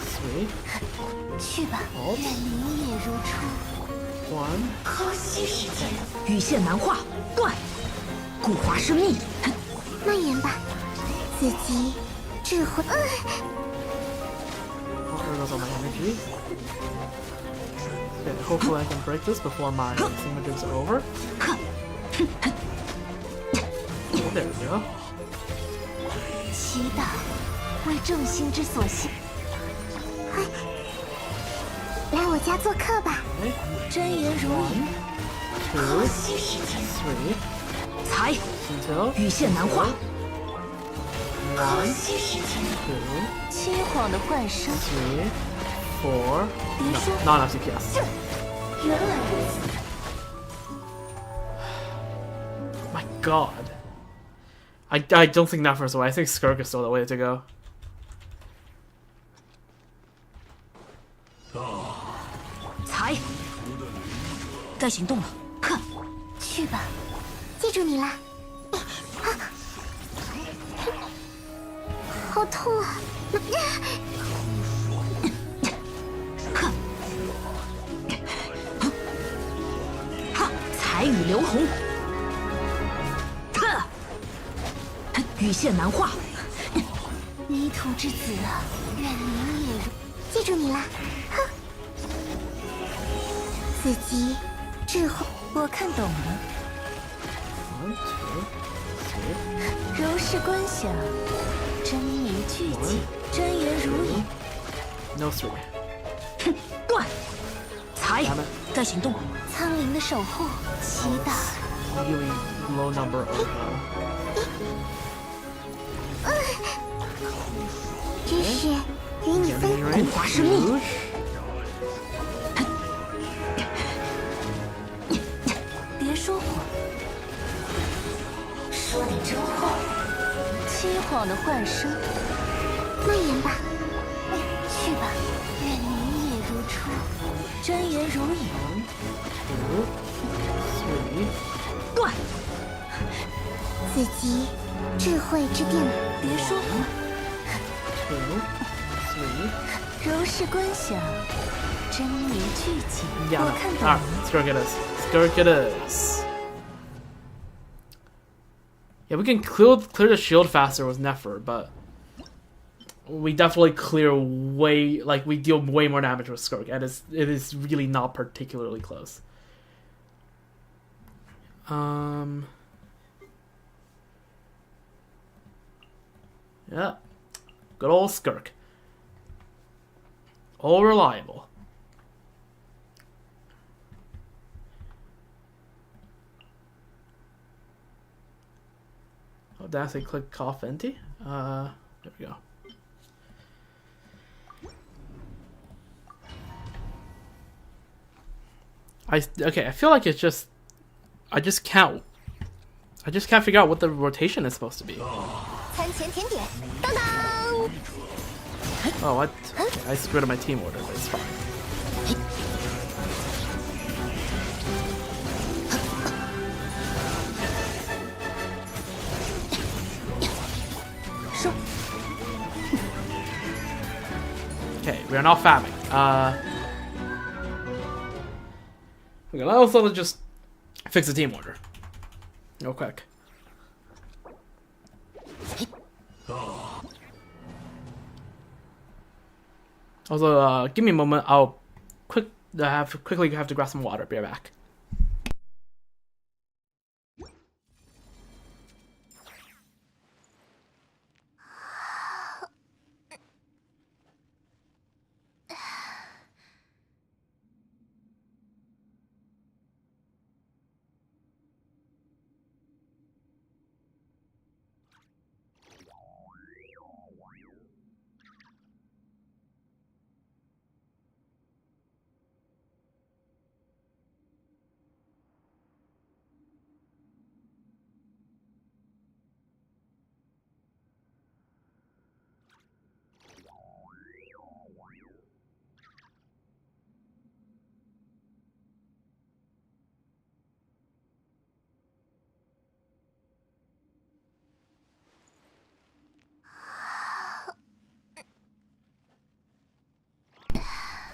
Sweet. 去吧，愿明也如初。 One. 可惜时间，羽线难画，断。古华生密。蔓延吧，子集智慧。Oh, there goes all my energy. Okay, hopefully I can break this before my images are over. Oh, there we go. 祈祷为众星之所系。来我家做客吧。 Okay. 真言如影。 Two. 惜时间， Three. 才 Until. 羽线难画。 可惜时间， Two. 凄惶的幻声。 Three. Four. 别说 Not enough CPS. 原来如此。 My god. I don't think that first way. I think Skirk is still the way to go. 才，该行动了。哼，去吧，记住你了。好痛啊！哈，彩羽流红。哼，羽线难画。泥土之子啊，愿明也如。记住你了。哼，子集智慧。我看懂了。 One, two, three. 如是观想，真迷聚集，真言如影。 No three. 哼，断。才 Damn it. 该行动。苍灵的守护，祈祷。 Really low number of. 知识与你分。 Durin. 华生密。 别说谎，说得真话。凄惶的幻声。蔓延吧，去吧，愿明也如初。真言如影。 Two, three. 断。子集智慧之殿。别说谎。 Two, three. 如是观想，真迷聚集。 Yeah. 我 No. 看懂 Alright, 了。 Skirk it is. Skirk it is. Yeah, we can clear the shield faster with Nefer, but we definitely clear way, like, we deal way more damage with Skirk, and it is really not particularly close. Yeah. Good old Skirk. All reliable. Oh, did I say click cough venti? There we go. Okay, I feel like it's just I just can't figure out what the rotation is supposed to be. 餐前甜点，当当！ Oh, what? Okay, I screwed up my team order, but it's fine. 收。 Okay, we are now fabbing. Okay, let's also just fix the team order. Real quick. Also, give me a moment. I'll quickly have to grab some water. Be right back.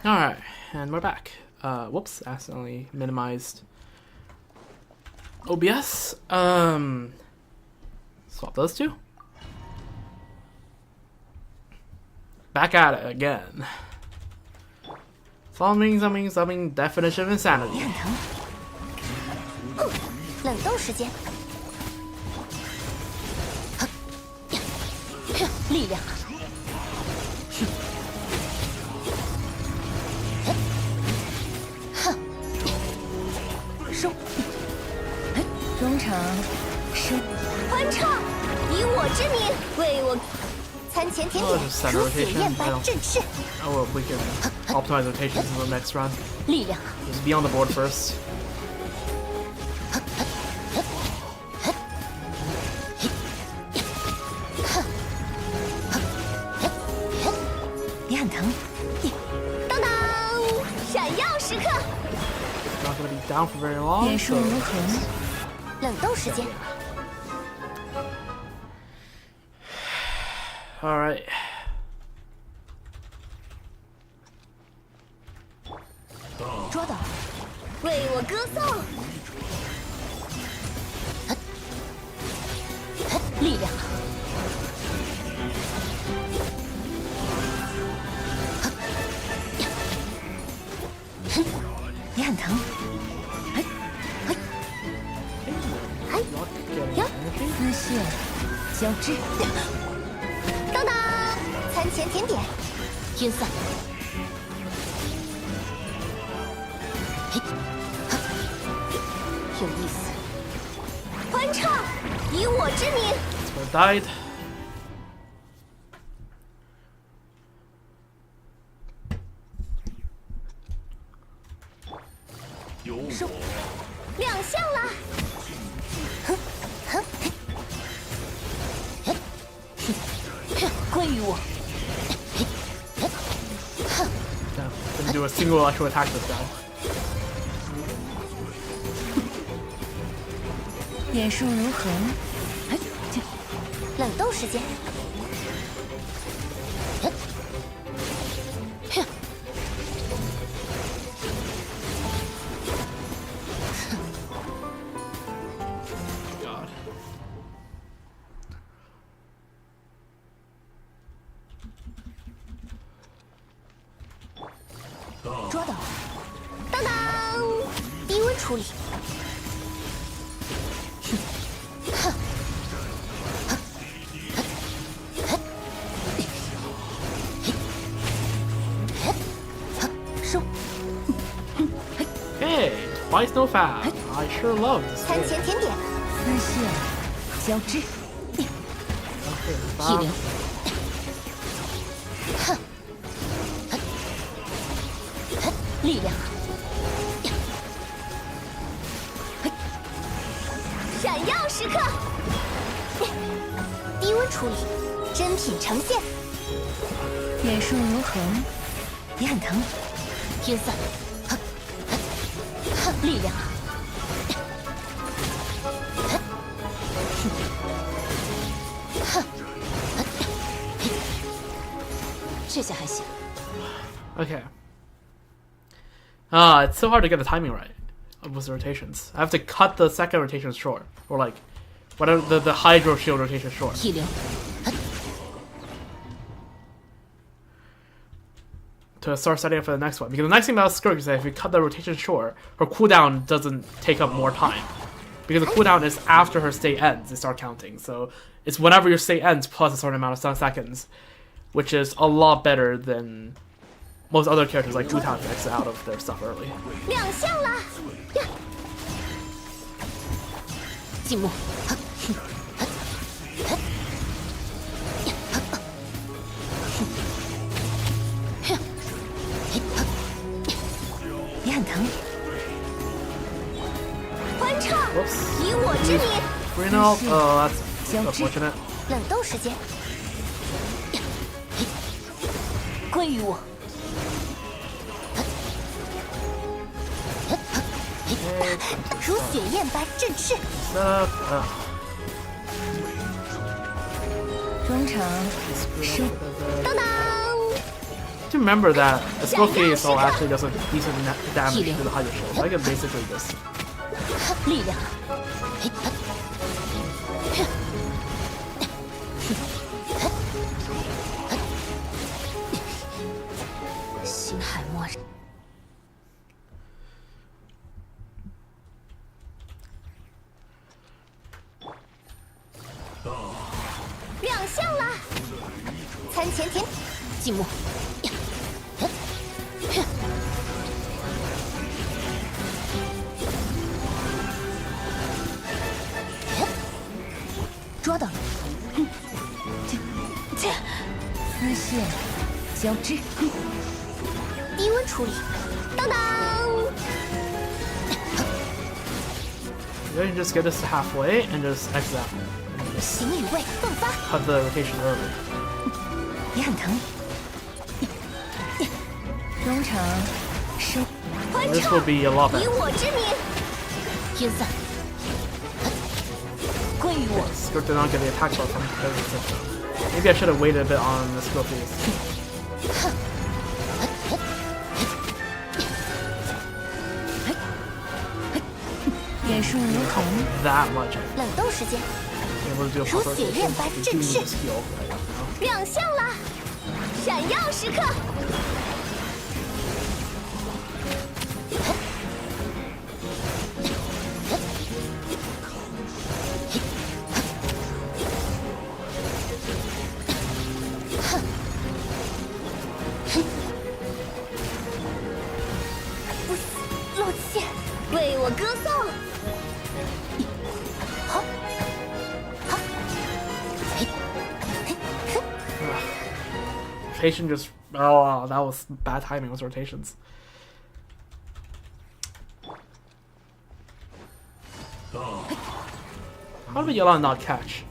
Alright, and we're back. Whoops, accidentally minimized OBS. Swap those two. Back at it again. Something definition of insanity. 冷冻时间，力量，收，中场收，欢唱，以我之名为我餐前甜点，如血焰般振翅。 Oh, well, we can optimize rotations in the next run. 力量， Just be on the board first. 你很疼。当当，闪耀时刻， Not gonna be down for very long. 点数 So 如何？冷冻时间， all right. 捉到，为我歌颂，力量，你很疼。 丝线交织，当当，餐前甜点，天散，有意思，欢唱，以我之名， So died. 收，亮相了，归于我， Yeah, didn't do a single actual attack this guy. 点数如何？冷冻时间， God. 捉到，当当，低温处理， 收， Hey, twice no foul. I sure love this 餐 game. 前甜点，丝线交织，气流，力量，闪耀时刻，低温处理，真品呈现，点数如何？你很疼。天散，力量，这下还行。 Okay. It's so hard to get the timing right with the rotations. I have to cut the second rotation short, or like, whatever the Hydro Shield rotation short. 气流， To start setting up for the next one. Because the next thing about Skirk is that if you cut the rotation short, her cooldown doesn't take up more time. Because the cooldown is after her state ends, they start counting. So it's whenever your state ends plus a certain amount of seconds, which is a lot better than most other characters like Jutan exit out of their stuff early. 亮相了，呀，静默，你很疼。欢唱， Whoops. 以我之名， Green out. Oh, that's unfortunate. 冷冻时间，归于我，如血焰般振翅， 中场收，当当， to remember that a skill phase will actually does a decent damage to the Hydro Shield. So I can basically just 力量。星海漠然。亮相啦！餐前甜，静默。抓到了！丝线交织，低温处理。当当！ you can just get us to halfway and just exit out. And just 形与味迸发， cut the rotation early. 也很疼。中场收，欢 This 唱 will be a lot 以 better. 我之名，天散，归于我。 Script did not get the attack bar from everything. Maybe I should have waited a bit on the skill phase. 点数如虹， That much. 冷冻时间， Able to do a 如 proper 血刃般 rotation. 震 Do 炽 the，skill right now. 亮相啦！闪耀时刻，不死露怯，为我歌颂。好，好， Rotation just. Oh, that was bad timing with rotations. How did Yolanda not catch?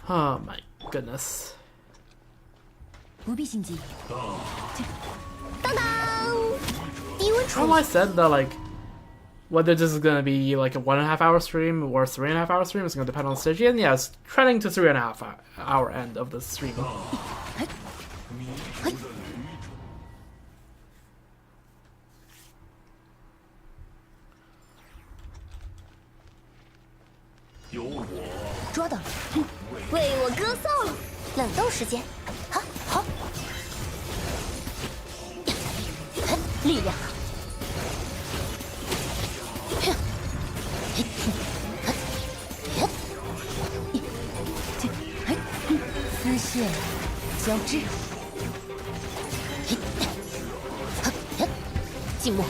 Oh my goodness. 不必心急。当当，低温处 Well, I 理， said that like whether this is gonna be like a 1.5 hour stream or 3.5 hour stream is gonna depend on Stygian. Yeah, it's trending to 3.5 hour end of the stream. 抓到了，为我歌颂。冷冻时间，好，好，力量，丝线交织，静默。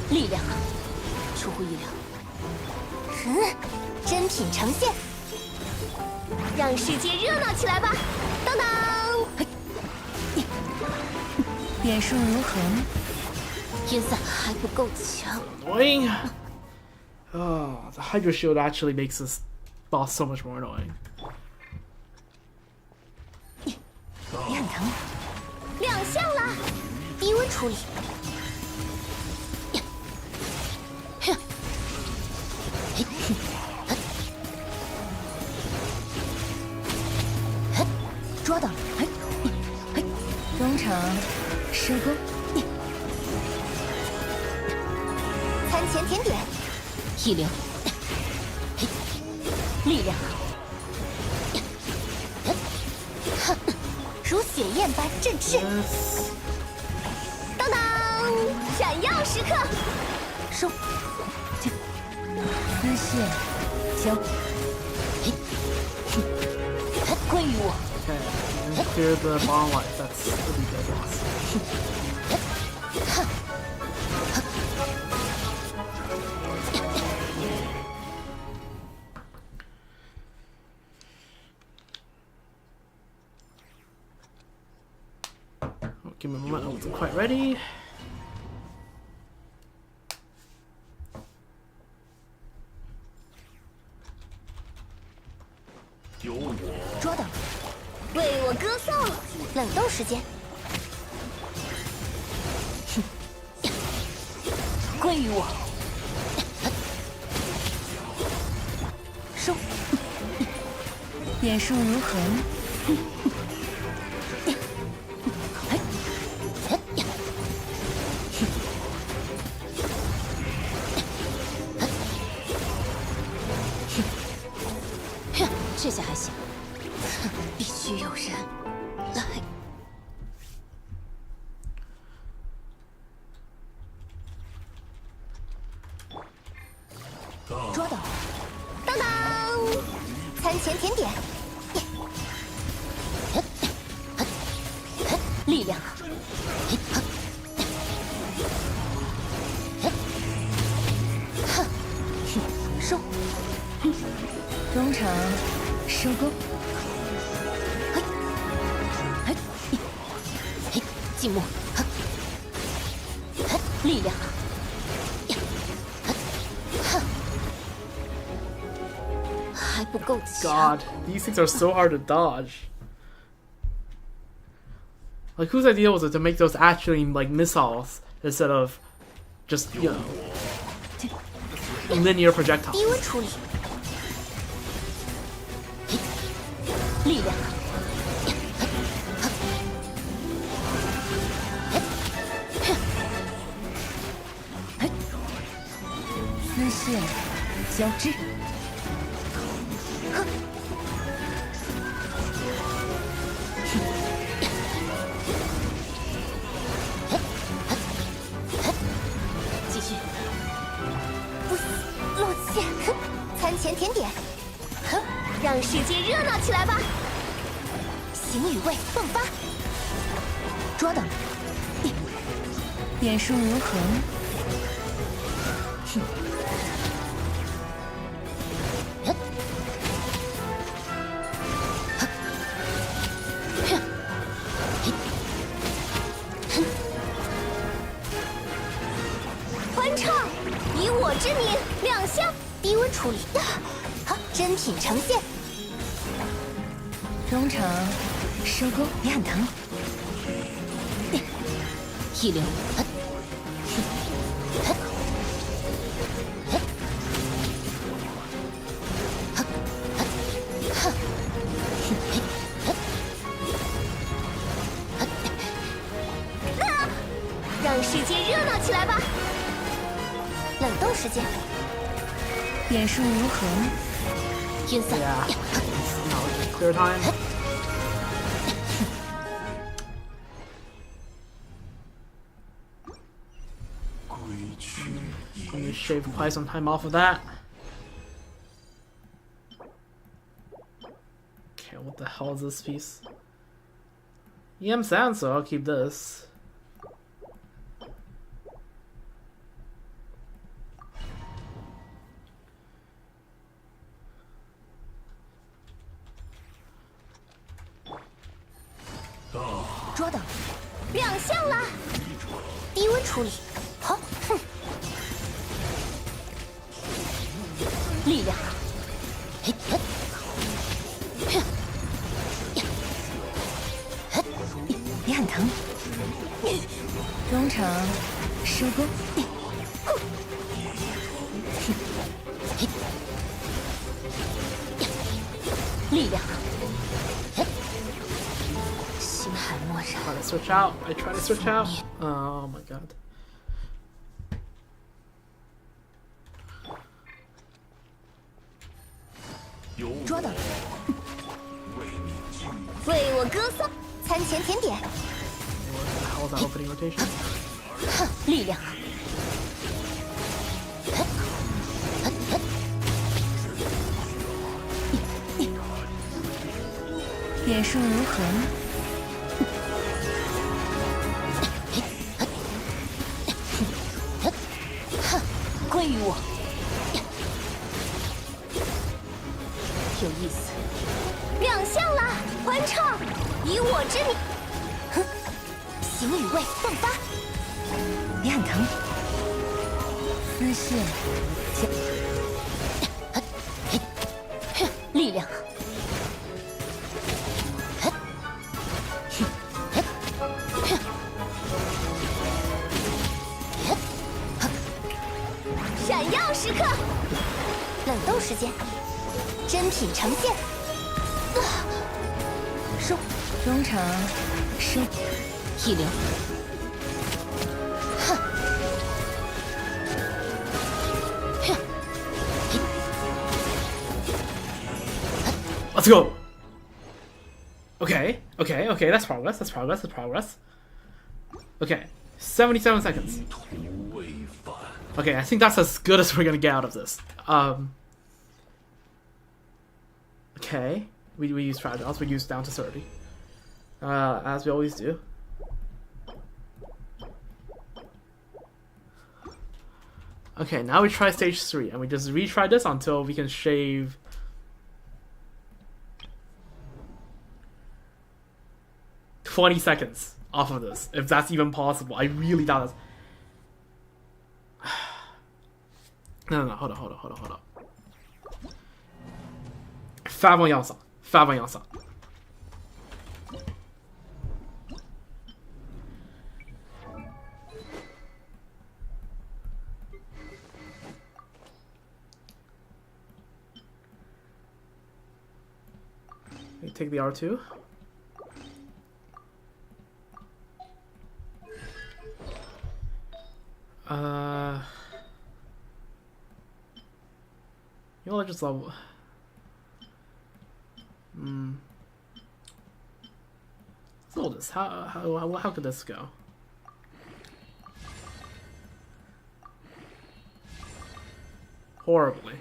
力量，出乎意料。真品呈现，让世界热闹起来吧！当当，点数如虹，天散还不够强， Annoying. Oh, the Hydro Shield actually makes this boss so much more annoying. 也很疼。亮相啦！低温处理，抓到了，中场收工，餐前甜点，一流，力量，如血焰般震炽。 Yes. 当当，闪耀时刻，收，丝线交，归于我。 Okay, and clear the bottom life. That's really good boss. Give me a moment. I wasn't quite ready. 抓到了，为我歌颂。冷冻时间，归于我。收，变数如何？这下还行，必须有人来。捉到！当当！餐前甜点，力量，收。中场收工。静默，力量，还不够强。 God, these things are so hard to dodge. Like, whose idea was it to make those actually like missiles instead of just, you know, linear projectiles? 低温处理，力量，丝线交织。继续，不死落线，餐前甜点，哼，让世界热闹起来吧！形与味迸发，捉到！变数如何？欢唱，以我之名亮相，低温处理，好，真品呈现，中场收工。别很疼，一流。让世界热闹起来吧！冷冻时间，变数如何？晕散， Yeah. No, clear time. Let me shave quite some time off of that. Okay, what the hell is this piece? EM sound, so I'll keep this. Oh. 捉到！亮相啦！低温处理，好，哼，力量，别很疼。中场收工。力量，心海默然。 Try to switch out. I try to switch out. Oh my god. 捉到！为我歌颂，餐前甜点， What the hell is that opening rotation? 力量，变数如何？归于我。有意思，亮相啦！欢唱，以我之名，哼，形与味迸发，别很疼。丝线力量，闪耀时刻，冷冻时间，真品呈现，中场是1-0。哼！ Let's go. Okay, okay, okay. That's progress. That's progress. That's progress. Okay, 77 seconds. Okay, I think that's as good as we're gonna get out of this. Okay, we use trials. We use down to 30, as we always do. Okay, now we try stage 3, and we just retry this until we can shave 20 seconds off of this, if that's even possible. I really doubt that's... No, hold on. 发问要上。We take the R2. You know, just level. Let's roll this. How could this go? Horribly.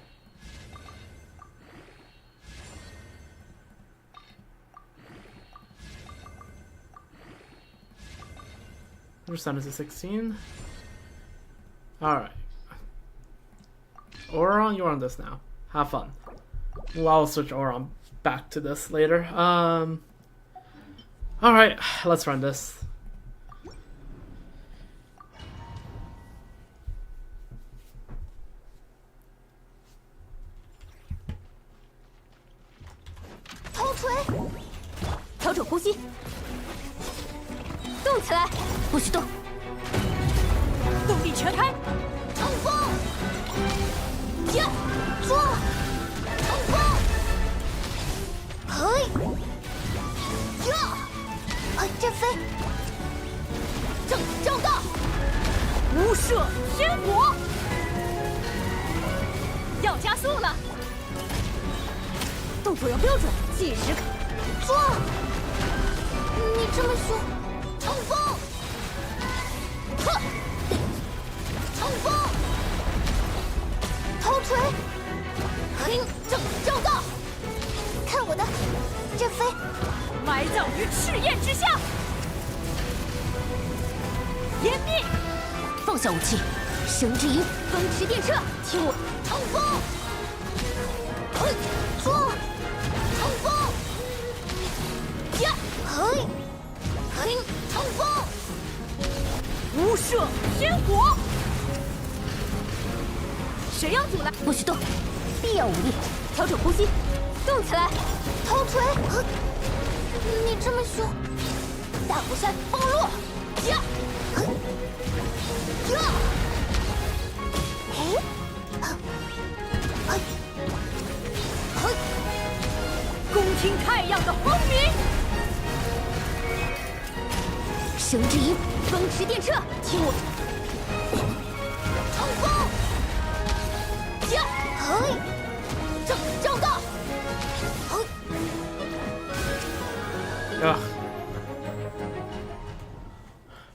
Percent is a 16. Alright. Oron, you're on this now. Have fun. Well, I'll switch Oron back to this later. Alright, let's run this.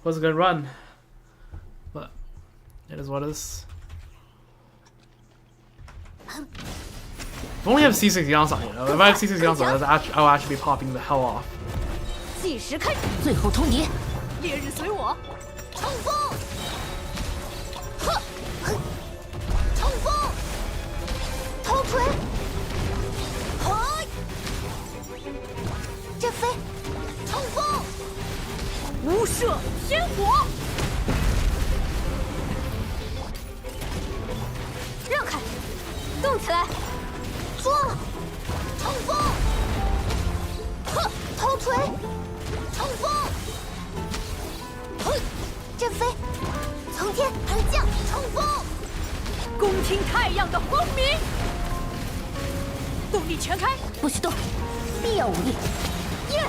Was a good run, but it is what it is. If I only have C6 Yangsa, you know, if I have C6 Yangsa, I'll actually be popping the hell off. 计时开始，最后通牒，烈日随我，冲锋！呵，冲锋！头锤，嗨！阵飞，冲锋！无射天火！让开，动起来！抓！冲锋！呵，头锤！ 冲锋！嘿，阵飞，从天而降，冲锋！恭听太阳的轰鸣，动力全开，不许动，必要武力！耶，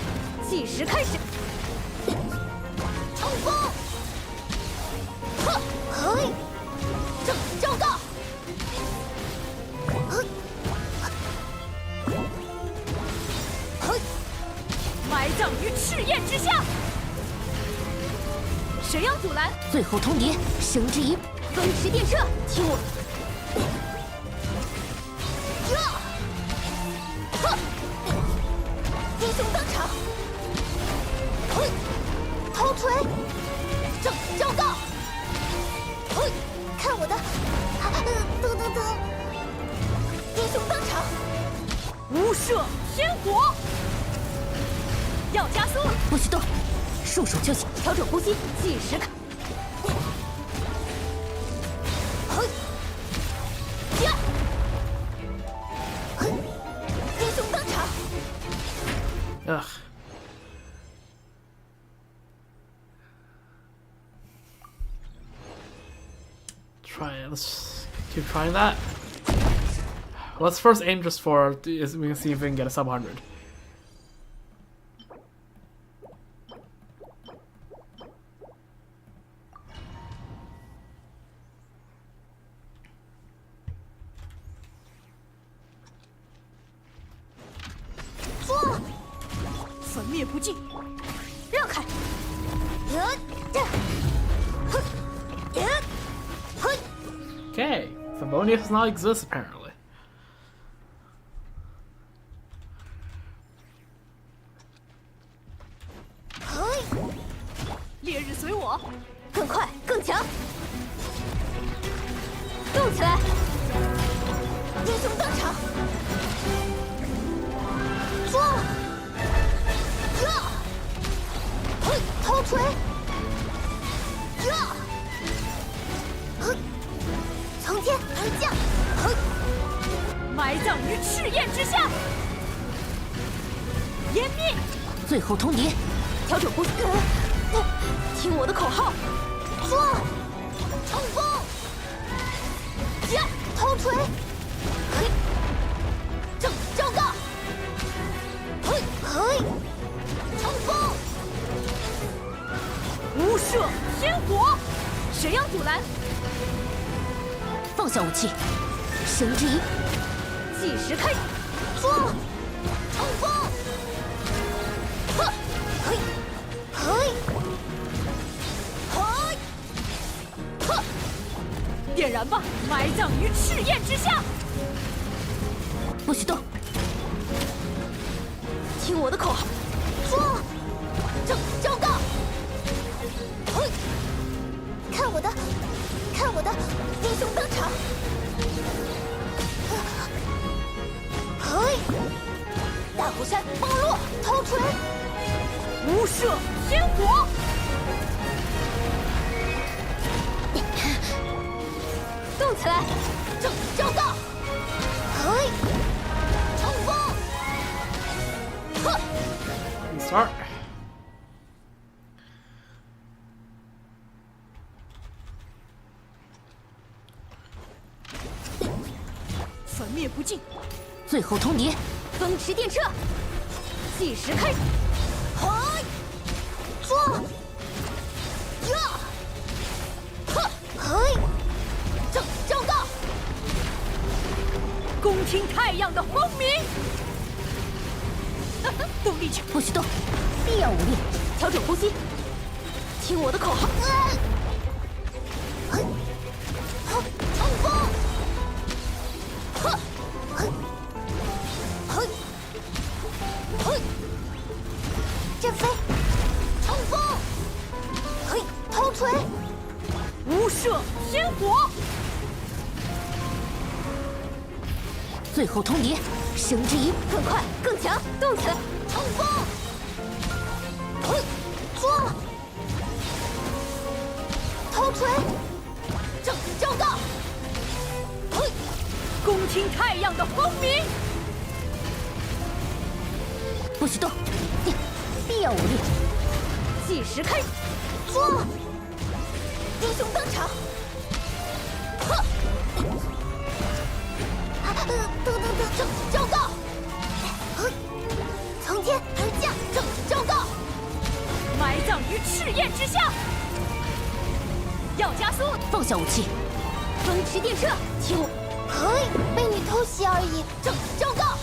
计时开始。冲锋！呵，嘿，昭告！嘿，埋葬于赤焰之下。谁要阻拦？最后通牒，绳之以风驰电掣，听我！呵，英雄登场！嘿，头锤！昭告！嘿，看我的！等，英雄登场！无射天火！要加速！不许动，束手就擒。调整呼吸，计时开。嘿，呀！嘿，英雄登场！ Ugh. Let's keep trying that. Let's first aim just for, we can see if we can get a sub 100. Okay, Thermonia does not exist apparently. 烈日随我，更快更强，动起来！英雄登场！抓！呀！嘿，头锤！呀！嘿，从天而降！嘿，埋葬于赤焰之下！湮灭！最后通牒，调整呼吸。听我的口号，抓！冲锋！呀！头锤！嘿！昭告！嘿！冲锋！无射天火！谁要阻拦？放下武器，绳之以计时开始，抓！冲锋！呵！嘿！呵！点燃吧，埋葬于赤焰之下！不许动，听我的口号，抓！昭告！嘿！看我的，英雄登场！嘿！大虎山崩落，头锤！无射天火！动起来！昭告！嘿！冲锋！呵！ Start. 粉灭不尽！最后通牒，风驰电掣！计时开始！嘿！抓！呀！呵！嘿！昭告！恭听太阳的轰鸣！动力球！不许动，必要武力。调整呼吸，听我的口号！嘿！冲锋！呵！嘿！阵飞！冲锋！嘿！头锤！无射天火！最后通牒，绳之以更快更强，动起来！冲锋！嘿！抓！头锤！昭告！嘿！恭听太阳的轰鸣！不许动，必要武力。计时开始，抓！英雄登场！呵！等，昭告！嘿！从天而降，昭告！葬于赤焰之下！要加速，放下武器，风驰电掣，听我，嘿，被你偷袭而已。昭告！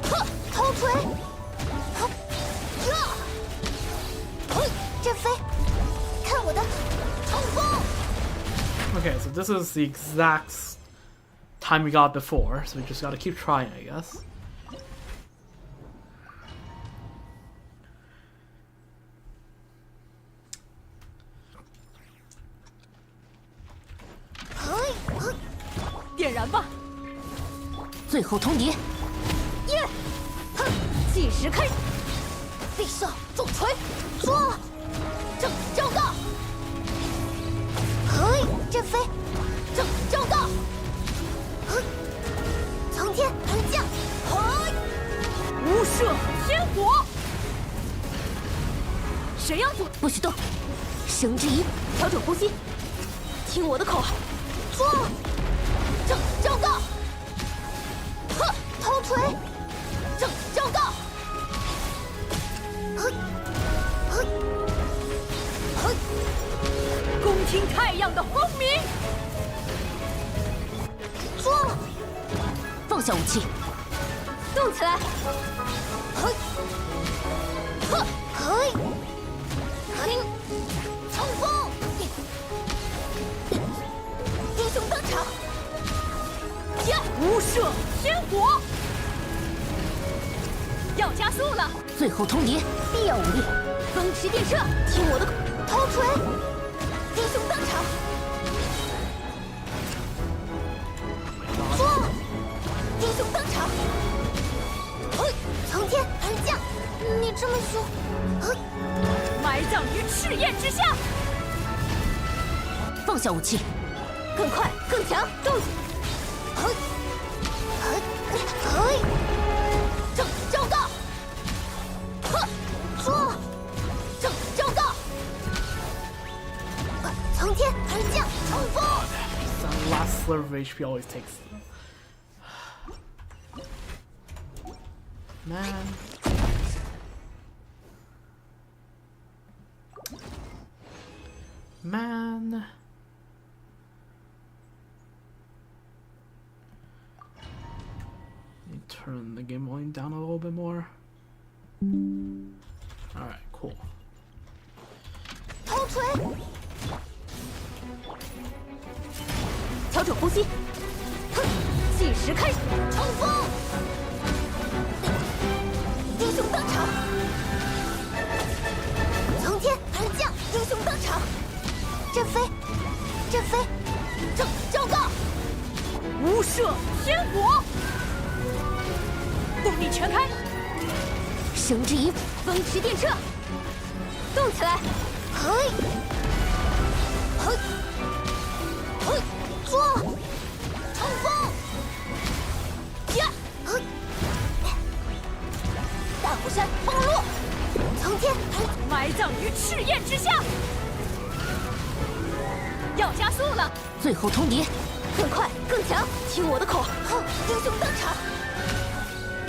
呵，头锤！呵，呀！嘿，振飞！看我的冲锋！ Okay, so this is the exact time we got before, so we just gotta keep trying, I guess. Hey, 点燃吧！最后通牒，耶！哼，计时开，必胜重锤，说！昭告！嘿，振飞！昭告！嘿，从天而降！嘿，无赦天火！谁要做？不许动，绳之以调整呼吸，听我的口号，说！昭告！呵，头锤！昭告！嘿，嘿，嘿，恭听太阳的轰鸣！说！放下武器，动起来！嘿，呵，嘿，嘿，冲锋！英雄登场！呀！无赦天火！要加速了！最后通牒，必要武力，风驰电掣，听我的头锤！英雄登场！说！英雄登场！嘿，从天而降！你这么凶，嘿，埋葬于赤焰之下！放下武器，更快更强，动！嘿，嘿，嘿，昭告！呵，说！昭告！从天而降，冲锋！ That last sliver of HP always takes. Man. Man. Let me turn the game volume down a little bit more. Alright, cool. 头锤！调整呼吸，哼，计时开始，冲锋！英雄登场！从天而降，英雄登场！振飞！振飞！昭告！无赦天火！动力全开，绳之以风驰电掣，动起来！嘿，嘿，嘿，说！冲锋！呀！嘿，大虎山崩落！从天而埋葬于赤焰之下！要加速了！最后通牒，更快更强，听我的口号！哼，英雄登场！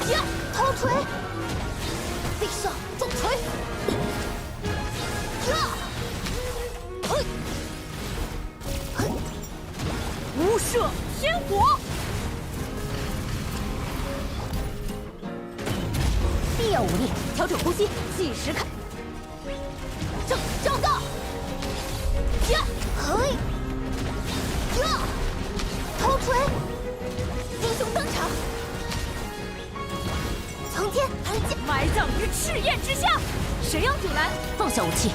呀！头锤！必胜重锤！呀！嘿，嘿，无赦天火！必要武力，调整呼吸，计时开。昭告！呀！嘿，呀！头锤！英雄登场！从天而降！埋葬于赤焰之下！谁要阻拦？放下武器，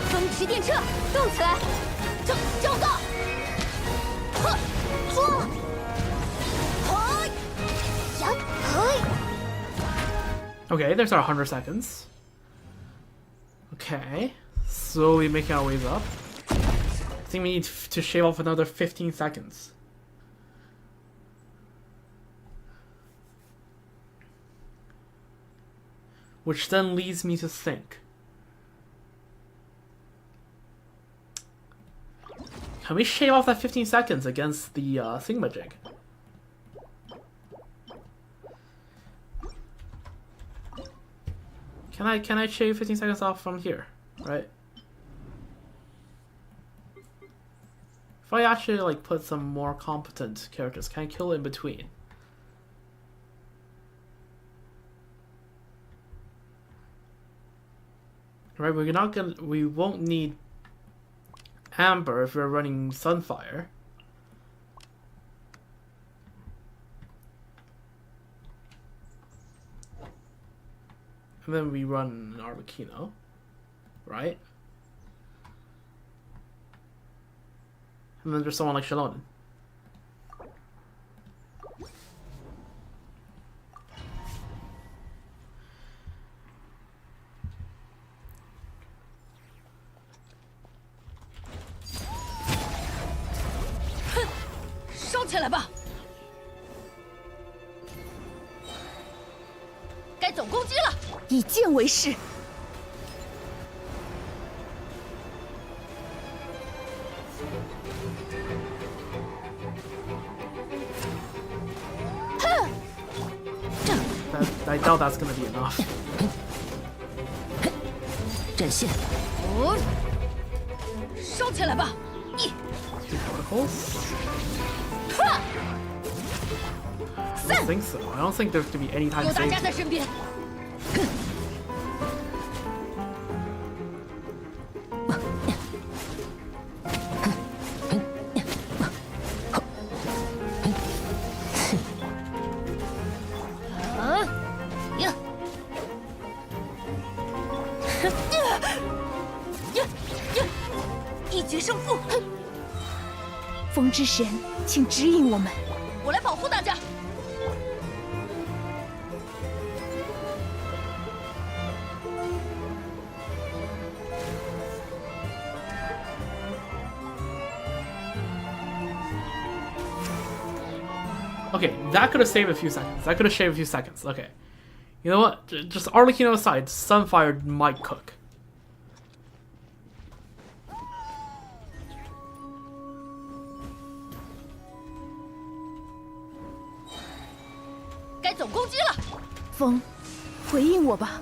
风驰电掣，动起来！昭告！呵，说！嘿，呀，嘿。 Okay, there's our 100 seconds. Okay, slowly making our ways up. I think we need to shave off another 15 seconds. Which then leads me to think. Can we shave off that 15 seconds against the thingamajig? Can can I shave 15 seconds off from here? Right? If I actually like put some more competent characters, can I kill in between? Right, we won't need Amber if we're running Sunfire. And then we run Arlecchino, right? And then there's someone like Shallonen.该总攻击了，以剑为誓。I doubt that's gonna be enough. 阵线，哦，烧起来吧！ Two particles? I don't think so. I don't think there's gonna be any time 有大家 saved. 在身边。一决胜负。风之神，请指引我们。我来保护大家。 Okay, that could have saved a few seconds. That could have shaved a few seconds. Okay. You know what? Just Arlecchino aside, Sunfire might cook. Phong, 回应我吧。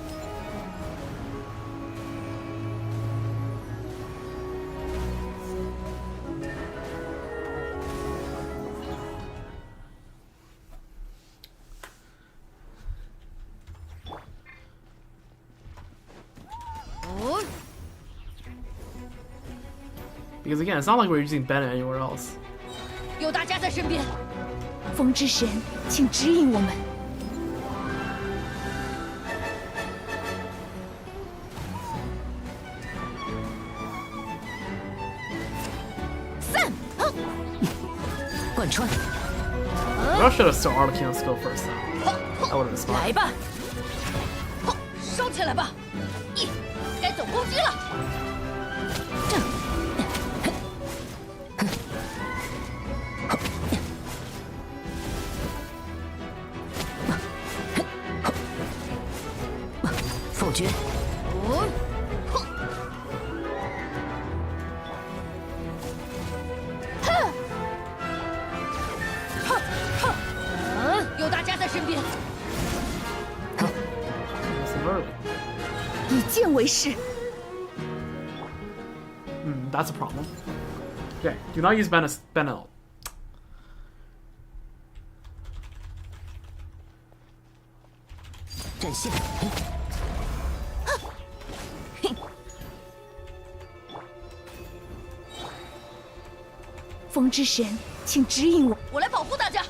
Because again, it's not like we're using Bennett anywhere else. 有大家在身边。风之神，请指引我们。散，贯穿。I should have still Arlecchino's skill first though. That would have been smart. 来吧，烧起来吧！该总攻击了。 否决。有大家在身边。以剑为誓。That's a problem. Okay, do not use Bennett. 阵线。 风之神，请指引我。我来保护大家。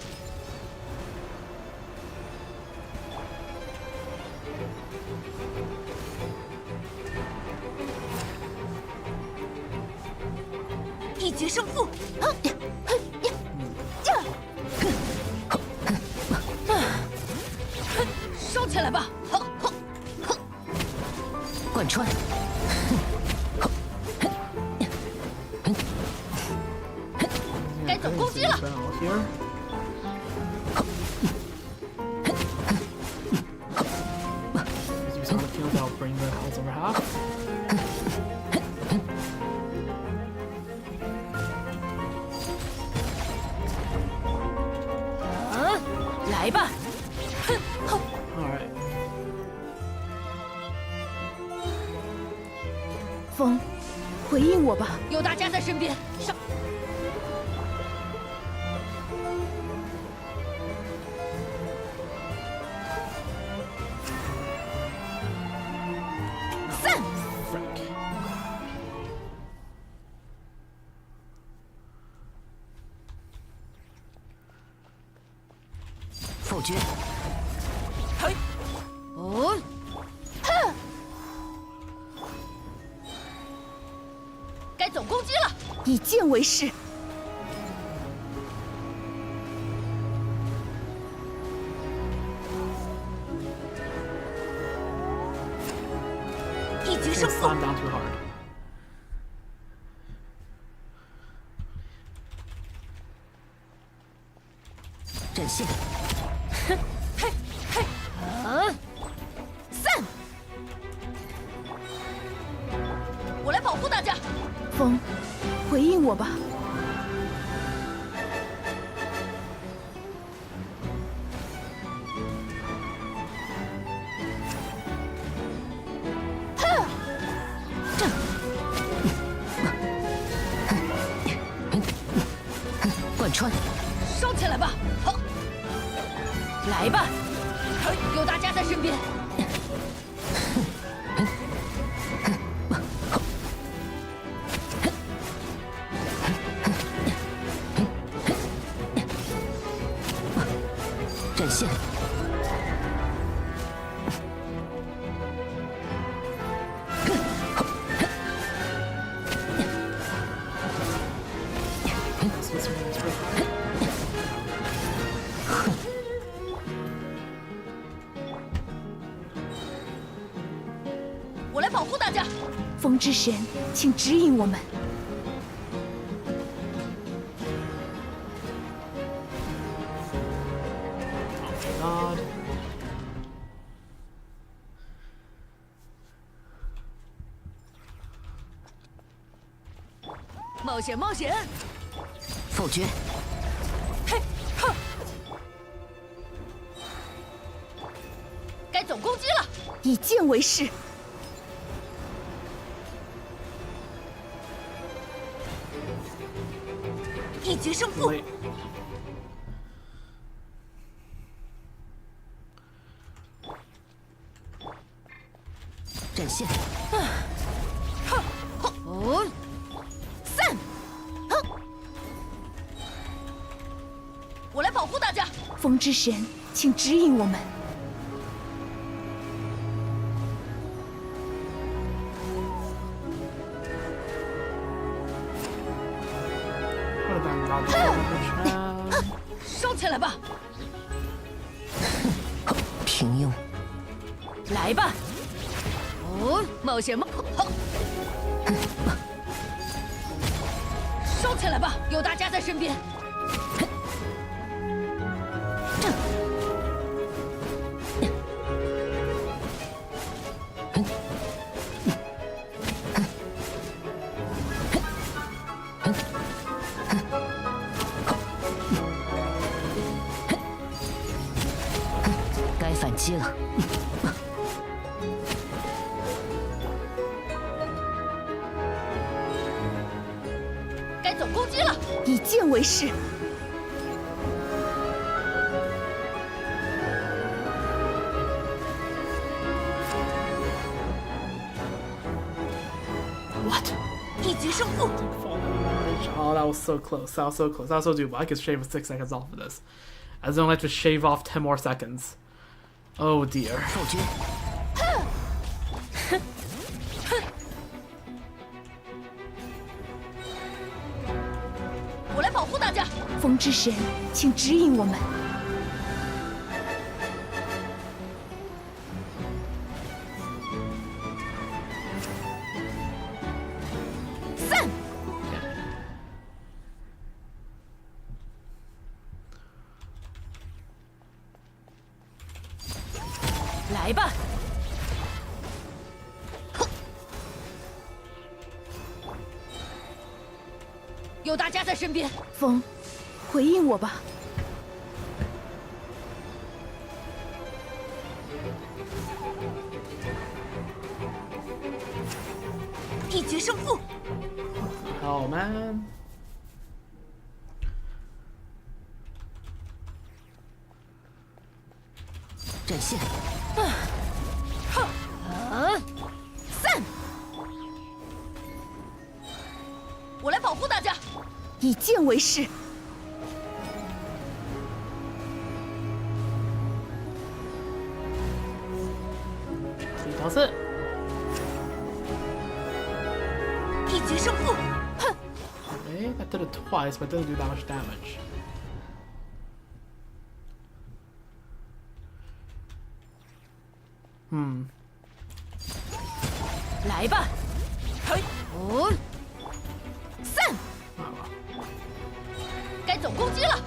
一决胜负。烧起来吧！贯穿。 该总攻击了。来吧。回应我吧！有大家在身边，上。否决。嘿，哦，哼，该总攻击了。以剑为誓。一决胜 Can't 负。 slam down too hard. 阵线。嘿，嘿，散！我来保护大家。风，回应我吧！贯穿。烧起来吧！好，来吧！有大家在身边。阵线。我来保护大家。风之神，请指引我们。 God. 冒险，冒险！否决。嘿，哼！该总攻击了。以剑为誓。一决胜负。 Wait. 阵线。哦，散！哼！我来保护大家。风之神，请指引我们。 烧起来吧！平庸。来吧！哦，冒险吗？好，烧起来吧！有大家在身边。该反击了。该总攻击了。以剑为誓。What? 一决胜负。 Oh, that was so close. That was so close. That was so doable. I could shave 6 seconds off of this. I don't like to shave off 10 more seconds. Oh dear. 否决。我来保护大家。风之神，请指引我们。散！来吧！有大家在身边。风，回应我吧。一决胜负。Oh man. 展现。散！我来保护大家，以剑为誓。He does it. 一决胜负。哼， Okay, that did it twice, but didn't do that much damage. Hmm. 来吧，嘿，散！该总攻击了。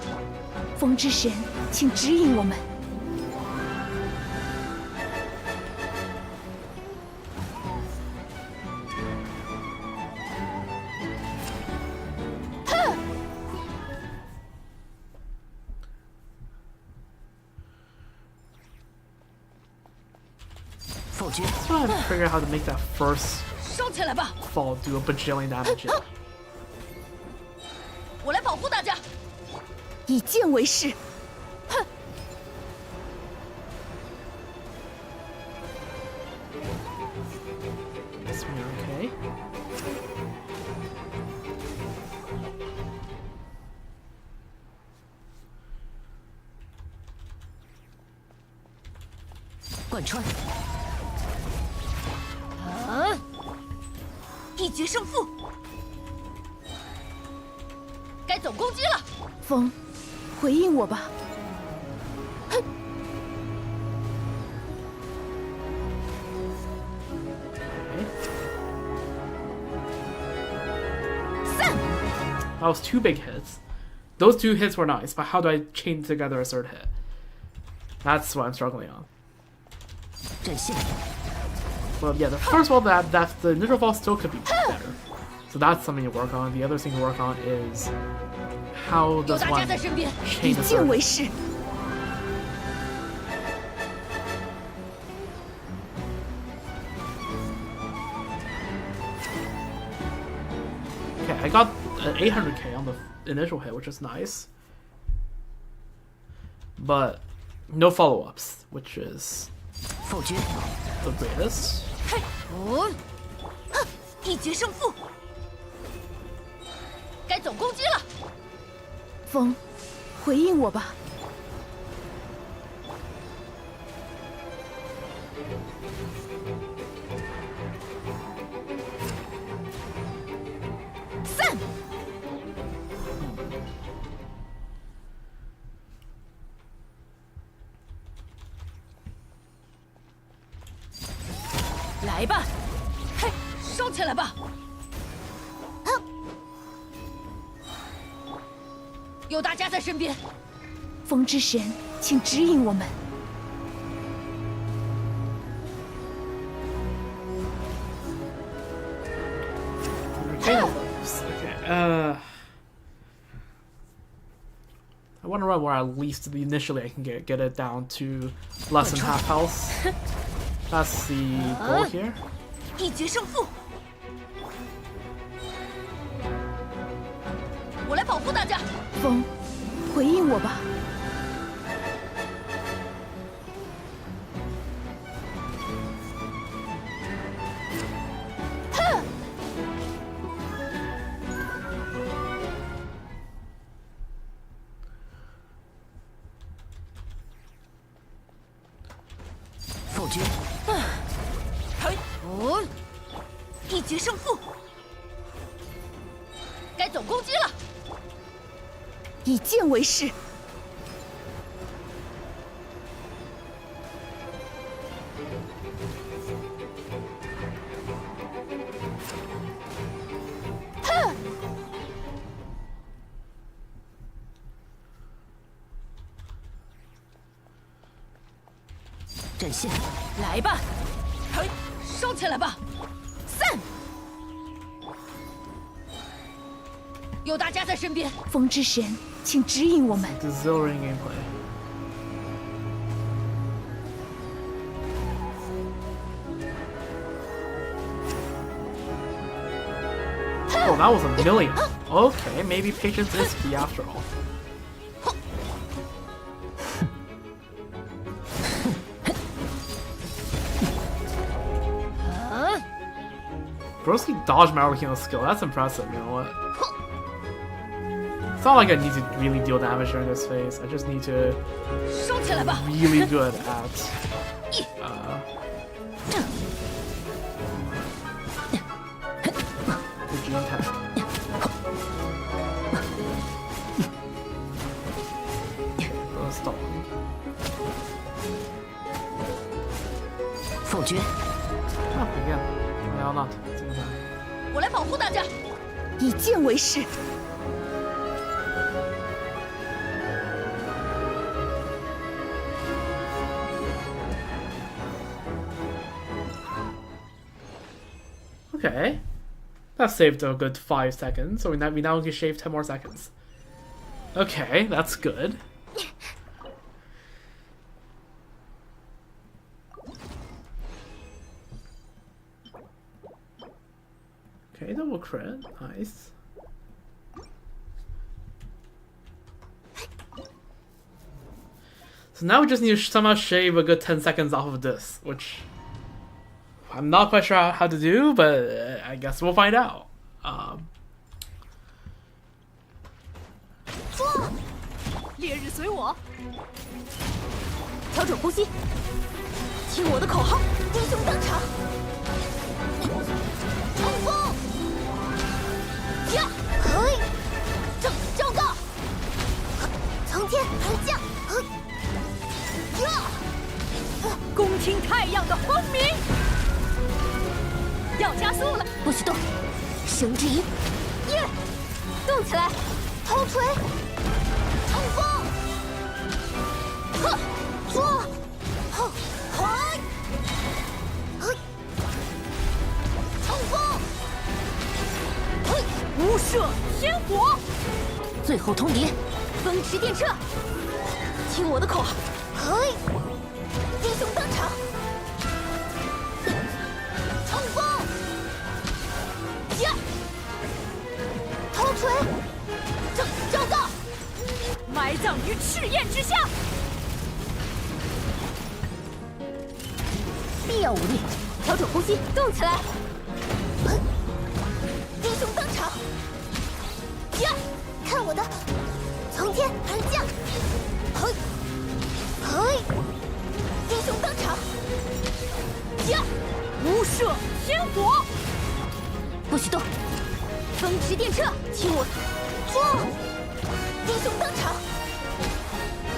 风之神，请指引我们。否决。 Let's try to figure out how to make that first 烧起来吧， fall do a bajillion damage. 我来保护大家，以剑为誓。哼， This one, okay. 贯穿。一决胜负。该总攻击了。风，回应我吧。哼。 That was 2 big hits. Those 2 hits were nice, but how do I chain together a third hit? That's what I'm struggling on. 展现。 Well, yeah, the first one, that the initial fall still could be better. So that's something to work on. The other thing to work on is how does one chain the third hit? Okay, I got an 800k on the initial hit, which is nice. But no follow-ups, which is 否决。 the greatest. 嘿，一决胜负。该总攻击了。风，回应我吧。散！来吧，嘿，烧起来吧！有大家在身边，风之神，请指引我们。 Okay, I want to run where at least initially I can get it down to less than half health. That's the goal here. 一决胜负。我来保护大家。风，回应我吧。否决。一决胜负。该总攻击了。以剑为誓。展现。来吧，嘿，烧起来吧！散！有大家在身边，风之神，请指引我们。 The Durin gameplay. Oh, that was a million. Okay, maybe patience is key after all. Broski dodged Marikino's skill. That's impressive, you know what? It's not like I need to really deal damage during this phase. I just need to be really good at the Gene tag. 否决。啊，不变，我要 not 这么办？我来保护大家。以剑为誓。 Okay, that saved a good 5 seconds. So we now can shave 10 more seconds. Okay, that's good. Okay, double crit, nice. So now we just need to somehow shave a good 10 seconds off of this, which I'm not quite sure how to do, but I guess we'll find out. 烈日随我，调整呼吸，听我的口号，英雄登场，冲锋，呀，嘿，昭告，从天而降，呀，恭听太阳的轰鸣。 要加速了，不许动！绳之一，耶！动起来，头锤，冲锋，呵，捉，吼，嗨，嘿，冲锋，嘿，无赦天火，最后通牒，风驰电掣，听我的口号，嘿，英雄登场。 头锤，昭告，埋葬于赤焰之下，必要武力，调整呼吸，动起来，英雄登场，呀，看我的，从天而降，嘿，嘿，英雄登场，呀，无赦天火，不许动！ 风驰电掣，听我，捉！英雄登场，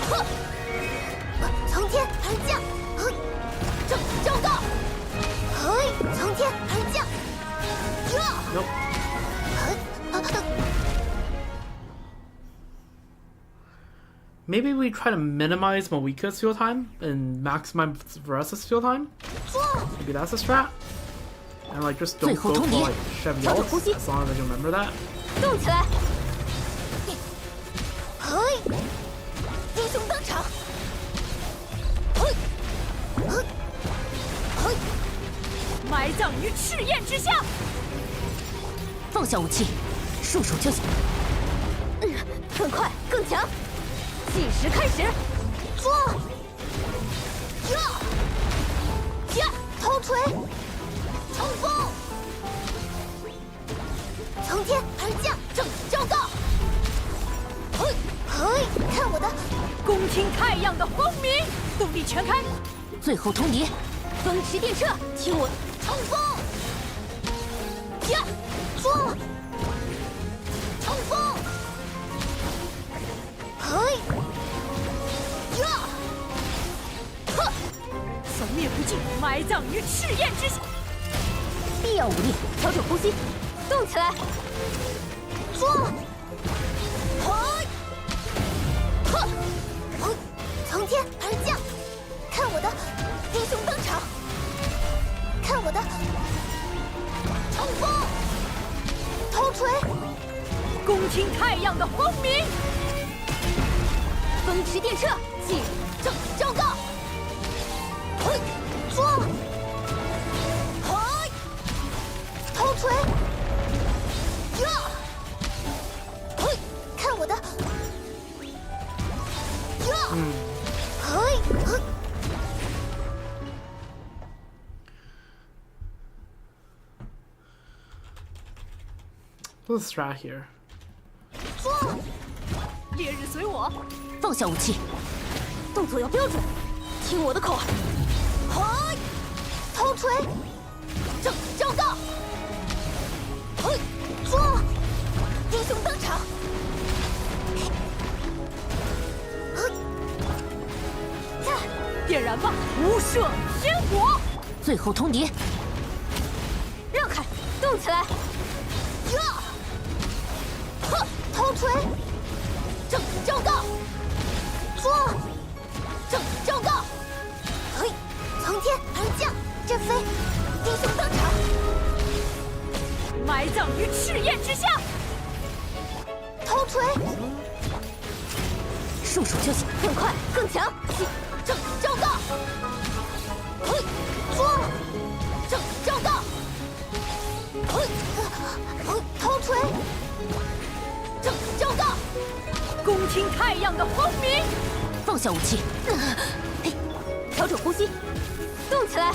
呵，从天而降，嘿，昭告，嘿，从天而降，呀，Maybe we try to minimize Moika's field time and maximize Veresa's field time? Maybe that's a strat? And like just don't go for like Chevy ults, as long as I can remember that. 动起来！嘿，英雄登场！嘿，嘿，嘿，埋葬于赤焰之下！放下武器，束手就擒。更快，更强！计时开始，捉！呀，头锤！ 冲锋，从天而降，昭告，嘿，嘿，看我的，恭听太阳的轰鸣，动力全开，最后通牒，风驰电掣，听我，冲锋，呀，捉，冲锋，嘿，呀，呵，扫灭不尽，埋葬于赤焰之下。 必要武力，调整呼吸，动起来，捉，嘿，呵，嘿，从天而降，看我的，英雄登场，看我的，冲锋，头锤，恭听太阳的轰鸣，风驰电掣，记昭告，嘿，捉。 头锤，呀， What's the strat here? 烈日随我，放下武器，动作要标准，听我的口号。嗨，头锤，招告，嘿，抓，英雄登场。点燃吧，无赦天火！最后通牒，让开，动起来！呀，呵，头锤，招告，抓，招告，嘿，从天而降，这飞，英雄登场，埋葬于赤焰之下。头锤，束手就擒，更快更强，招告，嘿，抓，招告，嘿，头锤，招告，恭听太阳的轰鸣。放下武器，嘿，调整呼吸，动起来，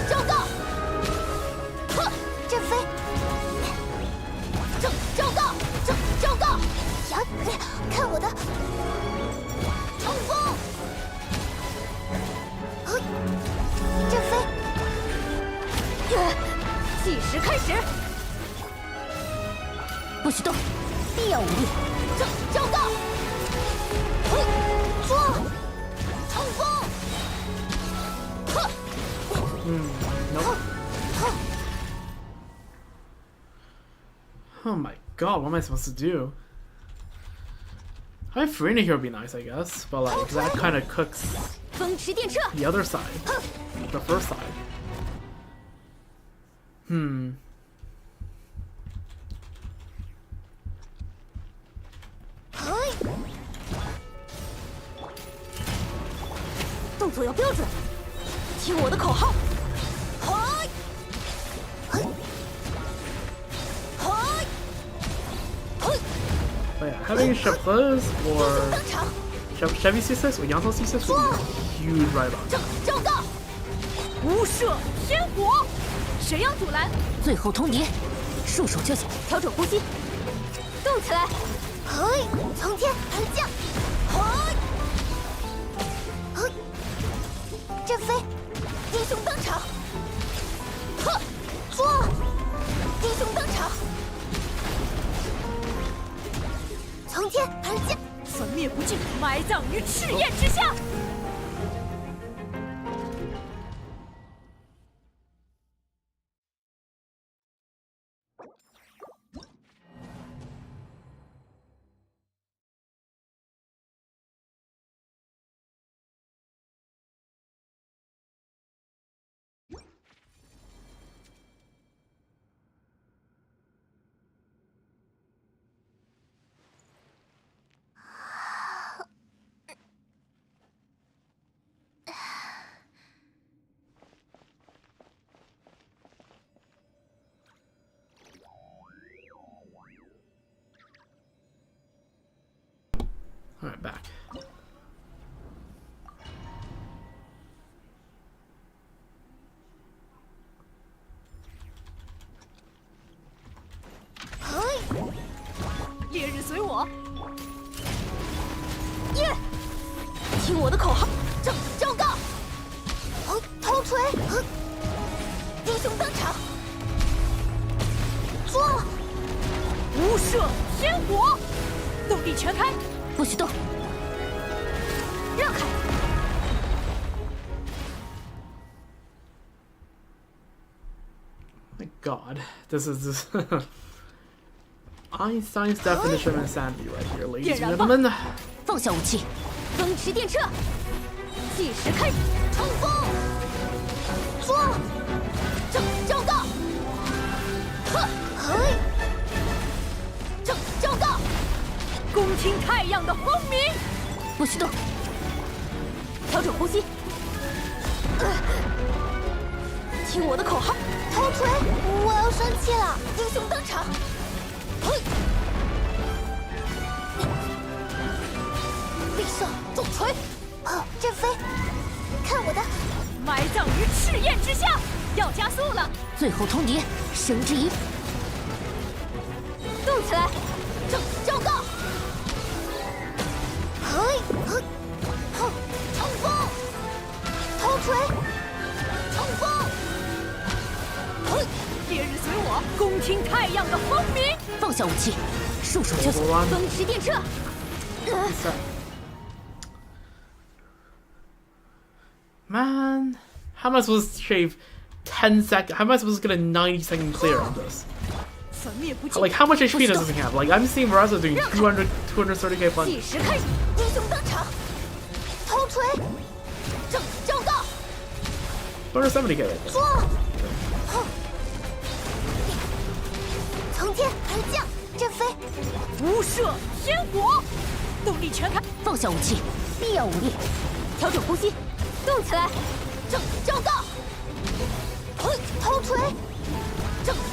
招告，呵，这飞，招告，呀，看我的冲锋，嘿，这飞，计时开始，不许动，必要武力，招告，嘿，抓，冲锋，呵，Nope. Oh my god, what am I supposed to do? I have Farina here would be nice, I guess, but like that kind of cooks 风驰电掣， the other side, the first side. 嘿，动作要标准，听我的口号，嘿，嘿，嘿，嘿， But yeah, having Chevreuse 英雄 or 登场， Chevy C6 or Yanto C6 would be a huge right on. 招告，无赦天火，谁要阻拦？最后通牒，束手就擒，调整呼吸，动起来，嘿，从天而降，嘿，嘿，这飞，英雄登场，呵，抓，英雄登场，从天而降，粉灭不尽，埋葬于赤焰之下。Alright, back. 嘿，烈日随我，耶！听我的口号，招告，嘿，头锤，嘿，英雄登场，抓，无赦天火，动力全开，不许动，让开， My god, this is Einstein's definition of insanity right here, ladies and gentlemen. 放下武器，风驰电掣，计时开始，冲锋，抓，招告，呵，嘿，招告，恭听太阳的轰鸣，不许动，调整呼吸，听我的口号，头锤，我要生气了，英雄登场，嘿，必胜重锤，这飞，看我的，埋葬于赤焰之下，要加速了。最后通牒，绳之以动起来，昭告！嘿，哼，冲锋，头锤，冲锋，嘿，烈日随我，恭听太阳的轰鸣。放下武器，束手就擒。风驰电掣。Man, how am I supposed to shave 10 seconds? How am I supposed to get a 90-second clear on this? 粉灭不尽。 Like, how much HP does this thing have? Like, I'm seeing Verizon doing 230k punch. 计时开始，英雄登场，头锤，昭告！ 270k right there. 说，哼，从天而降，震飞，无射天火，动力全开，放下武器，必要武力。调整呼吸，动起来，昭告！嘿，头锤，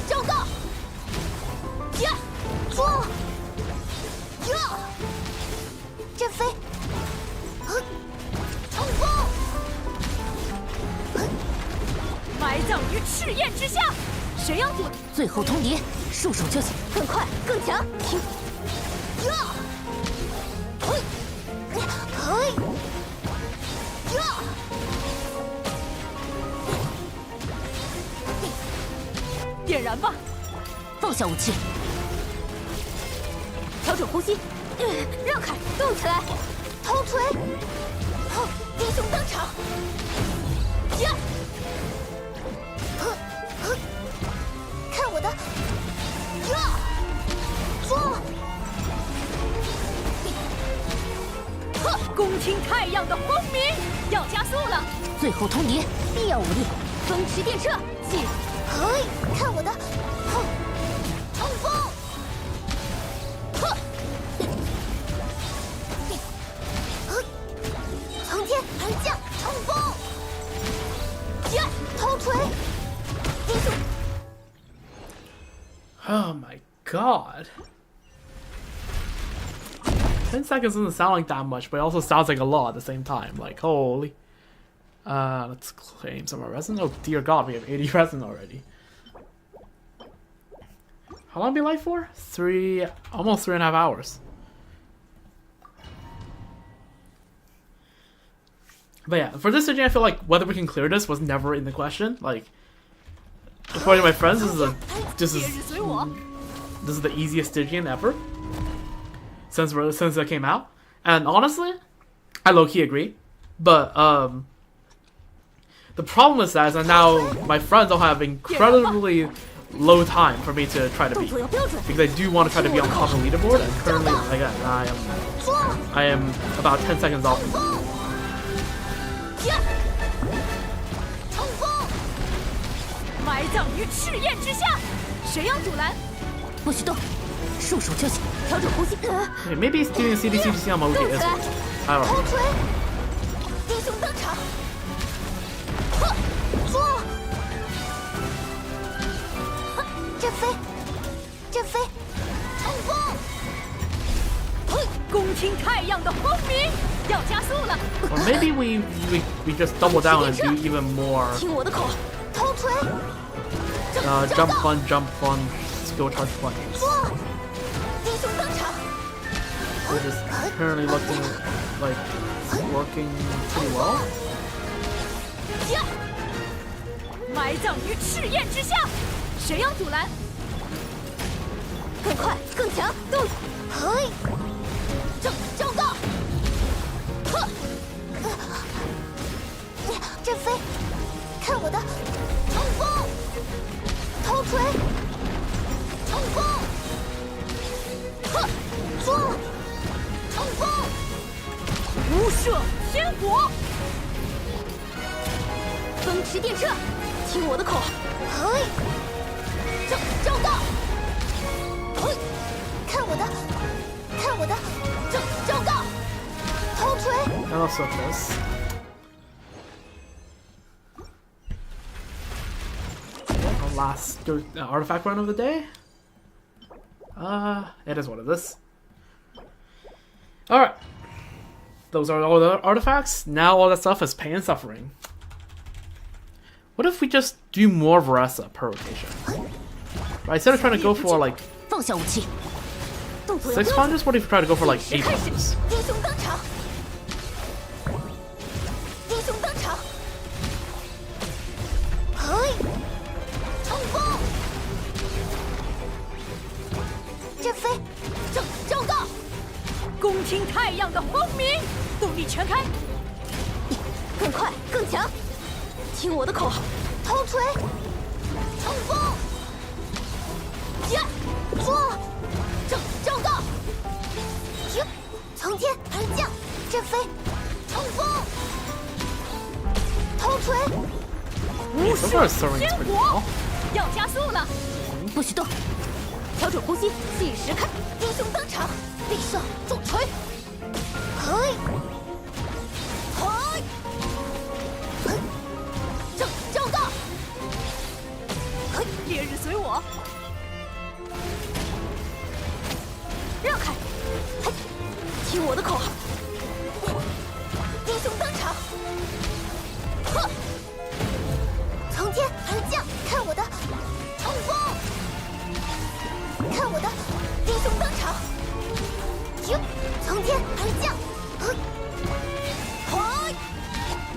昭告！呀，说，呀，震飞，嘿，冲锋，嘿，埋葬于赤焰之下，谁要阻？最后通牒，束手就擒。更快，更强！停！呀！嘿！嘿！呀！点燃吧！放下武器，调整呼吸，让开，动起来！头锤！好，英雄登场！呀！看我的！呀！说！恭听太阳的轰鸣，要加速了！最后通牒，必要武力。风驰电掣，进！嘿，看我的！哼，冲锋！哼！从天而降，冲锋！呀，头锤！英雄！ Oh my god. 10 seconds doesn't sound like that much, but it also sounds like a lot at the same time. Like, holy. Let's claim some more resin. Oh dear god, we have 80 resin already. How long be life for? Almost 3.5 hours. But yeah, for this Stygian, I feel like whether we can clear this was never in the question. Like, according to my friends, this is the easiest Stygian ever since it came out. And honestly, I low-key agree. But the problem is that now my friends all have incredibly low time for me to try to beat, because I do want to try to be on top of the leaderboard, and currently, again, I am about 10 seconds off. 冲锋！埋葬于赤焰之下，谁要阻拦？不许动，束手就擒。调整呼吸。 Okay, maybe it's doing CDC on my 动 weekend. 起来！ I don't 头 know. 锤！英雄登场！呵，说！呵，震飞，震飞，冲锋！嘿，恭听太阳的轰鸣，要加速了！ Or maybe we just double down and do even more 听我的口，头锤！ jump punch, skill charge punch. 说！英雄登场！ Which is currently looking like working pretty well. 呀！埋葬于赤焰之下，谁要阻拦？更快，更强，动！嘿！昭告！呵！震飞！看我的！冲锋！头锤！冲锋！呵！说！冲锋！无射天火！风驰电掣，听我的口！嘿！昭告！嘿！看我的！看我的！昭告！头锤！ I also this. The last artifact run of the day. It is what it is. Alright. Those are all the artifacts. Now all that stuff is pain and suffering. What if we just do more Veresa per rotation? Right, instead of trying to go for like 放下武器，动作要 6 标准。 punches, what if we try to go for like 8开始， punches? 英雄登场，英雄登场，嘿，冲锋，这飞，昭告，恭听太阳的轰鸣，动力全开，更快更强，听我的口号，头锤，冲锋，呀，做，昭告，停，从天而降，这飞，冲锋，头锤， So far, Soren's pretty well. 要加速了，不许动，调整呼吸，计时开，英雄登场，匕首重锤，嘿，嘿，昭告，烈日随我，让开，嘿，听我的口号，英雄登场，呵，从天而降，看我的冲锋，看我的英雄登场，停，从天而降，嘿，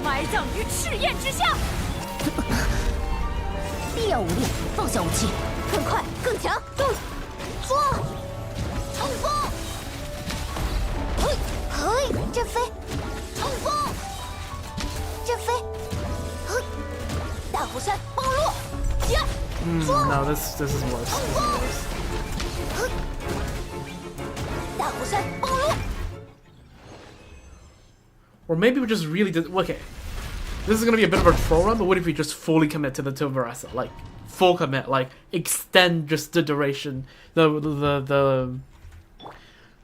埋葬于赤焰之下，必要无力，放下武器，更快更强，动，做，冲锋，嘿，这飞，冲锋，这飞，嘿，大虎山暴落，呀， No, this is worse. This is worse. 大虎山暴落， Or maybe we just really did. Okay, this is gonna be a bit of a troll run, but what if we just fully commit to the Veresa? Like full commit, like extend just the duration, the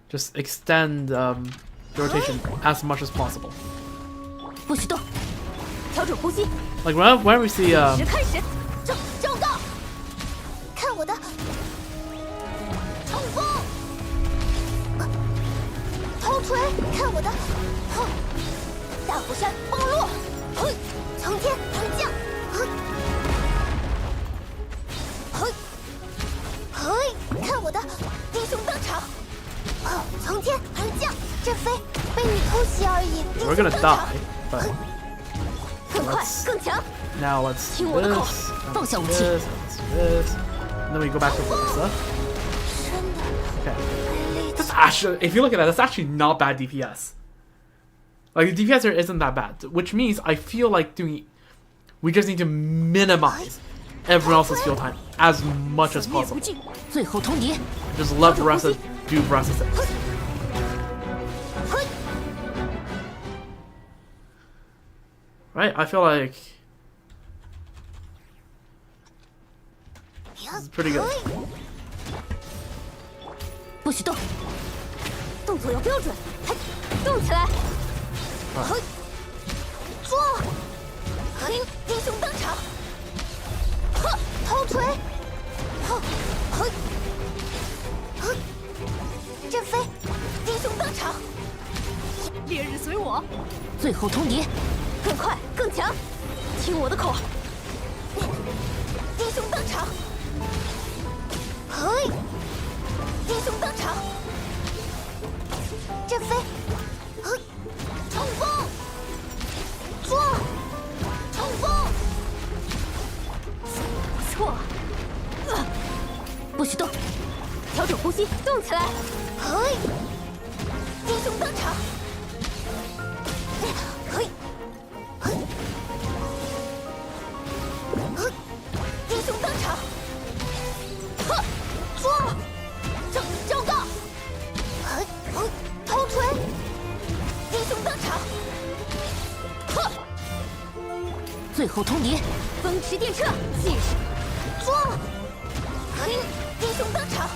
just extend the rotation as much as possible. 不许动，调整呼吸， Like whenever we see 时开始，昭告，看我的冲锋，头锤，看我的，大虎山暴落，嘿，从天而降，嘿，看我的英雄登场，从天而降，这飞被你偷袭而已， we're gonna die, but 更快更强， now let's 听 do 我的口 this, 号， and 放下武 let's 器， do this, and let's do this, and then we go back to Veresa. 真的 Okay. 没力 That's actually, if you look at that, that's actually not bad DPS. Like the DPS here isn't that bad, which means I feel like we just need to minimize everyone else's field time as much as 灭不 possible. 尽，最后通牒， Just let Veresa do Veresa 6. 嘿， Right? I feel like this is pretty good. 不许动，动作要标准，嘿，动起来，嘿，做，嘿，英雄登场，头锤，嘿，这飞，英雄登场，烈日随我，最后通牒，更快更强，听我的口号，英雄登场，嘿，英雄登场，这飞，冲锋，做，冲锋，错，不许动，调整呼吸，动起来，嘿，英雄登场，嘿，嘿，英雄登场，做，昭告，嘿，头锤，英雄登场，最后通牒，风驰电掣，计时，做，嘿，英雄登场，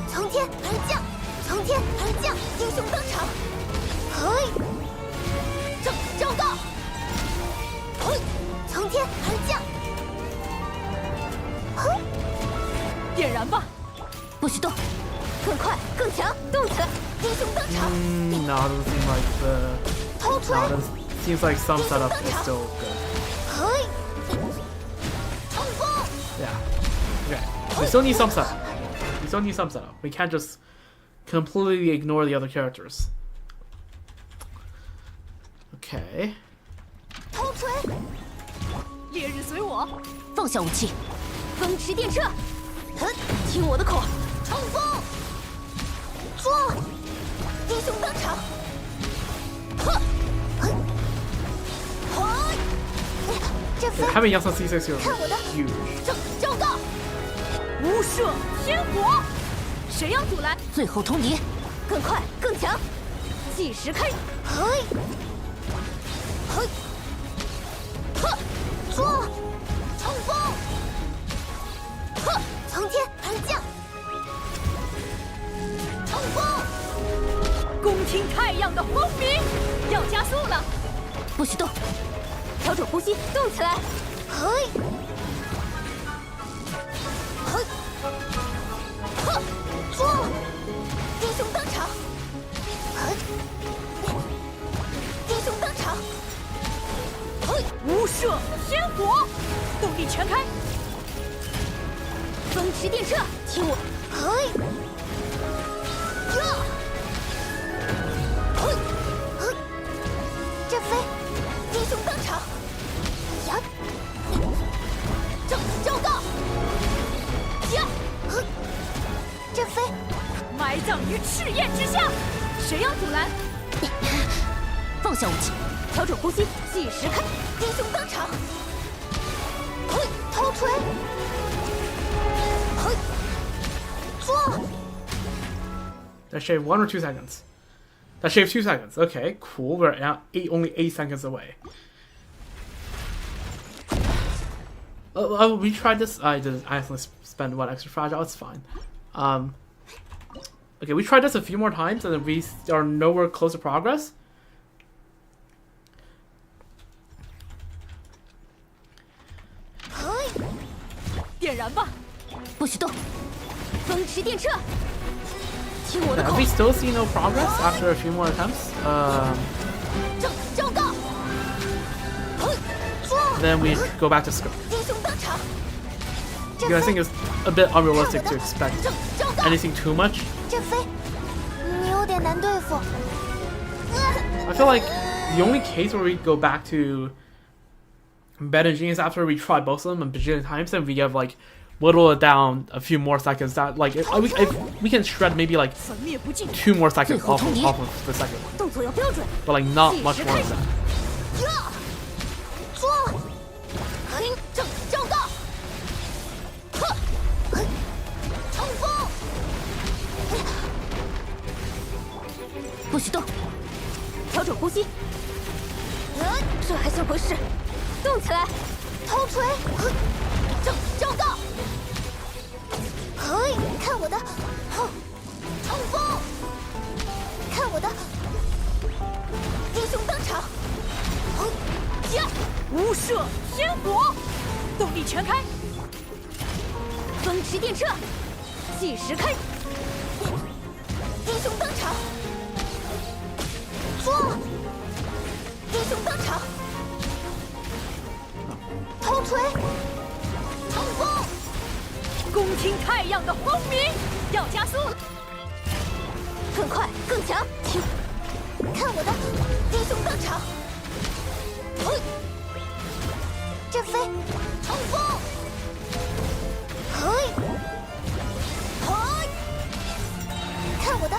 从天而降，从天而降，英雄登场，嘿，昭告，嘿，从天而降，嘿，点燃吧，不许动，更快更强，动起来，英雄登场， No, it doesn't seem like the. 头锤， No, it seems like some setup is still good. 嘿，冲锋！ Yeah. Okay. We still need some setup. We still need some setup. We can't just completely ignore the other characters. Okay. 头锤！烈日随我，放下武器，风驰电掣，听我的口，冲锋！捉！英雄登场！呵，嘿，嘿，这飞 Having Yasuo C6 here 看我的 is huge. 招告！无射天火，谁要阻拦？最后通牒，更快更强！计时开！嘿，嘿，呵，捉！冲锋！呵，从天而降！冲锋！恭听太阳的轰鸣，要加速了！不许动，调整呼吸，动起来！嘿，嘿，呵，捉！英雄登场！嘿，英雄登场！嘿，无射天火，动力全开！风驰电掣，听我！嘿，呀！嘿，嘿，这飞，英雄登场！呀！招告！呀！嘿，这飞，埋葬于赤焰之下，谁要阻拦？放下武器，调整呼吸，计时开！英雄登场！嘿，头锤！嘿，捉！ That shaved 1 or 2 seconds. That shaved 2 seconds. Okay, cool. We're now only 8 seconds away. We tried this. I accidentally spent 1 extra fragile. It's fine. Okay, we tried this a few more times, and then we are nowhere close to progress. 嘿，点燃吧！不许动，风驰电掣，听我的 Have 口 we，still see no progress after a few more attempts? 招告！嘿，捉！ Then we go back to scope. 英雄登场！这 Because I 飞 think it's a bit unrealistic to expect 招告！ anything too much. 这飞，你有点难对付。 I feel like the only case where we go back to Bet and Genius after we try both of them a bajillion times, and we have like whittle it down a few more seconds. That like if we can shred maybe like 粉灭不尽， 2 more seconds off of the second one, 动作要标准。 but like not much more than that. 呀！捉！嘿，招告！呵，嘿，冲锋！不许动，调整呼吸。这还像回事？动起来！头锤！嘿，招告！嘿，看我的！哼，冲锋！看我的！英雄登场！嘿，呀！无射天火，动力全开！风驰电掣，计时开！英雄登场！捉！英雄登场！头锤！冲锋！恭听太阳的轰鸣，要加速！更快更强！听，看我的！英雄登场！嘿，这飞！冲锋！嘿，嘿，看我的！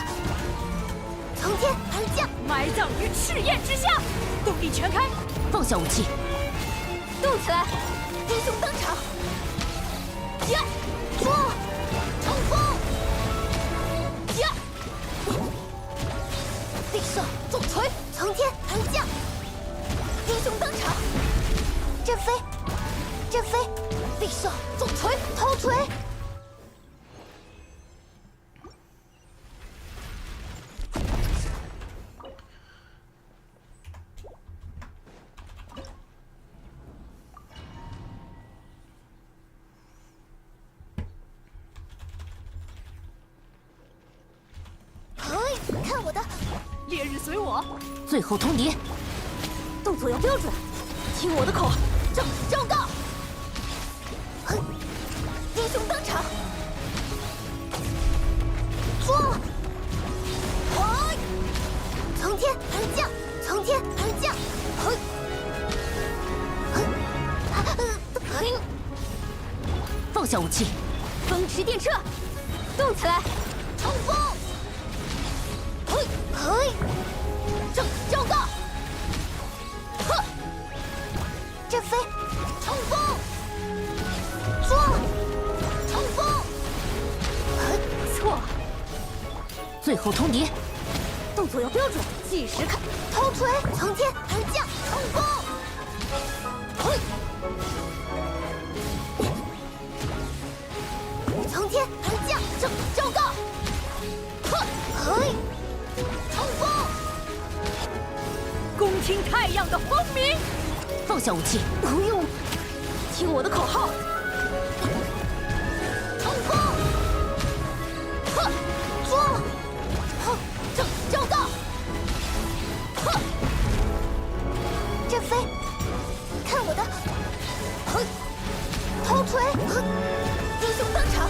从天而降！埋葬于赤焰之下，动力全开！放下武器，动起来！英雄登场！呀！捉！冲锋！呀！匕首重锤，从天而降！英雄登场！这飞，匕首重锤，头锤！看我的！烈日随我，最后通牒，动作要标准，听我的口！昭告！英雄登场！捉！从天而降，从天而降！放下武器，风驰电掣，动起来！冲锋！昭告！阵飞！冲锋！捉！冲锋！错！最后通牒，动作要标准，计时看。头锤，从天而降，冲锋！从天而降，昭告！冲锋！恭听太阳的轰鸣。放下武器，不用，听我的口号！冲锋！捉！昭告！阵飞！看我的！头锤！英雄登场！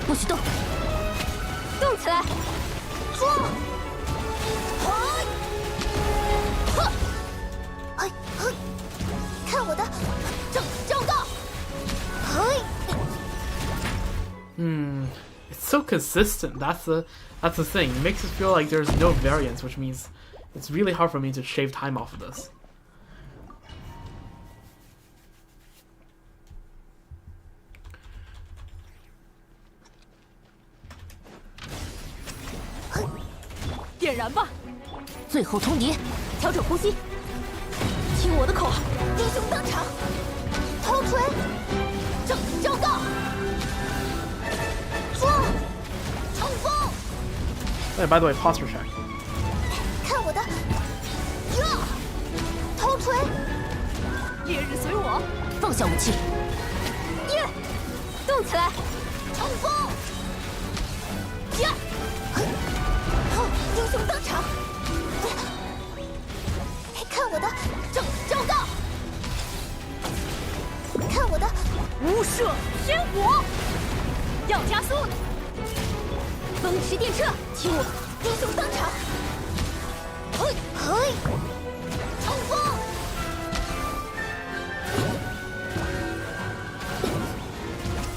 不许动！动起来！捉！看我的！昭告！It's so consistent. That's the thing. It makes it feel like there's no variance, which means it's really hard for me to shave time off of this. “点燃吧！”最后通牒，调整呼吸，听我的口号！英雄登场！头锤！昭告！捉！冲锋！ Hey, by the way, posture check. 看我的！头锤！烈日随我，放下武器，动起来！冲锋！英雄登场！看我的！昭告！看我的！无赦天火，要加速！风驰电掣，听我！英雄登场！冲锋！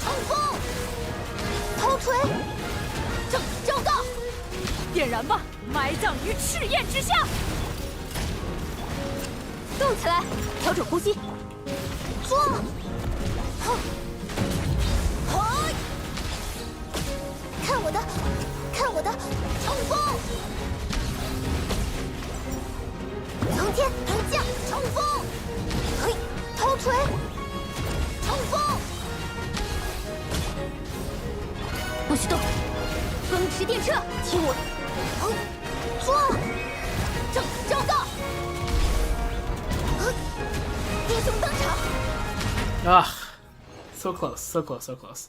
冲锋！头锤！昭告！点燃吧，埋葬于赤焰之下！动起来，调整呼吸，捉！看我的！看我的！冲锋！从天而降，冲锋！头锤！冲锋！不许动！风驰电掣，听我！捉！昭告！英雄登场！ Ah, so close, so close, so close.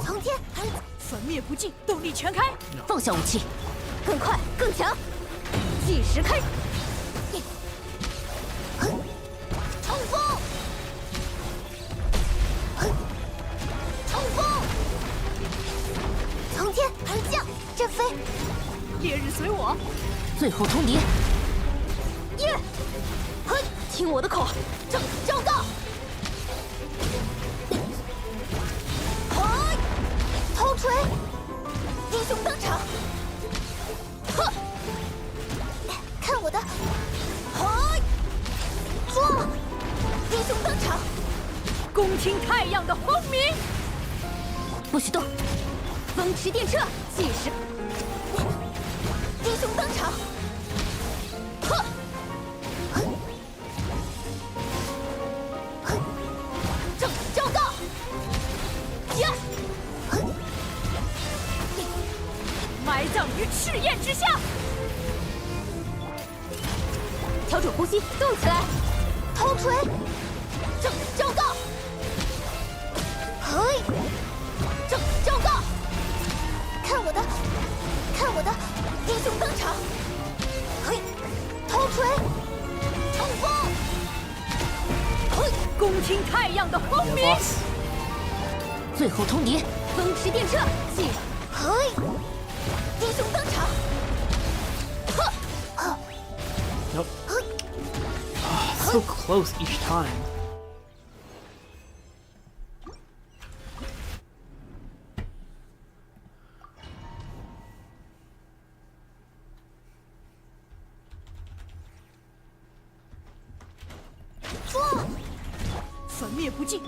从天而粉灭不尽，动力全开！放下武器，更快更强，计时开！冲锋！冲锋！从天而降，阵飞！烈日随我，最后通牒，听我的口号，昭告！头锤！英雄登场！看我的！捉！英雄登场！恭听太阳的轰鸣！不许动！风驰电掣，计时！英雄登场！昭告！埋葬于赤焰之下！调整呼吸，动起来！头锤！昭告！嘿，昭告，看我的，看我的，英雄登场！嘿，头锤，冲锋！嘿，恭听太阳的轰鸣！最后通牒，风驰电掣，记，嘿，英雄登场！呵， Nope. So close each time. "说，粉灭不尽，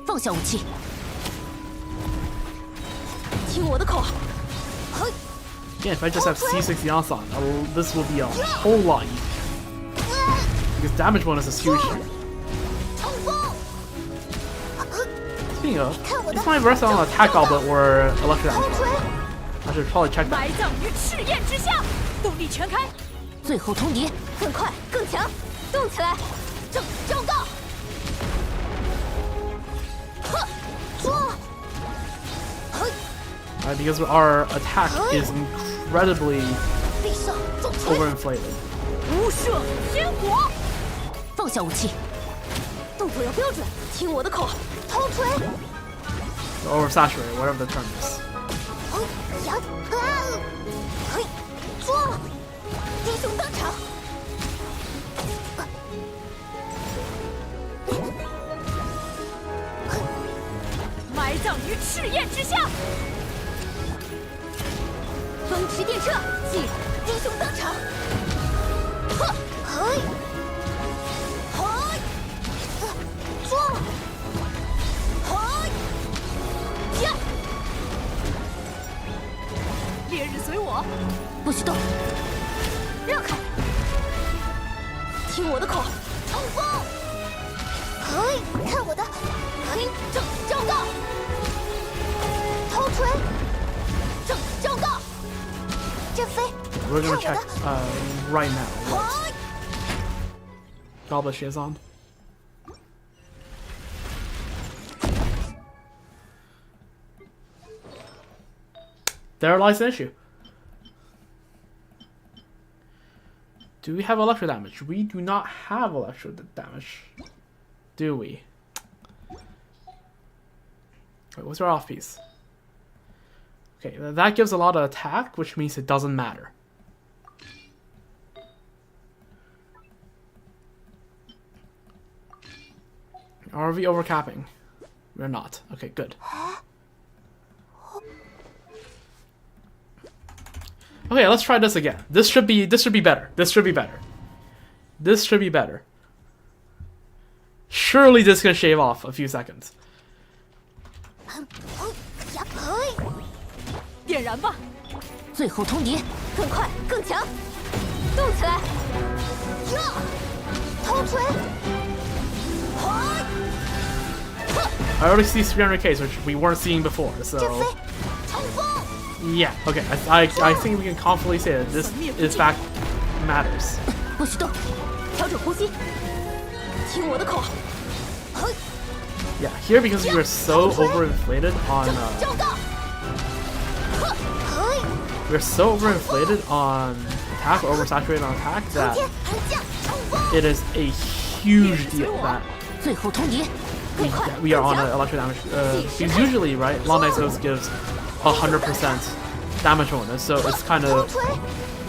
放下武器，听我的口号！嘿， Yeah, if I just have C60 Onslaught, this will be a whole lot easier. Because damage bonus is huge. 冲锋！ Speaking of, is my rest on attack goblet or electric 头 damage? 锤， I should probably check that. 埋葬于赤焰之下，动力全开！最后通牒，更快更强，动起来！昭告！呵，说，嘿， Because our attack is incredibly 闭上，重锤！ overinflated. 无赦天火！放下武器，动作要标准，听我的口号！头锤！ Oversaturated, whatever the term is. 嘿呀，嘿，说，英雄登场！埋葬于赤焰之下，风驰电掣，记，英雄登场！呵，嘿，嘿，说，嘿，呀！烈日随我，不许动，让开！听我的口号，冲锋！嘿，看我的！嘿，昭告！头锤！昭告！这飞！ We're gonna 看 check 我的！ right now what 嘿， goblet she is on. There lies the issue. Do we have electro damage? We do not have electro damage. Do we? Wait, what's our off piece? Okay, that gives a lot of attack, which means it doesn't matter. Are we overcapping? We're not. Okay, good. Okay, let's try this again. This should be better. This should be better. This should be better. Surely this can shave off a few seconds. 呀，嘿，点燃吧！最后通牒，更快更强，动起来！呀，头锤！嘿，呵， I already see 300k, which we weren't seeing before, 这 so 飞！冲锋！ yeah, okay. I think we can confidently say that this in fact matters. 不许动，调整呼吸，听我的口号！嘿， Yeah, here because we were so overinflated on 昭告！呵，嘿， we're so overinflated on attack or oversaturated on attack 从 that 天而降，冲锋！ it is a huge deal that 最后通牒， we are on an electro damage. Because usually, right, Long Exos gives 100% damage bonus, so it's kind 头 of 锤！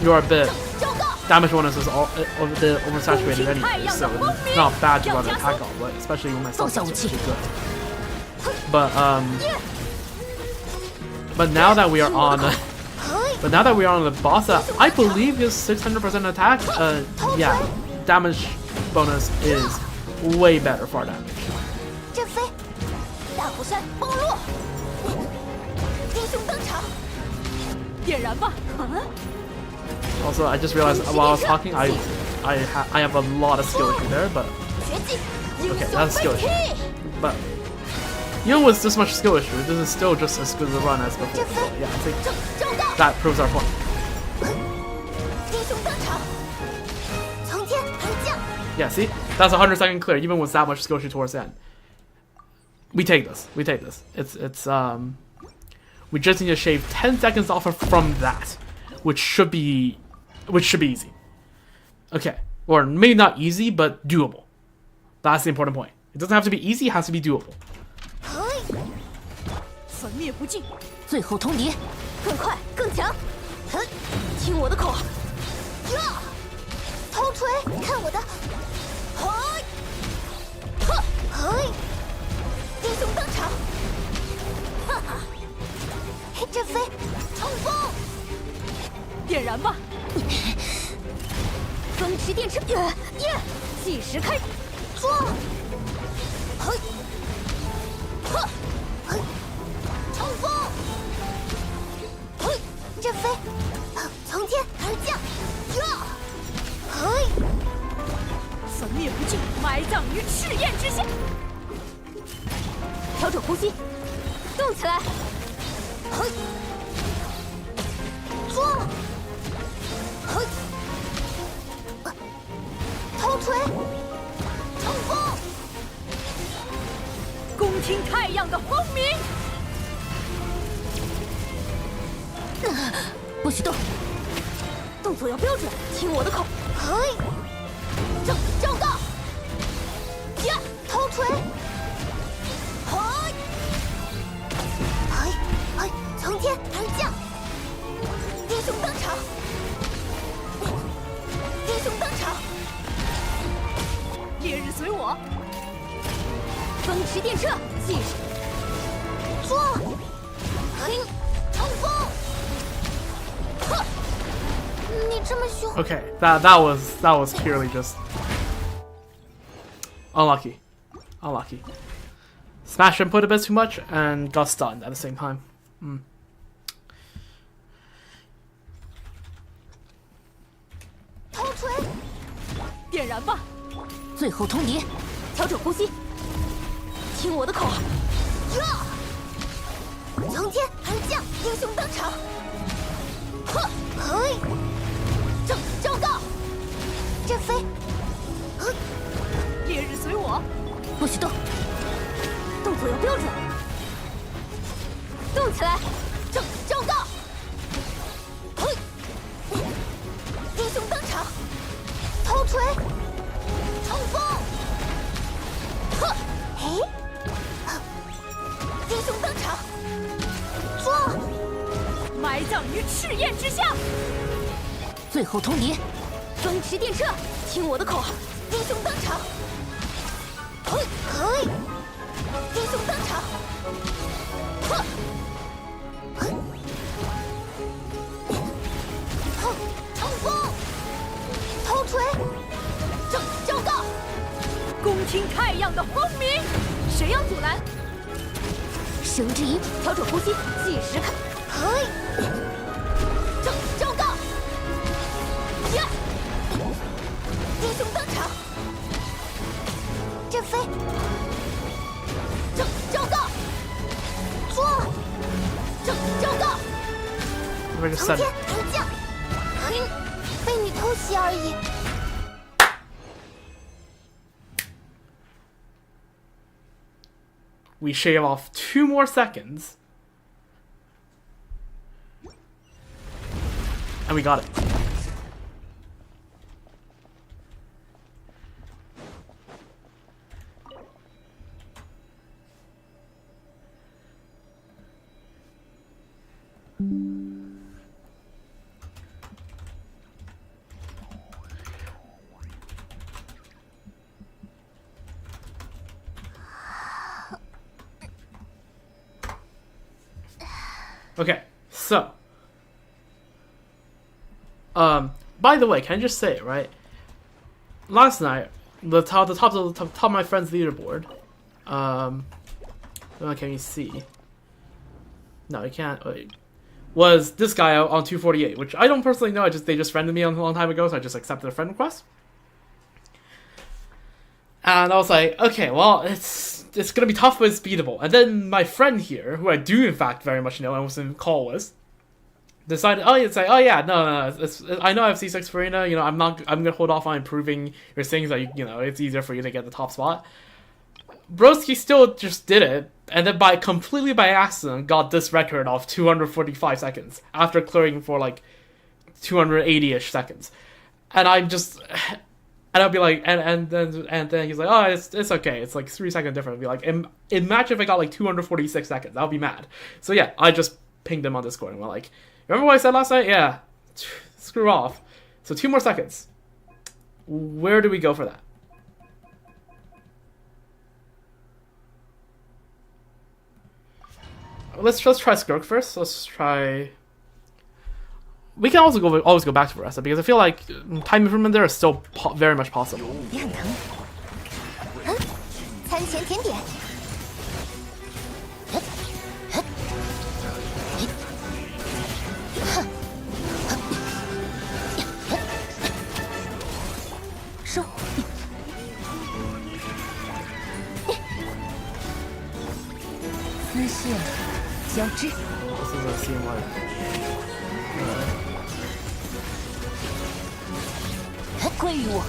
you're a bit 昭告！ damage bonus is all over the oversaturated anyway, so it's not bad to run an attack goblet, especially when my stuff is pretty good. But now that we are on but now that we are on the boss that I believe is 600% attack, yeah, damage bonus is way better for our damage. 这飞！大火山崩落！英雄登场！点燃吧！ Also, I just realized while I was talking, I have a lot of skill issue there, but 绝技！英 okay, 雄 that's skill 飞 issue. 踢！ But even with this much skill issue, this is still just as good a run as before. 这飞！ So, yeah, I think 昭告！ that proves our point. 英雄登场！从天而降！ Yeah, see? That's a 100-second clear, even with that much skill issue towards the end. We take this. We take this. It's we just need to shave 10 seconds off from that, which should be easy. Okay, or maybe not easy, but doable. That's the important point. It doesn't have to be easy; it has to be doable. 粉灭不尽，最后通牒，更快更强，听我的口号，呀！头锤，看我的，英雄登场，哈哈，这飞，冲锋，点燃吧！风驰电掣，计时开，抓！冲锋！这飞，从天而降，呀！粉灭不尽，埋葬于赤焰之下。调整呼吸，动起来！抓！头锤！冲锋！恭听太阳的轰鸣！不许动，动作要标准，听我的口。昭告！呀，头锤！从天而降，英雄登场！英雄登场！烈日随我，风驰电掣，计时，抓！冲锋！你这么凶。 Okay, that was purely just unlucky. Unlucky. Smash input a bit too much and got stunned at the same time. 头锤，点燃吧！最后通牒，调整呼吸，听我的口号，呀！从天而降，英雄登场！昭告！这飞，烈日随我，不许动，动作要标准，动起来！昭告！英雄登场！头锤！冲锋！英雄登场！抓！埋葬于赤焰之下！最后通牒，风驰电掣，听我的口号，英雄登场！英雄登场！冲锋！头锤！昭告！恭听太阳的轰鸣！谁要阻拦？绳之以调整呼吸，计时开。昭告！呀！英雄登场！这飞！昭告！抓！昭告！从天而降，被你偷袭而已。We shave off 2 more seconds. And we got it. Okay, so by the way, can I just say, right? Last night, the top of my friend's leaderboard, can you see? No, you can't. Wait. Was this guy on 248, which I don't personally know. They just friended me a long time ago, so I just accepted a friend request. And I was like, okay, well, it's gonna be tough, but it's beatable. And then my friend here, who I do in fact very much know and was in call with, decided, I know I have C6 Farina, I'm gonna hold off on improving your things, like, it's easier for you to get the top spot. Broski still just did it, and then completely by accident got this record of 245 seconds after clearing for like 280-ish seconds. And I'm just, and I'll be like, and then he's like, oh, it's okay, it's like 3 seconds different. I'll be like, imagine if I got like 246 seconds, I'll be mad. So yeah, I just pinged him on Discord and we're like, remember what I said last night? Yeah, screw off. So 2 more seconds. Where do we go for that? Let's just try Skirk first. Let's try. We can also always go back to Veressa because I feel like time improvement there is still very much possible. 你很疼。餐前甜点。收。丝线交织。This is a scene like. 归于我。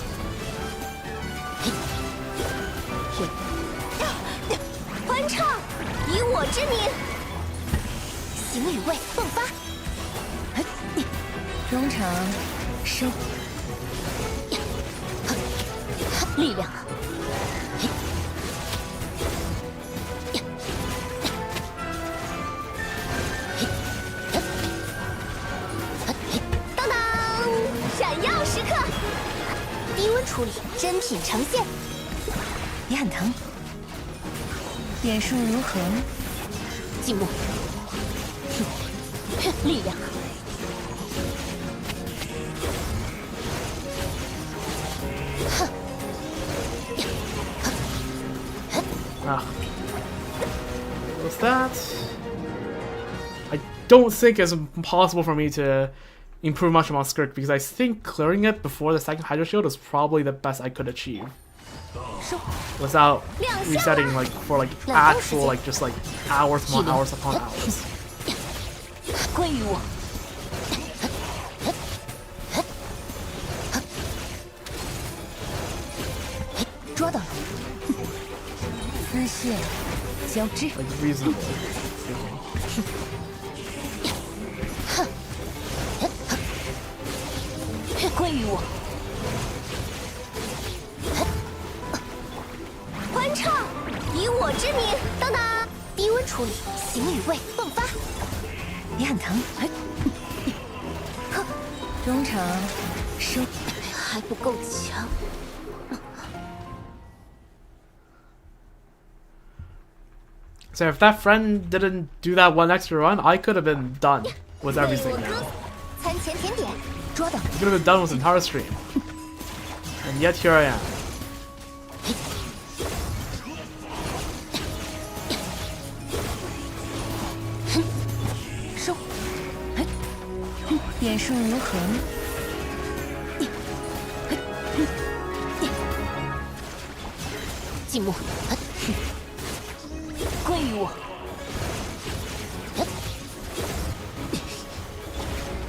欢唱，以我之名，形与味迸发。中场收。力量。当当，闪耀时刻。低温处理，真品呈现。你很疼。点数如何？静默。力量。What's that? I don't think it's possible for me to improve much on Skirk because I think clearing it before the second Hydro Shield is probably the best I could achieve. Without resetting like for like actual like just like hours upon hours upon hours. 归于我。捉到了。丝线交织。 Like reasonable. 归于我。欢唱，以我之名，当当。低温处理，形与味迸发。你很疼。中场收。还不够强。 So if that friend didn't do that one extra run, I could have been done with everything now. 餐前甜点，捉到。 I could have been done with the entire stream. And yet here I am. 收。点数如何？静默。归于我。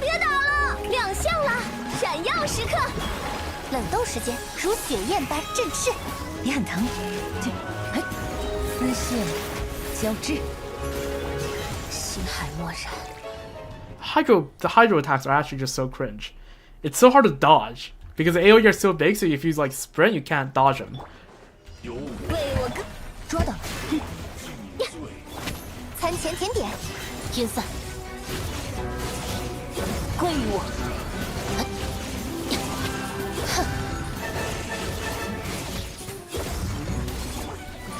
别打了，2项了，闪耀时刻。冷冻时间如雪焰般振翅。你很疼。丝线交织。心海漠然。 The Hydro attacks are actually just so cringe. It's so hard to dodge because the AoE are so big, so if you like sprint, you can't dodge them. 为我哥捉到了。餐前甜点，晕散。归于我。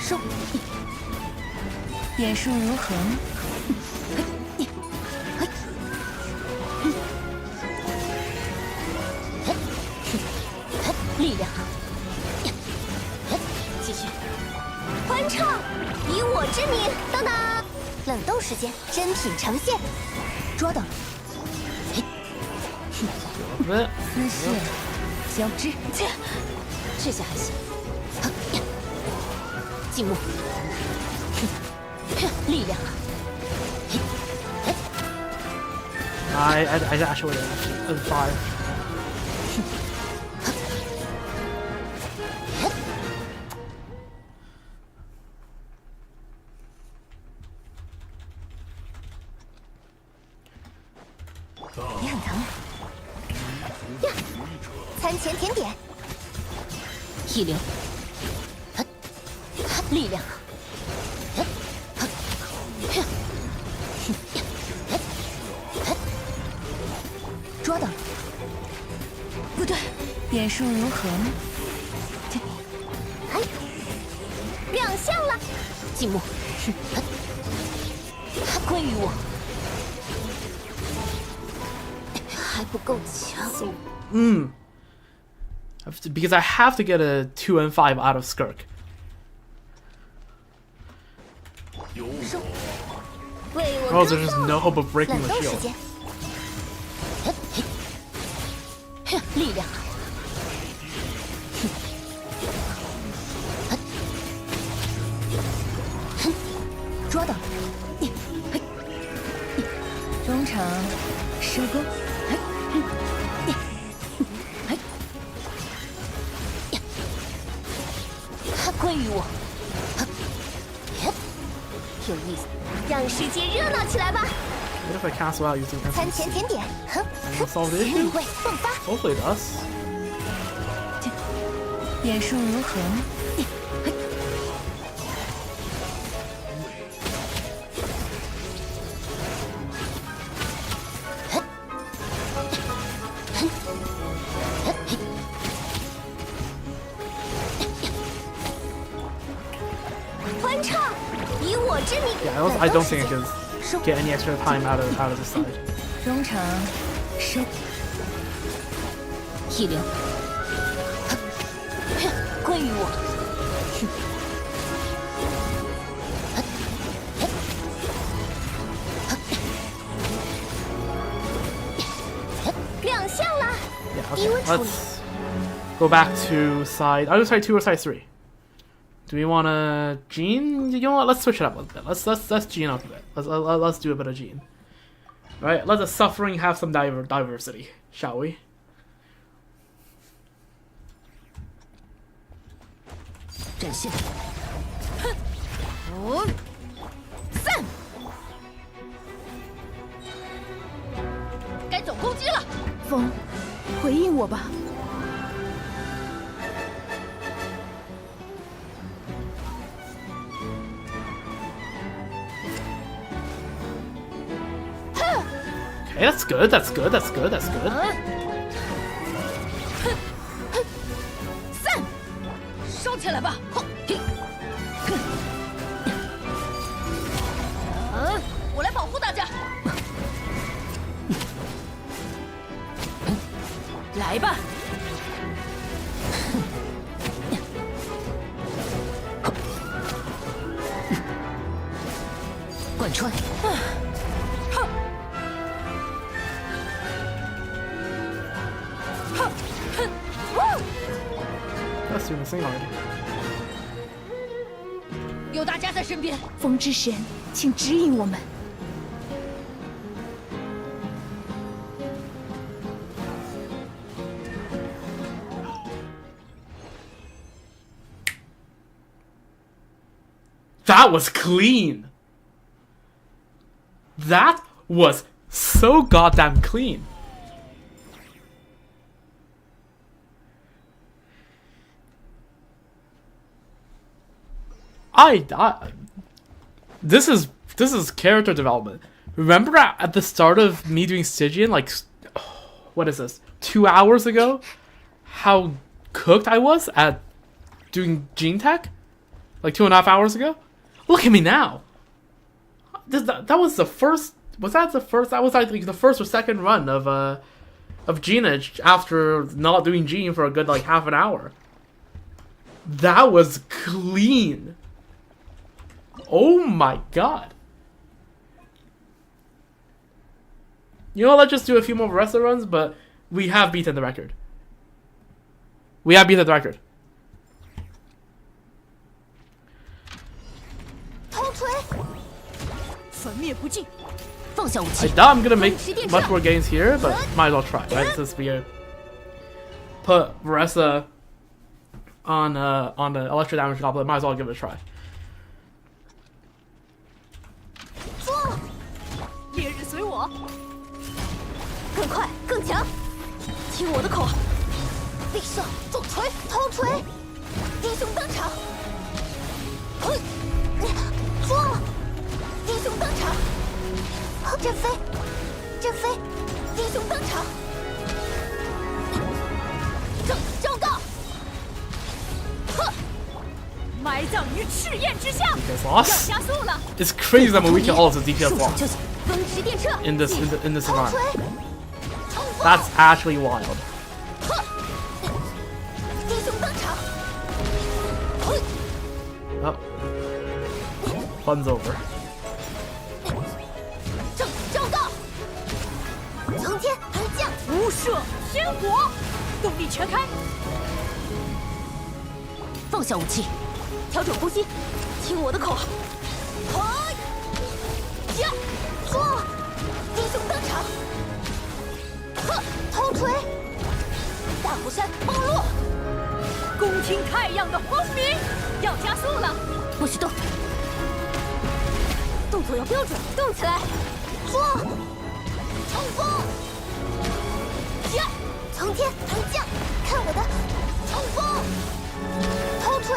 收。点数如何？力量。继续。欢唱，以我之名，当当。冷冻时间，真品呈现。捉到了。丝线交织。这下还行。静默。力量。I actually would have 5. 也很疼。呀，餐前甜点，气流，力量，捉到了。不对，点数如何呢？哎，亮相了。静默，归于我。还不够强。Because I have to get a 2 and 5 out of Skirk. 为我 Or else there's just no hope of breaking 冷 the 冻时 shield. 间。力量，捉到了。中场收工。归于我。有意思，让世界热闹起来吧！ What if I cancel out using 餐前 SNC? 甜点，哼， And we'll solve the 体 issue? 会迸发。 Hopefully it does. 点数如何呢？欢唱，以我之名。 Yeah, I don't think I can get any extra time out of this side. 中场收。气流，归于我。亮相啦！ Yeah, 低 okay. 温处理。 Let's go back to side. Either side 2 or side 3. Do we want to Gene? You know what? Let's switch it up a little bit. Let's Gene up a bit. Let's do a bit of Gene. Right? Let the suffering have some diversity, shall we? 阵线，散！该总攻击了。风，回应我吧。Okay, that's good. That's good. That's good. That's good. 散！收起来吧。我来保护大家。来吧。贯穿。 That's doing the thing already. 有大家在身边，风之神，请指引我们。That was clean. That was so goddamn clean. This is character development. Remember at the start of me doing Stygian, like, what is this, 2 hours ago? How cooked I was at doing Gene Tech? Like 2.5 hours ago? Look at me now! That was the first, was that the first, that was I think the first or second run of Gina after not doing Gene for a good like half an hour. That was clean. Oh my god. You know, let's just do a few more wrestler runs, but we have beaten the record. We have beaten the record. 偷锤，粉灭不尽。放下武 I 器， doubt I'm gonna make much more gains here, but might as well try, right? Since we put Varessa on the electro damage goblet, might as well give it a try. 做，烈日随我。强！听我的口号，立射，重锤，头锤，英雄登场！嘿，抓！英雄登场！震飞，震飞，英雄登场！昭告！哼！埋葬于赤焰之下！ DPS 要 loss. 加速了！ It's crazy that we can also DPS 束手 loss 就擒，风驰电掣！ in this头 environment. 锤，冲锋！ That's actually wild. 哼！英雄登场！嘿， Oh, fun's over. 昭告！从天而降，无射天火，动力全开！放下武器，调整呼吸，听我的口号！嗨！呀！抓！英雄登场！呵！头锤！大虎山崩落！恭听太阳的轰鸣！要加速了！不许动！动作要标准，动起来！抓！冲锋！呀！从天而降，看我的冲锋！头锤！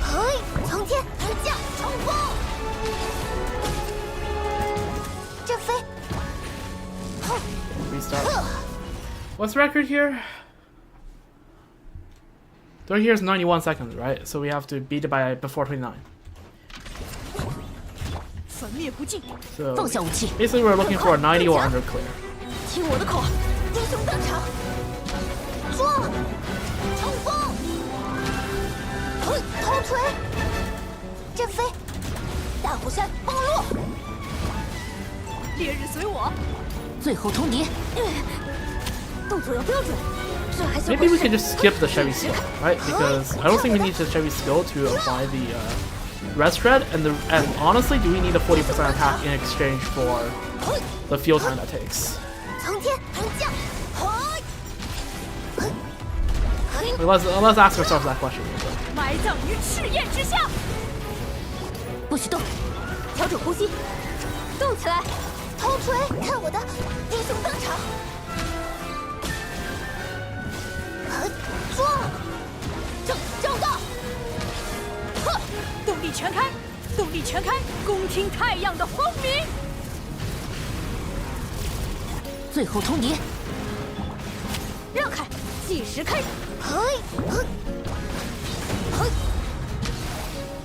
嘿！从天而降，冲锋！震飞！哼！ Restart. What's the record here? The record here is 91 seconds, right? So we have to beat it by before 29. 粉灭不尽！ So 放下武器， basically we're looking for a 90 or under clear. 听我的口号，英雄登场！抓！冲锋！嘿！头锤！震飞！大虎山崩落！烈日随我！最后通牒！动作要标准，这还算 Maybe we can just skip the Chevy skill, right? Because I don't think we need the Chevy skill to apply the rest shred. And honestly, do we need a 40% attack in exchange for the field time that takes? 从天而降！嘿！嘿！ Let's ask ourselves that question. 埋葬于赤焰之下！不许动，调整呼吸，动起来！头锤，看我的英雄登场！抓！昭告！呵！动力全开，动力全开，恭听太阳的轰鸣！最后通牒！让开，计时开！嘿！嘿！嘿！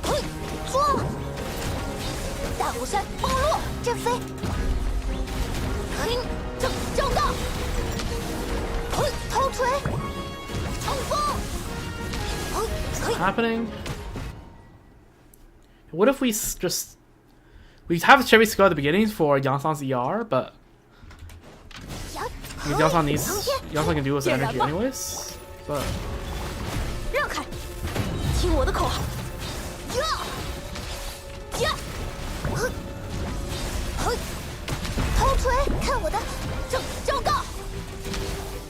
嘿！抓！大虎山崩落，震飞！嘿！昭告！嘿！头锤！冲锋！嘿！嘿！ Happening? What if we just we have a Chevy skill at the beginning for Yansan's ER, but Yansan needs Yansan can do his energy anyways. But 让开！听我的口号！呀！呀！嘿！嘿！头锤，看我的！昭告！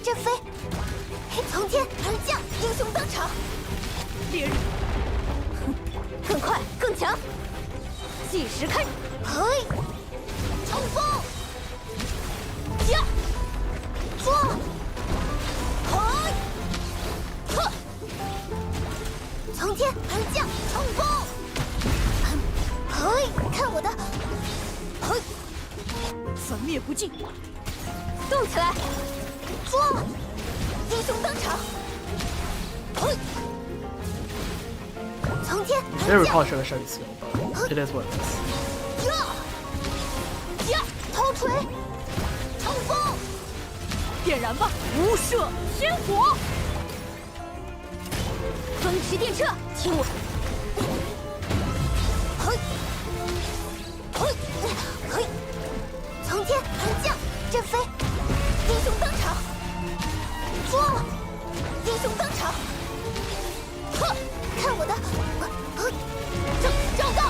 震飞！从天而降，英雄登场！烈日！更快，更强！计时开！嘿！冲锋！呀！抓！嘿！呵！从天而降，冲锋！嘿！看我的！嘿！粉灭不尽！动起来！抓！英雄登场！嘿！从天 they 而 would 降！ probably show the Chevy skill, but it is what it is. 呀！呀！头锤！冲锋！点燃吧！无射天火！风驰电掣，听我！嘿！嘿！嘿！从天而降，震飞！英雄登场！抓！英雄登场！呵！看我的！昭告！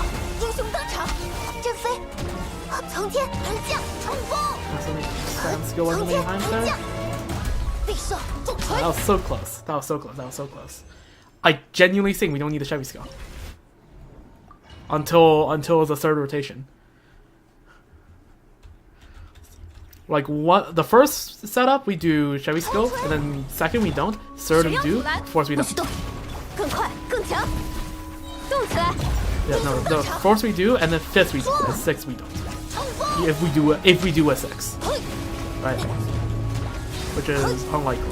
英雄登场！震飞！从天而降，冲锋！ Stand skill wasn't 从 many 天 times 而 there. 降！必射重锤！ That was so close. That was so close. That was so close. I genuinely think we don't need the Chevy skill until the third rotation. Like the first setup we do Chevy skill, and then second we don't. Third we do, fourth we 不 don't. 许动，更快更强，动起来！ Yeah, no, the fourth we do, and then fifth we do, and sixth we don't. If we do a six, right? Which is unlikely.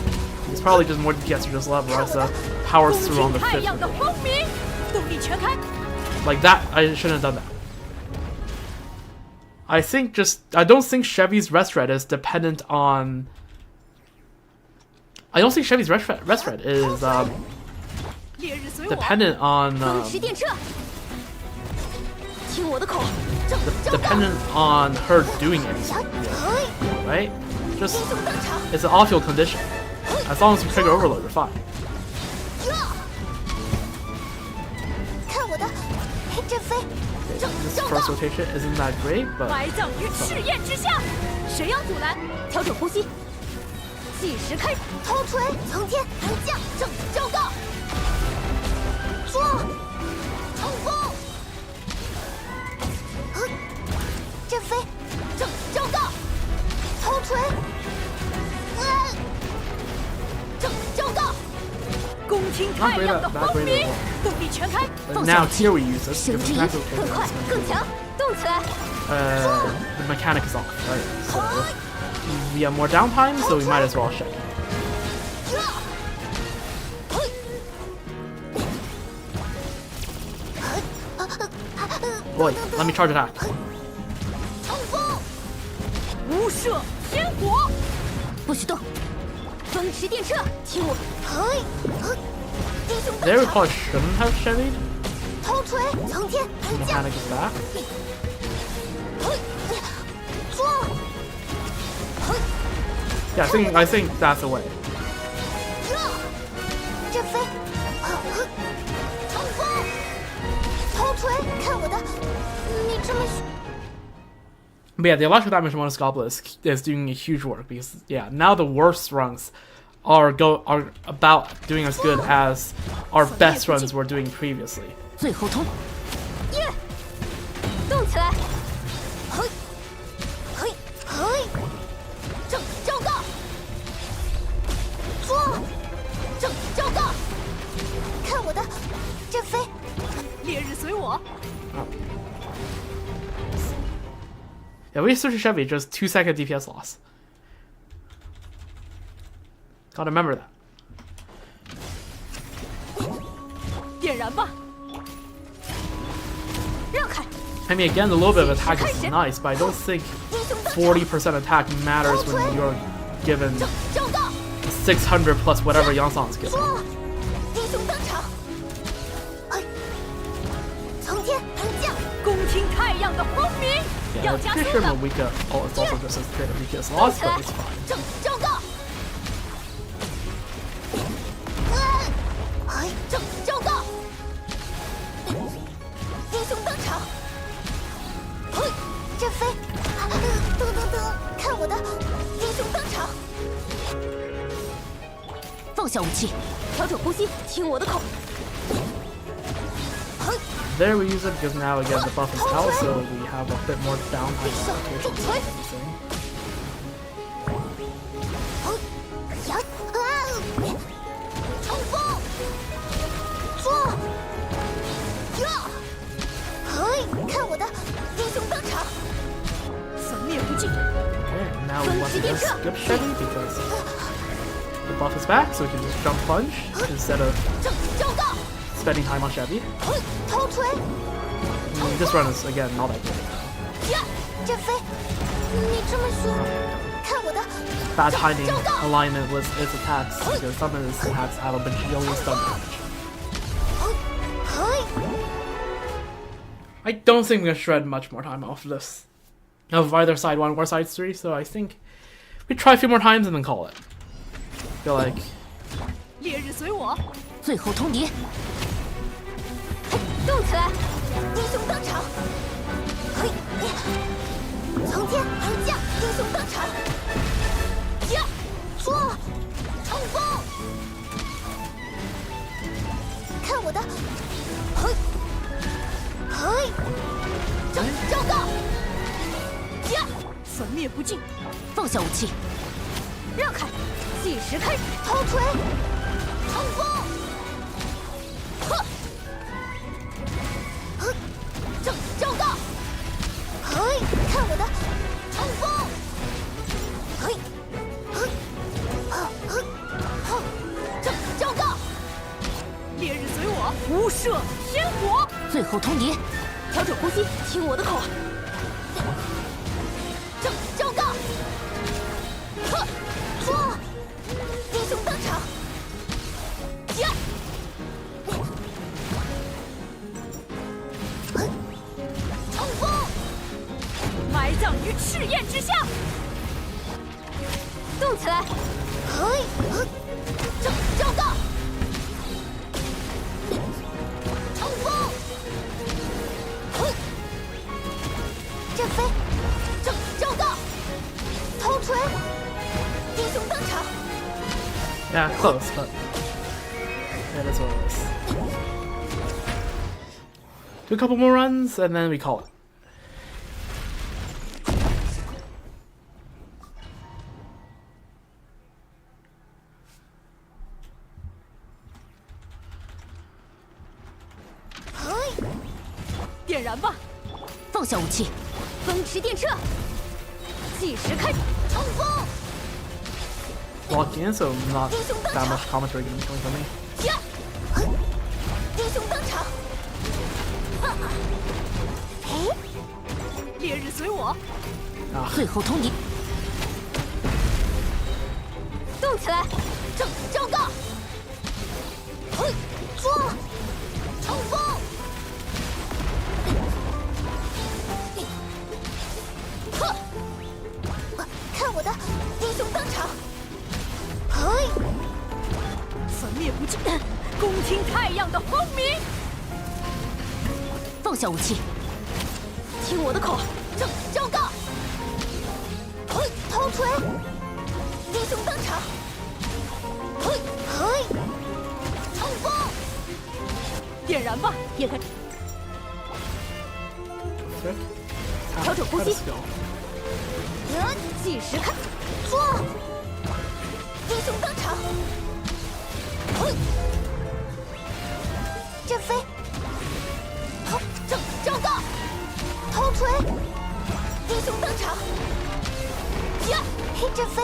It's probably just more DPS or just level as powers through on the 太 fifth. 阳的轰鸣，动力全开。 Like that, I shouldn't have done that. I don't think Chevy's rest red is dependent on. I don't think Chevy's rest red is 烈日随我， dependent on 风驰电掣，听我的口，正正道， dependent on her doing anything, 嘿， right? Just 英雄登场， it's an off-field condition. As long as you trigger overload, you're fine. 看我的，嘿，阵飞，正 This 正道 first，rotation isn't that great, but 埋葬于赤焰之下，谁要阻拦？调整呼吸，计时开，头锤从天而降，正昭告，捉，冲锋，嘿，阵飞，正昭告，头锤，正昭告。 攻听 not 太 great 阳 at 的 that 轰 great 鸣 at，all. 动力全开， But now here we use this 神 because 之 the 一 natural，更 trigger 快 is 更 gonna 强，动起来！ the mechanic is off, right? So we have more downtime, so we might as well check. Boy, let me charge attack. 冲锋，无射天火，不许动！风驰电掣，听我，嘿，英雄 There 登 we 场， probably shouldn't have Chevy. 头锤从天而降， Mechanic is back. 嘿，捉，嘿， Yeah, I think that's the way. 阵飞，冲锋，头锤，看我的，你这么。 But yeah, the electrical damage bonus goblet is doing a huge work because yeah, now the worst runs are about doing as good as our best runs were doing previously. 最后通，耶，动起来，嘿，嘿，嘿，正昭告，捉，正昭告，看我的，阵飞，烈日随我， Yeah, we switch to Chevy, just 2-second DPS loss. Gotta remember that. 点燃吧，让开， I mean, again, a little bit of attack is nice, but I don't think 英雄登场， 40% attack matters when you're given 正昭告， 600 plus whatever Yansang's given. 捉，英雄登场，嘿，从天而降，攻听太阳的轰鸣， Yeah, 要 I'm 加 pretty 速 sure 的， Moika it's also just as great a DPS 动 loss, 起来 but it's fine.，正昭告，嘿，正昭告，英雄登场，嘿，阵飞，噔噔噔，看我的，英雄登场，放下武器，调整呼吸，听我的口，嘿， There we use it because now again the buff is out, so we have a bit more downtime. 重锤，嘿，呀，冲锋，捉，呀，嘿，看我的，英雄登场，粉灭不尽， Okay, now we want to just skip Chevy because the buff is back, so we can just jump plunge instead of 正昭告， spending time on Chevy. 嘿，头锤， This run is again not that great. 呀，阵飞，你这么凶，看我的， Bad timing alignment with its attacks because some of its attacks have a bajillion stun damage. 嘿，嘿， I don't think we're gonna shred much more time off this. Of either side 1 or side 3, so I think we try a few more times and then call it. Feel like 烈日随我，最后通牒，嘿，动起来，英雄登场，嘿，从天而降，英雄登场，呀，捉，冲锋，看我的，嘿，嘿，正昭告，呀，焚灭不尽，放下武器，让开，计时开始，头锤，冲锋，呵，呵，正道，嘿，看我的，冲锋，嘿，嘿，正道，烈日随我，无赦天火，最后通牒，调整呼吸，听我的口号。正道，呵，说，英雄登场，呀，冲锋，埋葬于赤焰之下，动起来，嘿，正道，冲锋，嘿，阵飞。正道，头锤，英雄登场。Yeah, close, but yeah, that's what it is. Do a couple more runs and then we call it. 点燃吧，放下武器，风驰电掣，计时开，冲锋， Locked in, so not that much commentary coming from me. 呀，英雄登场，哈哈，哎，烈日随我，最后通牒，动起来，正道，嘿，说，冲锋。看我的英雄登场！嘿，焚灭不尽，恭听太阳的轰鸣。放下武器，听我的口号，正道！嘿，头锤，英雄登场！嘿，冲锋！点燃吧，也开。调整呼吸。计时开，说，英雄登场，嘿，阵飞，好，正道，头锤，英雄登场，呀，嘿，阵飞，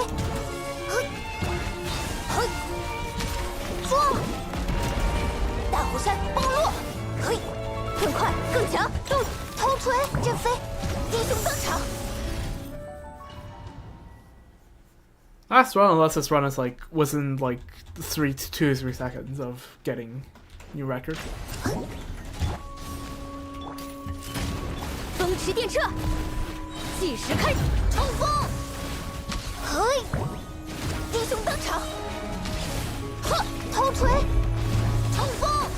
嘿，说，大虎山崩落，嘿，更快更强，头锤，阵飞，英雄登场。Last run, unless this run is like within like 2 to 3 seconds of getting new record. 风驰电掣，计时开，冲锋，嘿，英雄登场，呵，头锤，冲锋，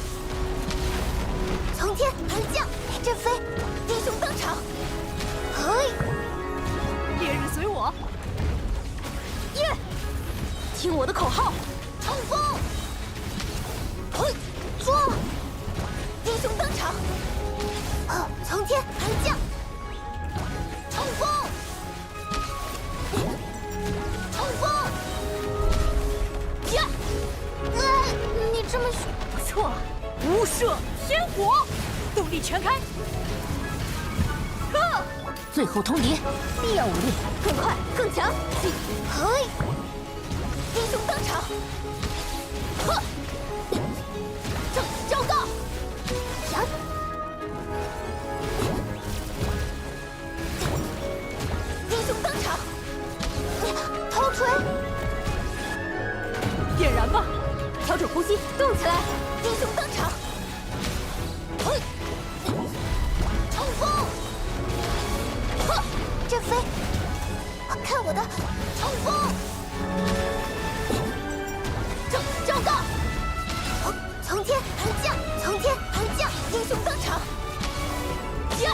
从天而降，阵飞，英雄登场，嘿，烈日随我。耶！听我的口号，冲锋！嘿，说，英雄登场！从天而降，冲锋！冲锋！呀！你这么不错，无赦天火，动力全开！最后通牒，必要武力，更快更强！嘿，英雄登场！呵，正道！呀！英雄登场！头锤！点燃吧，调整呼吸，动起来！英雄登场！嘿，冲锋！呵，阵飞！看我的冲锋！正道！从天而降，从天而降，英雄登场！呀！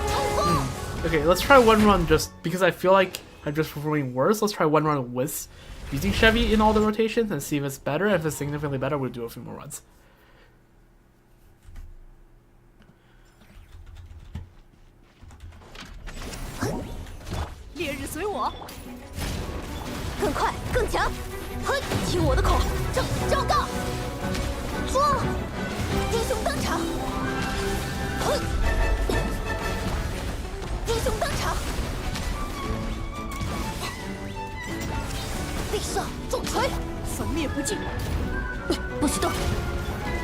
冲锋！ Okay, let's try one run just because I feel like I'm just performing worse. Let's try one run with using Chevy in all the rotations and see if it's better. If it's significantly better, we'll do a few more runs. 随我，更快更强！嘿，听我的口号，昭告！说，英雄登场！嘿，英雄登场！必胜重锤，粉灭不尽！不许动！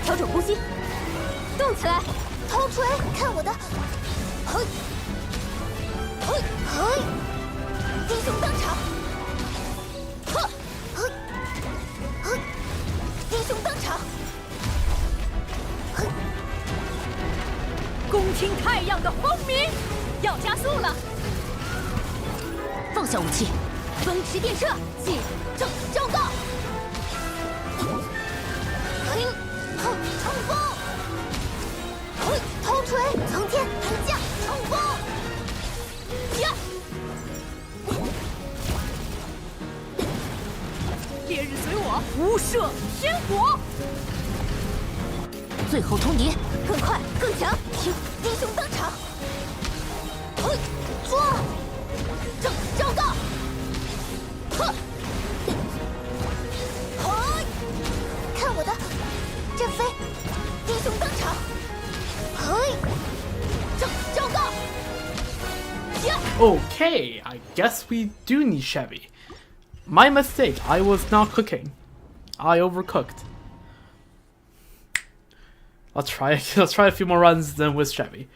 调整呼吸，动起来！头锤，看我的！嘿，嘿，嘿！英雄登场！呵，嘿，嘿！英雄登场！嘿！恭听太阳的轰鸣，要加速了！放下武器，风驰电掣，记昭告！嘿，哼，冲锋！嘿，头锤，苍天寒降，冲锋！呀！烈日随我，无射天火！最后通牒，更快更强！听，英雄登场！嘿，说，昭告！呵，嘿，看我的，振飞！英雄登场！嘿，昭告！呀！ Okay, I guess we do need Chevy. My mistake, I was not cooking. I overcooked. Let's try a few more runs then with Chevy.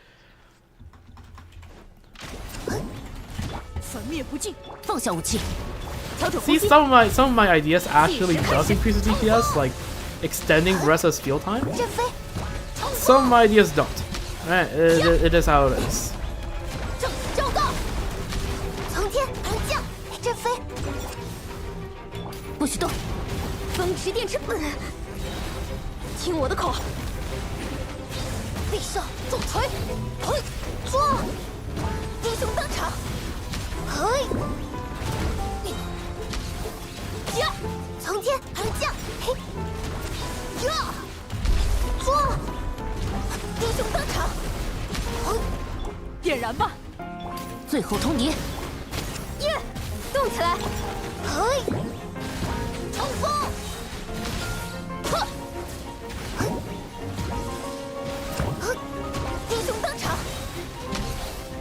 粉灭不尽，放下武器，调整呼 See, 吸。 some of my ideas actually does increase the DPS, like extending Bresa's field time. 振飞，冲锋！ Some ideas don't. Alright, it is how it is. 昭告！苍天寒降，振飞！不许动！风驰电掣，听我的口号！必胜重锤！嘿，说！英雄登场！嘿，呀！苍天寒降！嘿，呀！说！英雄登场！嘿，点燃吧！最后通牒！耶！动起来！嘿，冲锋！呵，嘿，嘿，英雄登场！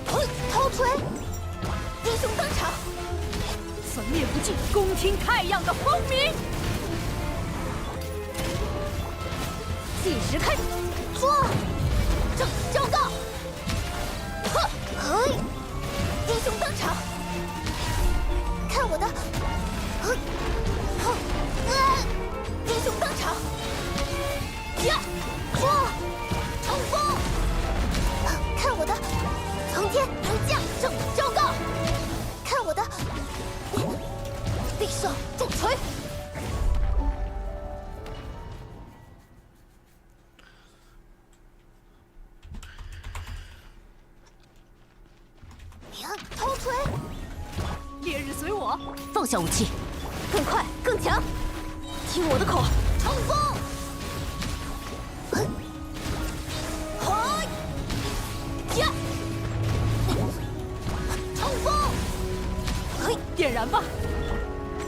嘿，头锤！英雄登场！粉灭不尽，恭听太阳的轰鸣！计时开始，说！昭告！呵，嘿，英雄登场！看我的！嘿，哼，英雄登场！呀，说！冲锋！看我的！苍天寒降，昭告！看我的！必胜重锤！头锤！烈日随我，放下武器，更快更强！听我的口号，冲锋！嘿，嘿，呀！冲锋！嘿，点燃吧！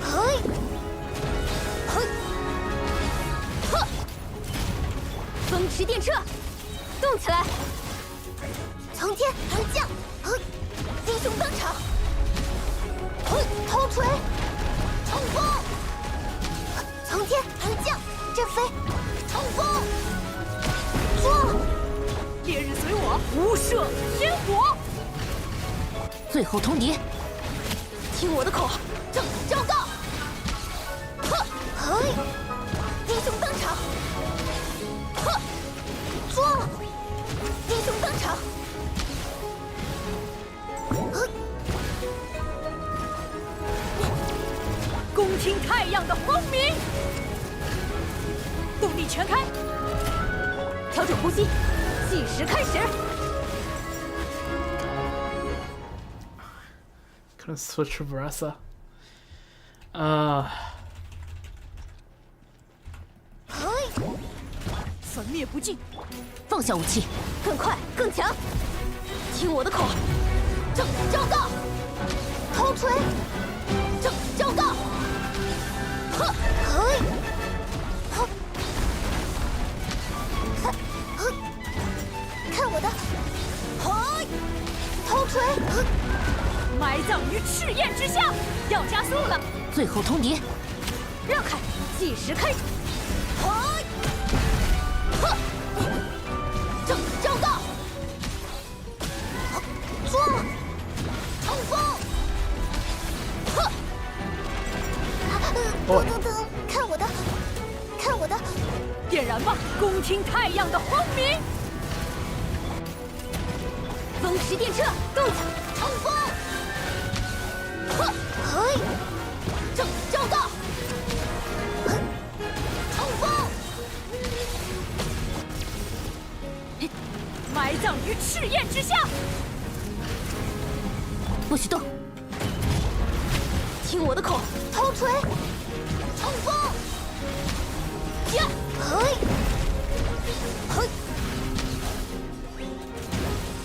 嘿，嘿，呵！风驰电掣，动起来！苍天寒降！嘿，英雄登场！嘿，头锤！冲锋！苍天寒降，振飞！冲锋！说！烈日随我，无射天火！最后通牒，听我的口号，昭告！呵，嘿，英雄登场！呵，说！英雄登场！嘿，恭听太阳的轰鸣！动力全开，调整呼吸，计时开始。 Couldn't switch to Bresa. 粉灭不尽，放下武器，更快更强！听我的口号，昭告！头锤，招告，呵，嘿，呵，看我的，嘿，头锤，埋葬于赤焰之下，要加速了！最后通牒，让开，计时开始！嘿，呵，招告，抓，冲锋，呵，等，看我的，看我的，点燃吧，恭听太阳的轰鸣！风驰电掣，动它，冲锋，呵，嘿，招告，冲锋，埋葬于赤焰之下！不许动！听我的口，头锤，冲锋，呀，嘿，嘿，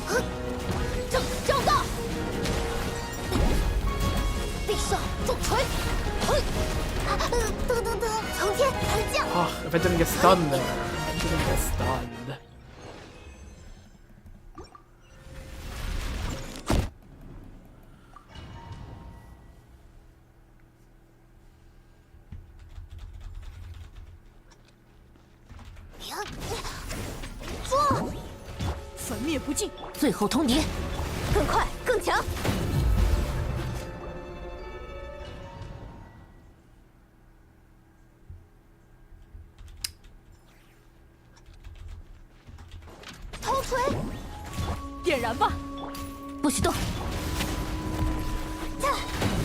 嘿，招告，必胜重锤，嘿，等，从天而降。 Oh, if I didn't get stunned there. I didn't get stunned. Yeah. 抓，焚灭不尽，最后通牒，更快更强。头锤，点燃吧！不许动！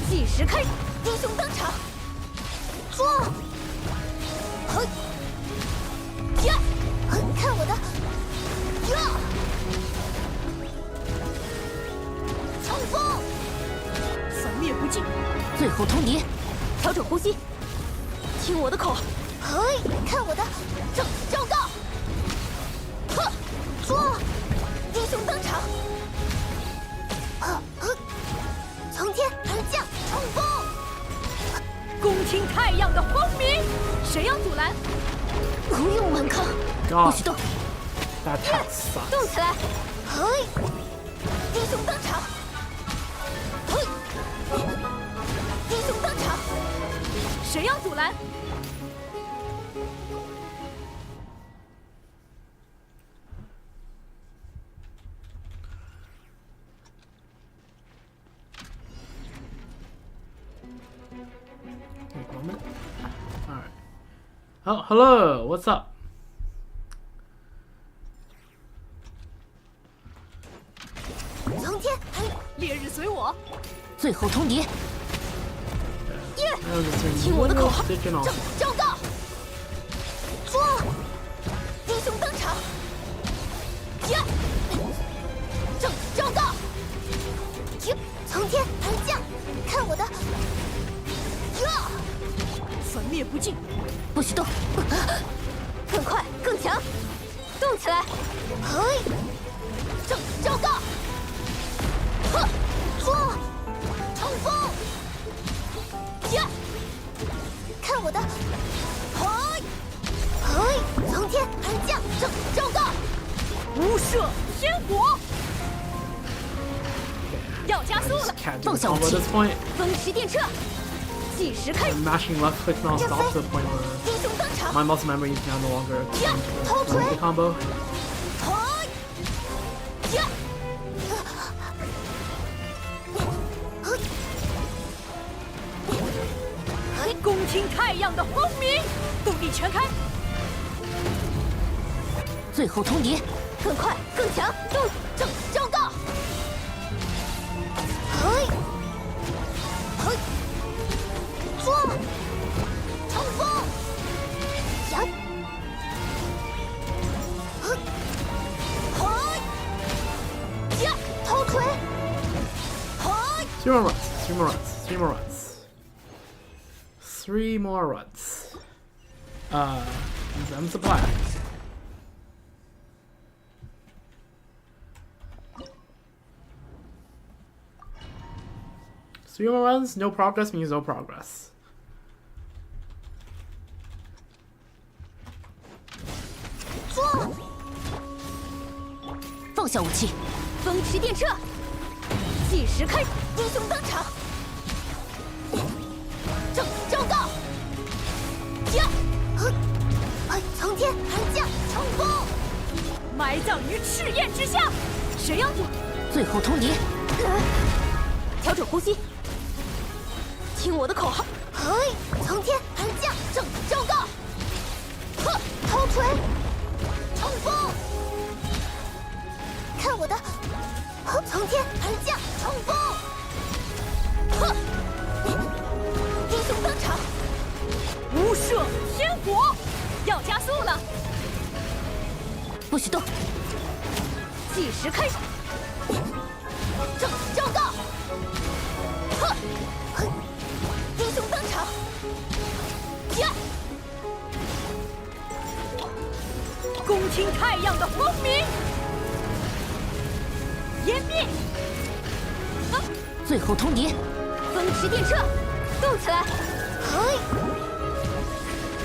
计时开始，英雄登场，抓，嘿，呀，看我的，呀，冲锋，焚灭不尽，最后通牒，调整呼吸，听我的口，嘿，看我的，招告，呵，抓，英雄登场，从天而降，冲锋。 恭听太阳的轰鸣，谁要阻拦？不用顽抗，不 God, 许动， that attack sucks. 动起来！嘿，英雄登场！嘿，英雄登场！谁要阻拦？ Alright. Oh, hello. What's up? 从天而烈日随我，最后通牒，耶！ That was just 听我的口号， Stygian also. 招告！抓！英雄登场！呀！招告！停！从天而降，看我的！呀！ 焚灭不尽，不许动！更快更强，动起来！嘿，招告！呵，抓！冲锋！呀！看我的！嘿，从天而降，招告！无赦天火，要加速 Just 了！ can't do 放 the 下武 combo at 器 this point. 风驰电掣，计时开始， I'm mashing left click non-stop to the point where 英雄登场！ my muscle memory is now no longer 呀，头锤！ the combo. 嘿，呀！恭听太阳的轰鸣，动力全开，最后通牒，更快更强，招告！嘿，抓！冲锋！呀！嘿，呀！头锤！嘿， 3 more runs. 3 more runs. 3 more runs. 3 more runs. Them supply. 3 more runs, no progress means no progress. 放下武器，风驰电掣，计时开，英雄登场，昭告，呀，从天而降，冲锋，埋葬于赤焰之下，谁要做？最后通牒，调整呼吸，听我的口号，从天而降，昭告，头锤，冲锋。 看我的！从天而降，冲锋！英雄登场，无射天火，要加速了！不许动！计时开始，昭告！英雄登场，呀！恭听太阳的轰鸣！ 湮灭！最后通牒，风驰电掣，动起来！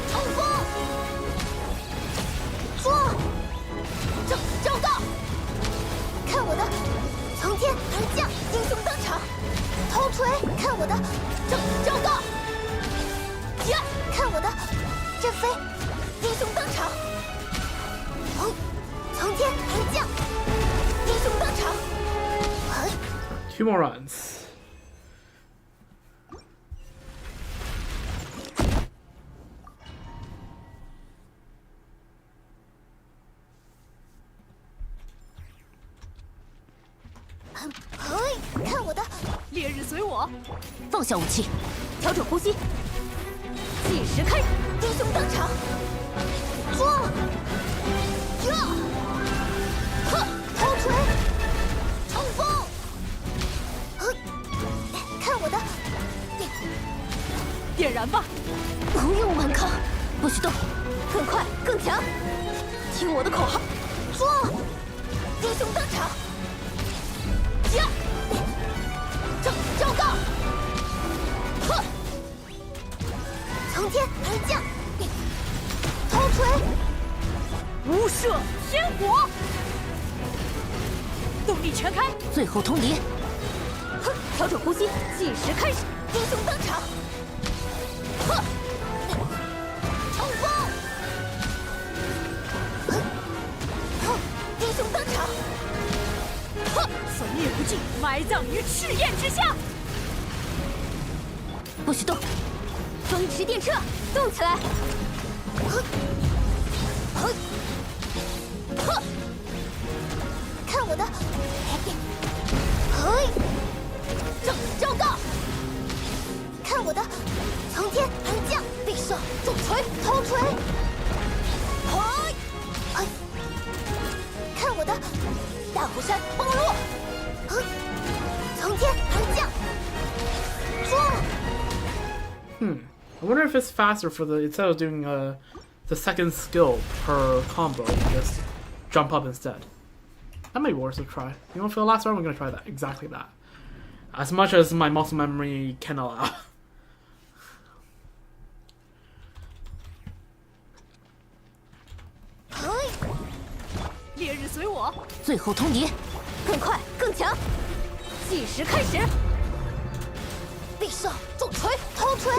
冲锋！说！昭告！看我的！从天而降，英雄登场！头锤！看我的！昭告！呀！看我的！震飞！英雄登场！从天而降！ 英雄登场 2 more runs. 看我的！烈日随我，放下武器，调整呼吸，计时开，英雄登场，说，呀，头锤，冲锋，看我的，点燃吧！不用顽抗，不许动！更快，更强！听我的口号，说，英雄登场！ 呀！昭告！从天而降，头锤，无射天火，动力全开，最后通牒，调整呼吸，计时开始，英雄登场，冲锋，英雄登场。 粉灭不尽，埋葬于赤焰之下。不许动！风驰电掣，动起来！看我的！昭告！看我的！从天而降，必射，重锤，头锤！看我的！ 大虎山崩落，从天而降，I wonder if it's faster for the instead of doing the second skill per combo, you just jump up instead. That might be worth a try. You know, for the last round, we're gonna try that exactly that, as much as my muscle memory can allow. 烈日随我，最后通牒，更快更强，计时开始，必射，重锤，头锤，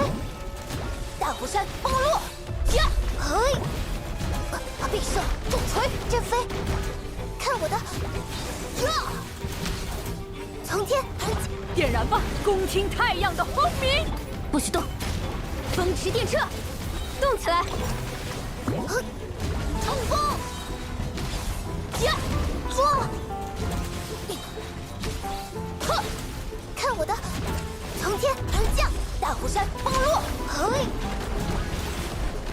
大虎山崩落，呀，必射，重锤，震飞，看我的，呀，从天而降，点燃吧，恭听太阳的轰鸣，不许动！风驰电掣，动起来，冲锋！ 呀，说，看我的！从天而降，大虎山崩落，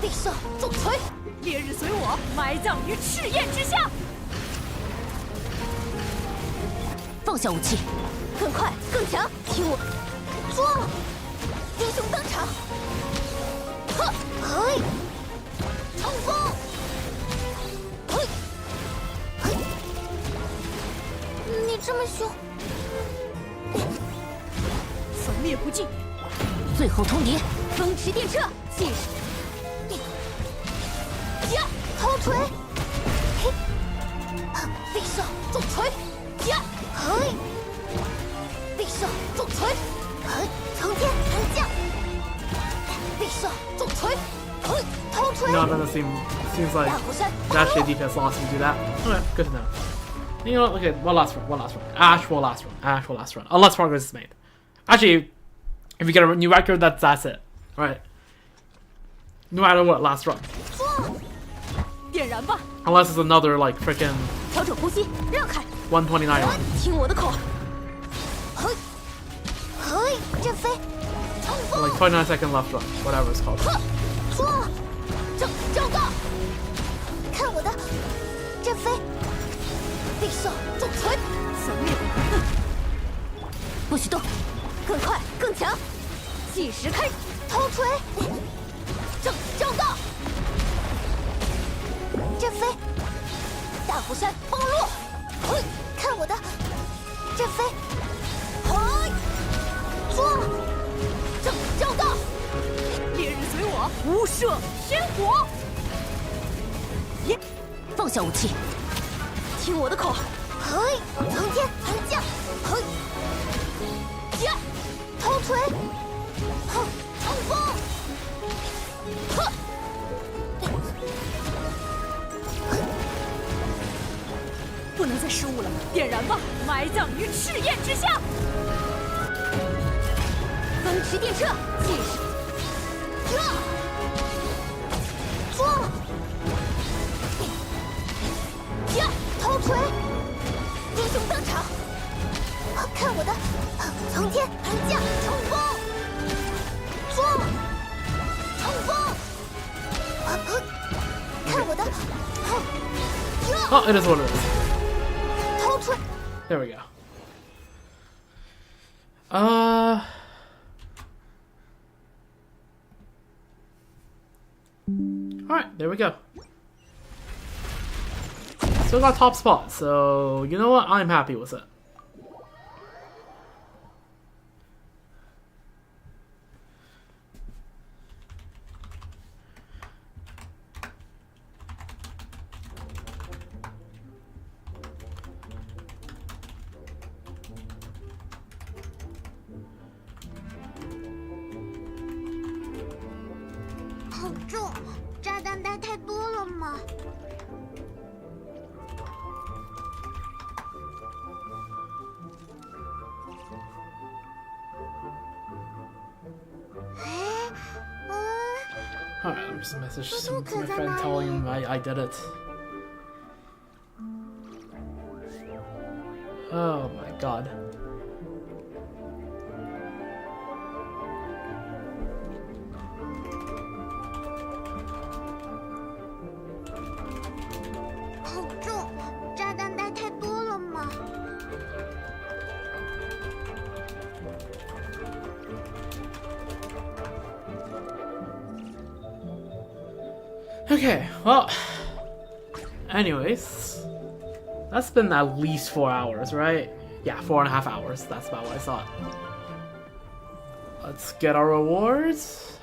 必射，重锤，烈日随我，埋葬于赤焰之下。放下武器，更快，更强，听我说，英雄登场，冲锋！ 你这么凶，粉灭灭不尽。最后通牒，风驰电掣，计时。呀，头锤，嘿，匕首重锤，呀，嘿，匕首重锤，嘿，苍天寒降，匕首重锤，嘿，头锤。 No, it doesn't seems like 大虎山 that shit DPS lost to do that. Okay, good to know. You know, okay, one last run. Actual last run. Unless progress is made. Actually, if you get a new record, that's it. Right. No matter what, last run. 点燃吧， Unless it's another, like, freaking 调整呼吸，让开， 129 run. 听我的口号。嘿，嘿，阵飞，冲锋， Like 29 second left run. Whatever it's called. 呵，说，正道，看我的，阵飞，匕首重锤，扫灭，不许动！更快更强，计时开，头锤，正道，阵飞，大虎山崩落，嘿，看我的，阵飞，嘿，说，正道，烈日随我，无赦天火，放下武器，听我的口号，嘿，苍天寒降，嘿，呀，头锤，哼，冲锋，呵，不能再失误了，点燃吧，埋葬于赤焰之下。风驰电掣，计时，呀，说，呀，头锤，英雄登场，看我的，苍天寒降，冲锋，说，冲锋，看我的，呀， Oh, it is what it is. 头锤。 There we go. Alright, there we go. Still got top spot, so you know what? I'm happy with it. “好重，炸弹带太多了吗？”哎，Alright, let me just message my friend telling him I did it. Oh my god. “好重，炸弹带太多了吗？” Okay, well, anyways, that's been at least 4 hours, right? Yeah, 4.5 hours. That's about what I thought. Let's get our rewards.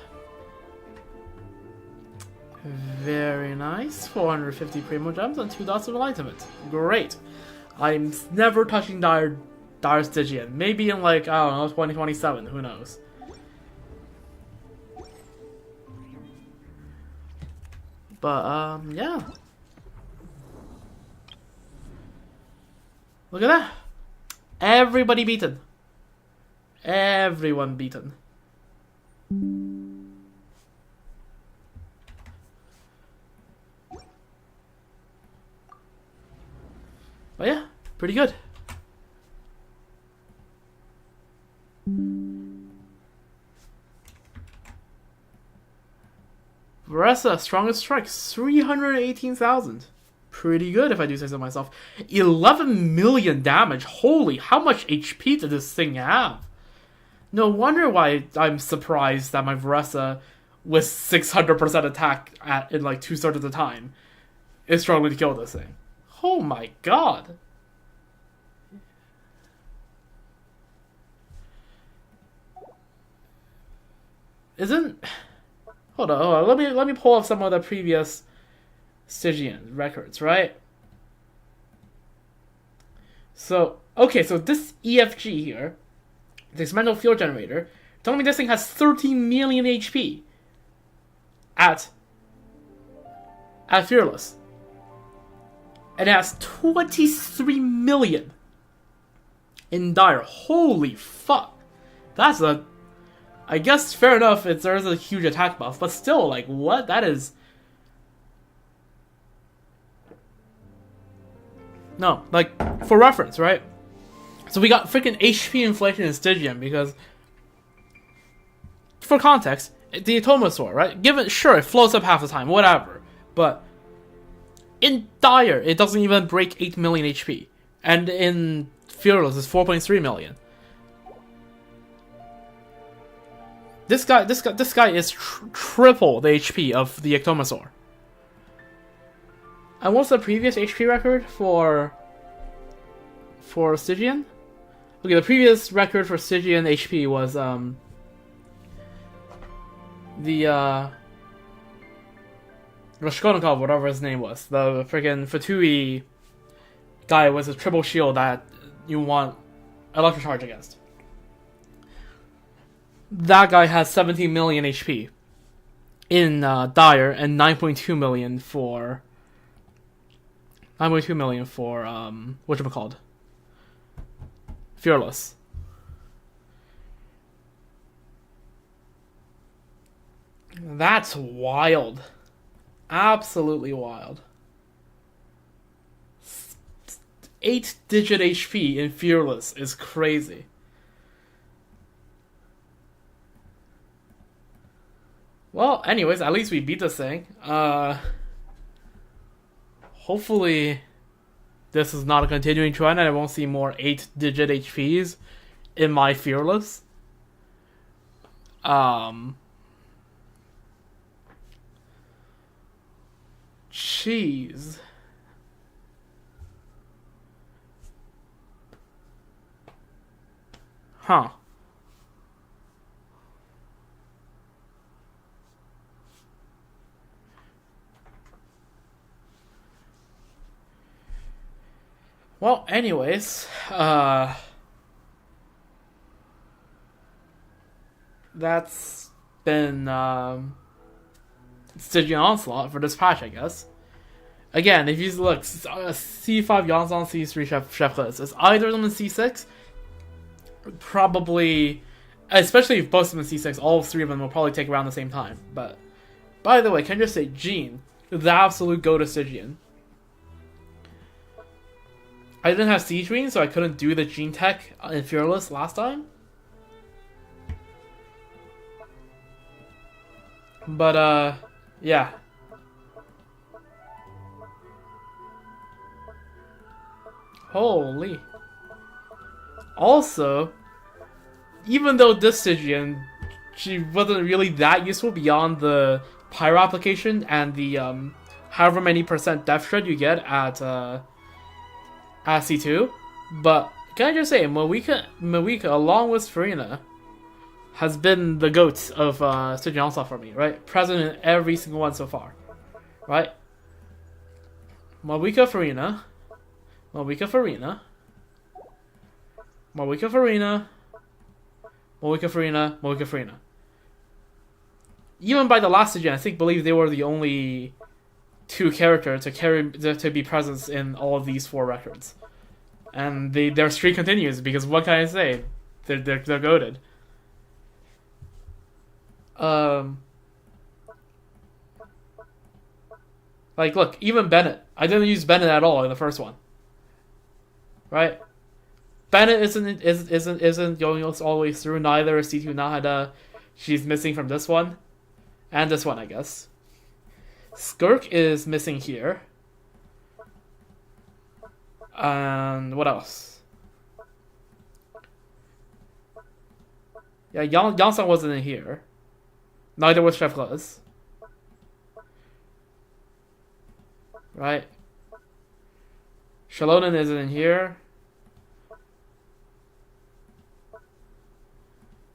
Very nice. 450 Primo Gems and 2 dots of enlightenment. Great. I'm never touching Dire Stygian. Maybe in like, I don't know, 2027. Who knows? But, yeah. Look at that. Everybody beaten. Everyone beaten. But yeah, pretty good. Varessa, strongest strikes, 318,000. Pretty good if I do say so myself. 11 million damage. Holy, how much HP did this thing have? No wonder why I'm surprised that my Varessa with 600% attack in like 2 thirds of the time is struggling to kill this thing. Oh my god. isn't... Hold on. Let me pull up some of the previous Stygian records, right? So, okay, so this EFG here, this mental field generator, telling me this thing has 13 million HP at Fearless. And it has 23 million in Dire. Holy fuck. That's a... I guess fair enough, there's a huge attack buff, but still, like, what? That is... No, like, for reference, right? So we got freaking HP inflation in Stygian because... For context, the Atomosaur, right? Sure, it floats up half the time, whatever. But in Dire, it doesn't even break 8 million HP. And in Fearless, it's 4.3 million. This guy is triple the HP of the Ectomosaur. And what's the previous HP record for Stygian? Okay, the previous record for Stygian HP was the Raskolnikov, whatever his name was, the freaking Fatui guy with a triple shield that you want Electrocharge against. That guy has 17 million HP in Dire and 9.2 million for whatchamacalled? Fearless. That's wild. Absolutely wild. 8-digit HP in Fearless is crazy. Well, anyways, at least we beat this thing. Hopefully this is not a continuing trend and I won't see more 8-digit HPs in my Fearless. Jeez. Huh. Well, anyways, that's been Stygian Onslaught for this patch, I guess. Again, if you look, C5 Yonzon, C3 Chefless, it's either of them in C6, probably, especially if both of them in C6, all three of them will probably take around the same time. But, by the way, can I just say, Jean, the absolute go to Stygian. I didn't have Siege Ring, so I couldn't do the Gene Tech in Fearless last time. But, yeah. Holy. Also, even though this Stygian, she wasn't really that useful beyond the Pyro application and the, however many % Death Shred you get at C2, but can I just say, Moika along with Farina, has been the GOAT of Stygian Onslaught for me, right? Present in every single one so far, right? Moika Farina, Moika Farina, Moika Farina, Moika Farina, Moika Farina. Even by the last Stygian, I believe they were the only two characters to be present in all of these 4 records, and their streak continues because what can I say? They're goated. Like, look, even Bennett. I didn't use Bennett at all in the first one, right? Bennett isn't going all the way through. Neither is C2 Nahada. She's missing from this one, and this one, I guess. Skirk is missing here. And what else? Yeah, Yansang wasn't in here. Neither was Chefless. Right? Shalonen isn't in here.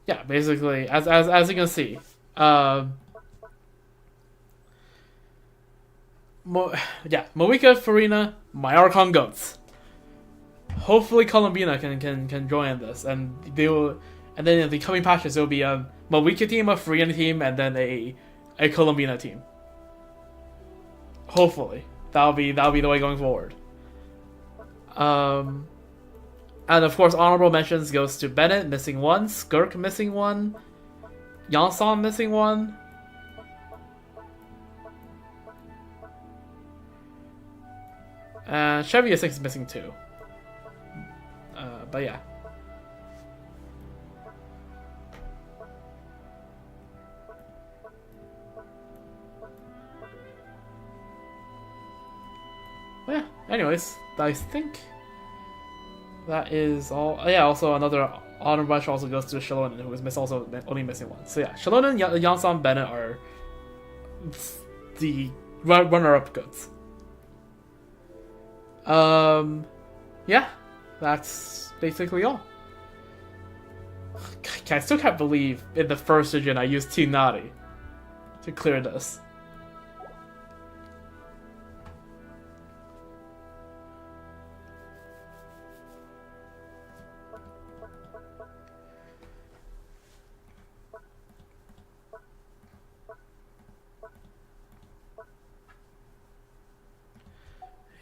Yeah, basically, as you can see, Moika, Farina, my Archon goats. Hopefully Columbina can join this, and they will. And then in the coming patches, there will be a Moika team, a Farina team, and then a Columbina team. Hopefully, that'll be the way going forward. And of course, honorable mentions goes to Bennett missing one, Skirk missing one, Yansan missing one. And Chevy I think is missing two. But yeah. But yeah, anyways, I think that is all. Oh, yeah, also another honorable mention also goes to Shallonen, who is also only missing one. So yeah, Shallonen, Yansan, Bennett are the runner-up goods. Yeah, that's basically all. I still can't believe in the first region I used Team Naughty to clear this.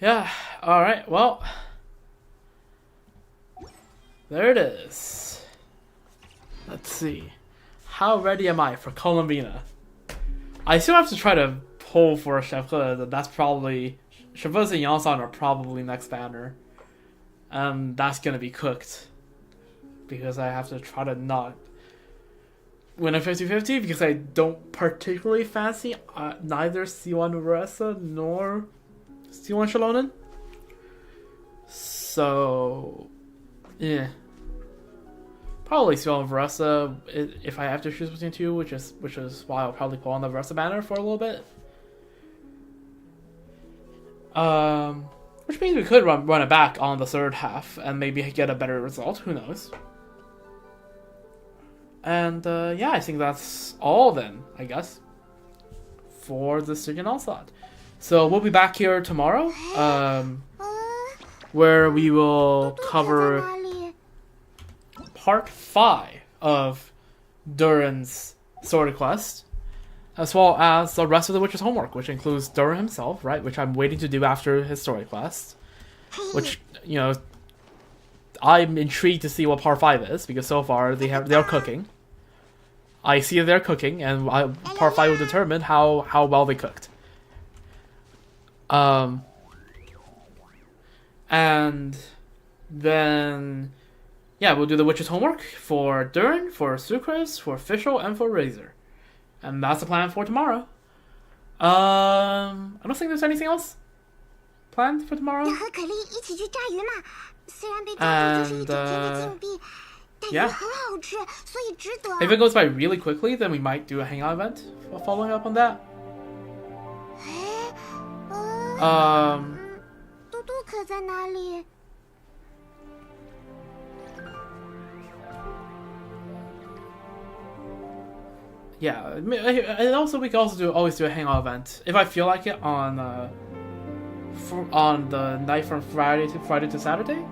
Yeah, alright, well, there it is. Let's see. How ready am I for Columbina? I still have to try to pull for Chevre. That's probably... Chevre's and Yansan are probably next banner. And that's gonna be cooked. Because I have to try to not win a 50-50, because I don't particularly fancy neither C1 Uresa nor C1 Shallonen. So, yeah. Probably C1 Veresa if I have to choose between two, which is why I'll probably pull on the Veresa banner for a little bit. Which means we could run it back on the third half and maybe get a better result. Who knows? And yeah, I think that's all then, I guess, for the Stygian Onslaught. So we'll be back here tomorrow, where we will cover part 5 of Durin's Sword Quest, as well as the rest of the Witcher's homework, which includes Durin himself, right? Which I'm waiting to do after his story quest. Which, you know, I'm intrigued to see what part 5 is, because so far they're cooking. I see they're cooking, and part 5 will determine how well they cooked. And then, yeah, we'll do the Witcher's homework for Durin, for Sucrose, for Fischl, and for Razor. And that's the plan for tomorrow. I don't think there's anything else planned for tomorrow. And, yeah. If it goes by really quickly, then we might do a hangout event following up on that. Yeah, and also we can always do a hangout event if I feel like it on the night from Friday to Saturday,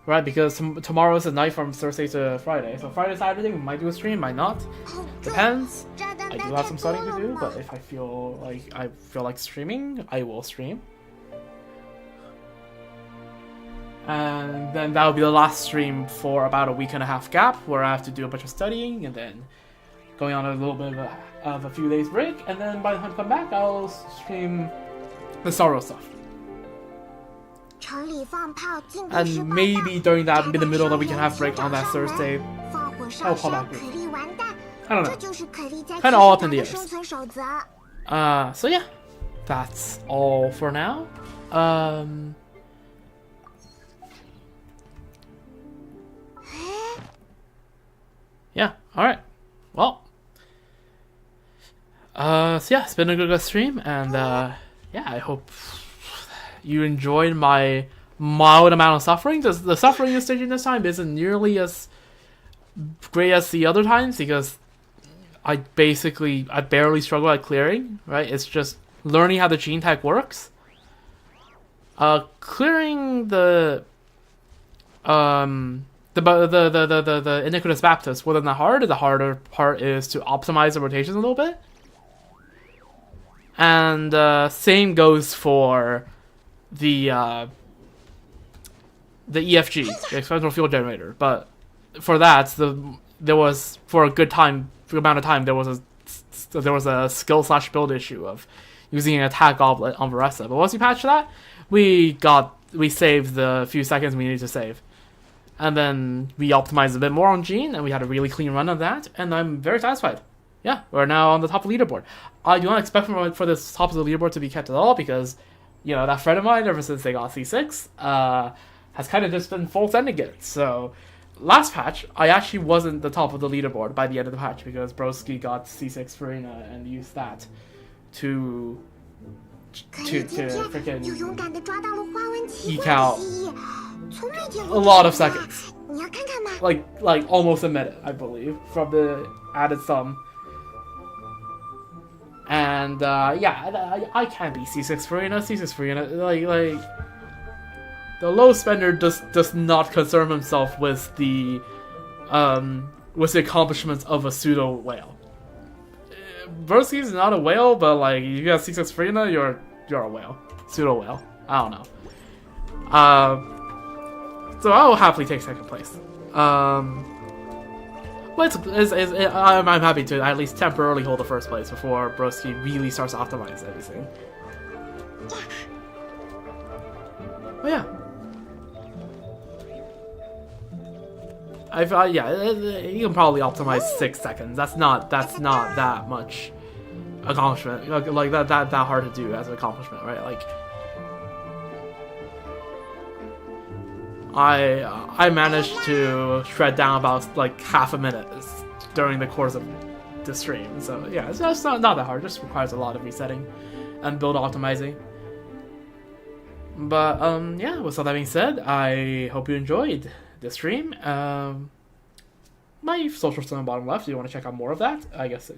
right? Because tomorrow is the night from Thursday to Friday, so Friday Saturday we might do a stream, might not, depends. I do have some studying to do, but if I feel like streaming, I will stream. And then that'll be the last stream for about a week and a half gap, where I have to do a bunch of studying, and then going on a little bit of a few days break, and then by the time I come back, I'll stream the Sorrow stuff. And maybe during that, in the middle of the week and a half break on that Thursday, I'll call back. I don't know. Kind of all up in the air. So yeah, that's all for now. Yeah, alright. Well. So yeah, it's been a good stream, and yeah, I hope you enjoyed my mild amount of suffering. The suffering in Stygian this time isn't nearly as great as the other times, because I barely struggle at clearing, right? It's just learning how the gene tech works. Clearing the Iniquitous Baptist wasn't that hard. The harder part is to optimize the rotations a little bit. And same goes for the EFG, the experimental fuel generator. But for that, there was for a good amount of time there was a skill/build issue of using an attack goblet on Varessa. But once you patch that, we saved the few seconds we needed to save. And then we optimized a bit more on Jean, and we had a really clean run of that, and I'm very satisfied. Yeah, we're now on the top of the leaderboard. I do not expect for this top of the leaderboard to be kept at all, because, that friend of mine, ever since they got C6, has kind of just been full sending it. So, last patch, I actually wasn't the top of the leaderboard by the end of the patch, because Broski got C6 Farina and used that to freaking eke out a lot of seconds. Like almost a minute, I believe, from the added sum. And I can't be C6 Farina. C6 Farina, like the low spender does not concern himself with the accomplishments of a pseudo whale. Broski is not a whale, but like you got C6 Farina, you're a whale, pseudo whale. I don't know. So I will happily take second place. But I'm happy to at least temporarily hold the first place before Broski really starts to optimize everything. But yeah. You can probably optimize 6 seconds. That's not that much accomplishment. Like that hard to do as an accomplishment, right? Like I managed to shred down about like half a minute during the course of the stream. So yeah, it's just not that hard. It just requires a lot of resetting and build optimizing. But yeah, with all that being said, I hope you enjoyed the stream. My socials on the bottom left if you want to check out more of that. I guess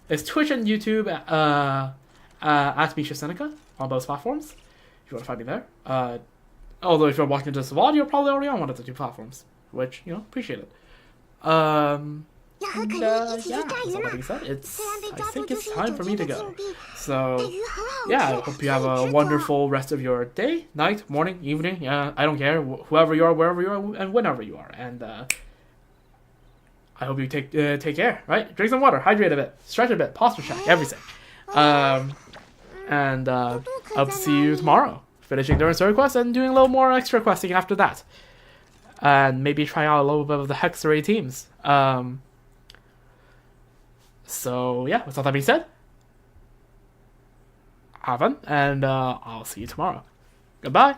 it's Twitch and YouTube at Misha Seneca on both platforms if you want to find me there. Although if you're watching this VOD, you're probably already on one of the two platforms, which, appreciate it. Yeah, with all that being said, I think it's time for me to go. So, yeah, I hope you have a wonderful rest of your day, night, morning, evening, I don't care, whoever you are, wherever you are, and whenever you are. And I hope you take care, right? Drink some water, hydrate a bit, stretch a bit, posture check, everything. And I'll see you tomorrow. Finishing Durin story quest and doing a little more extra questing after that. And maybe trying out a little bit of the Hex Array teams. So, yeah, with all that being said, have fun, and I'll see you tomorrow. Goodbye.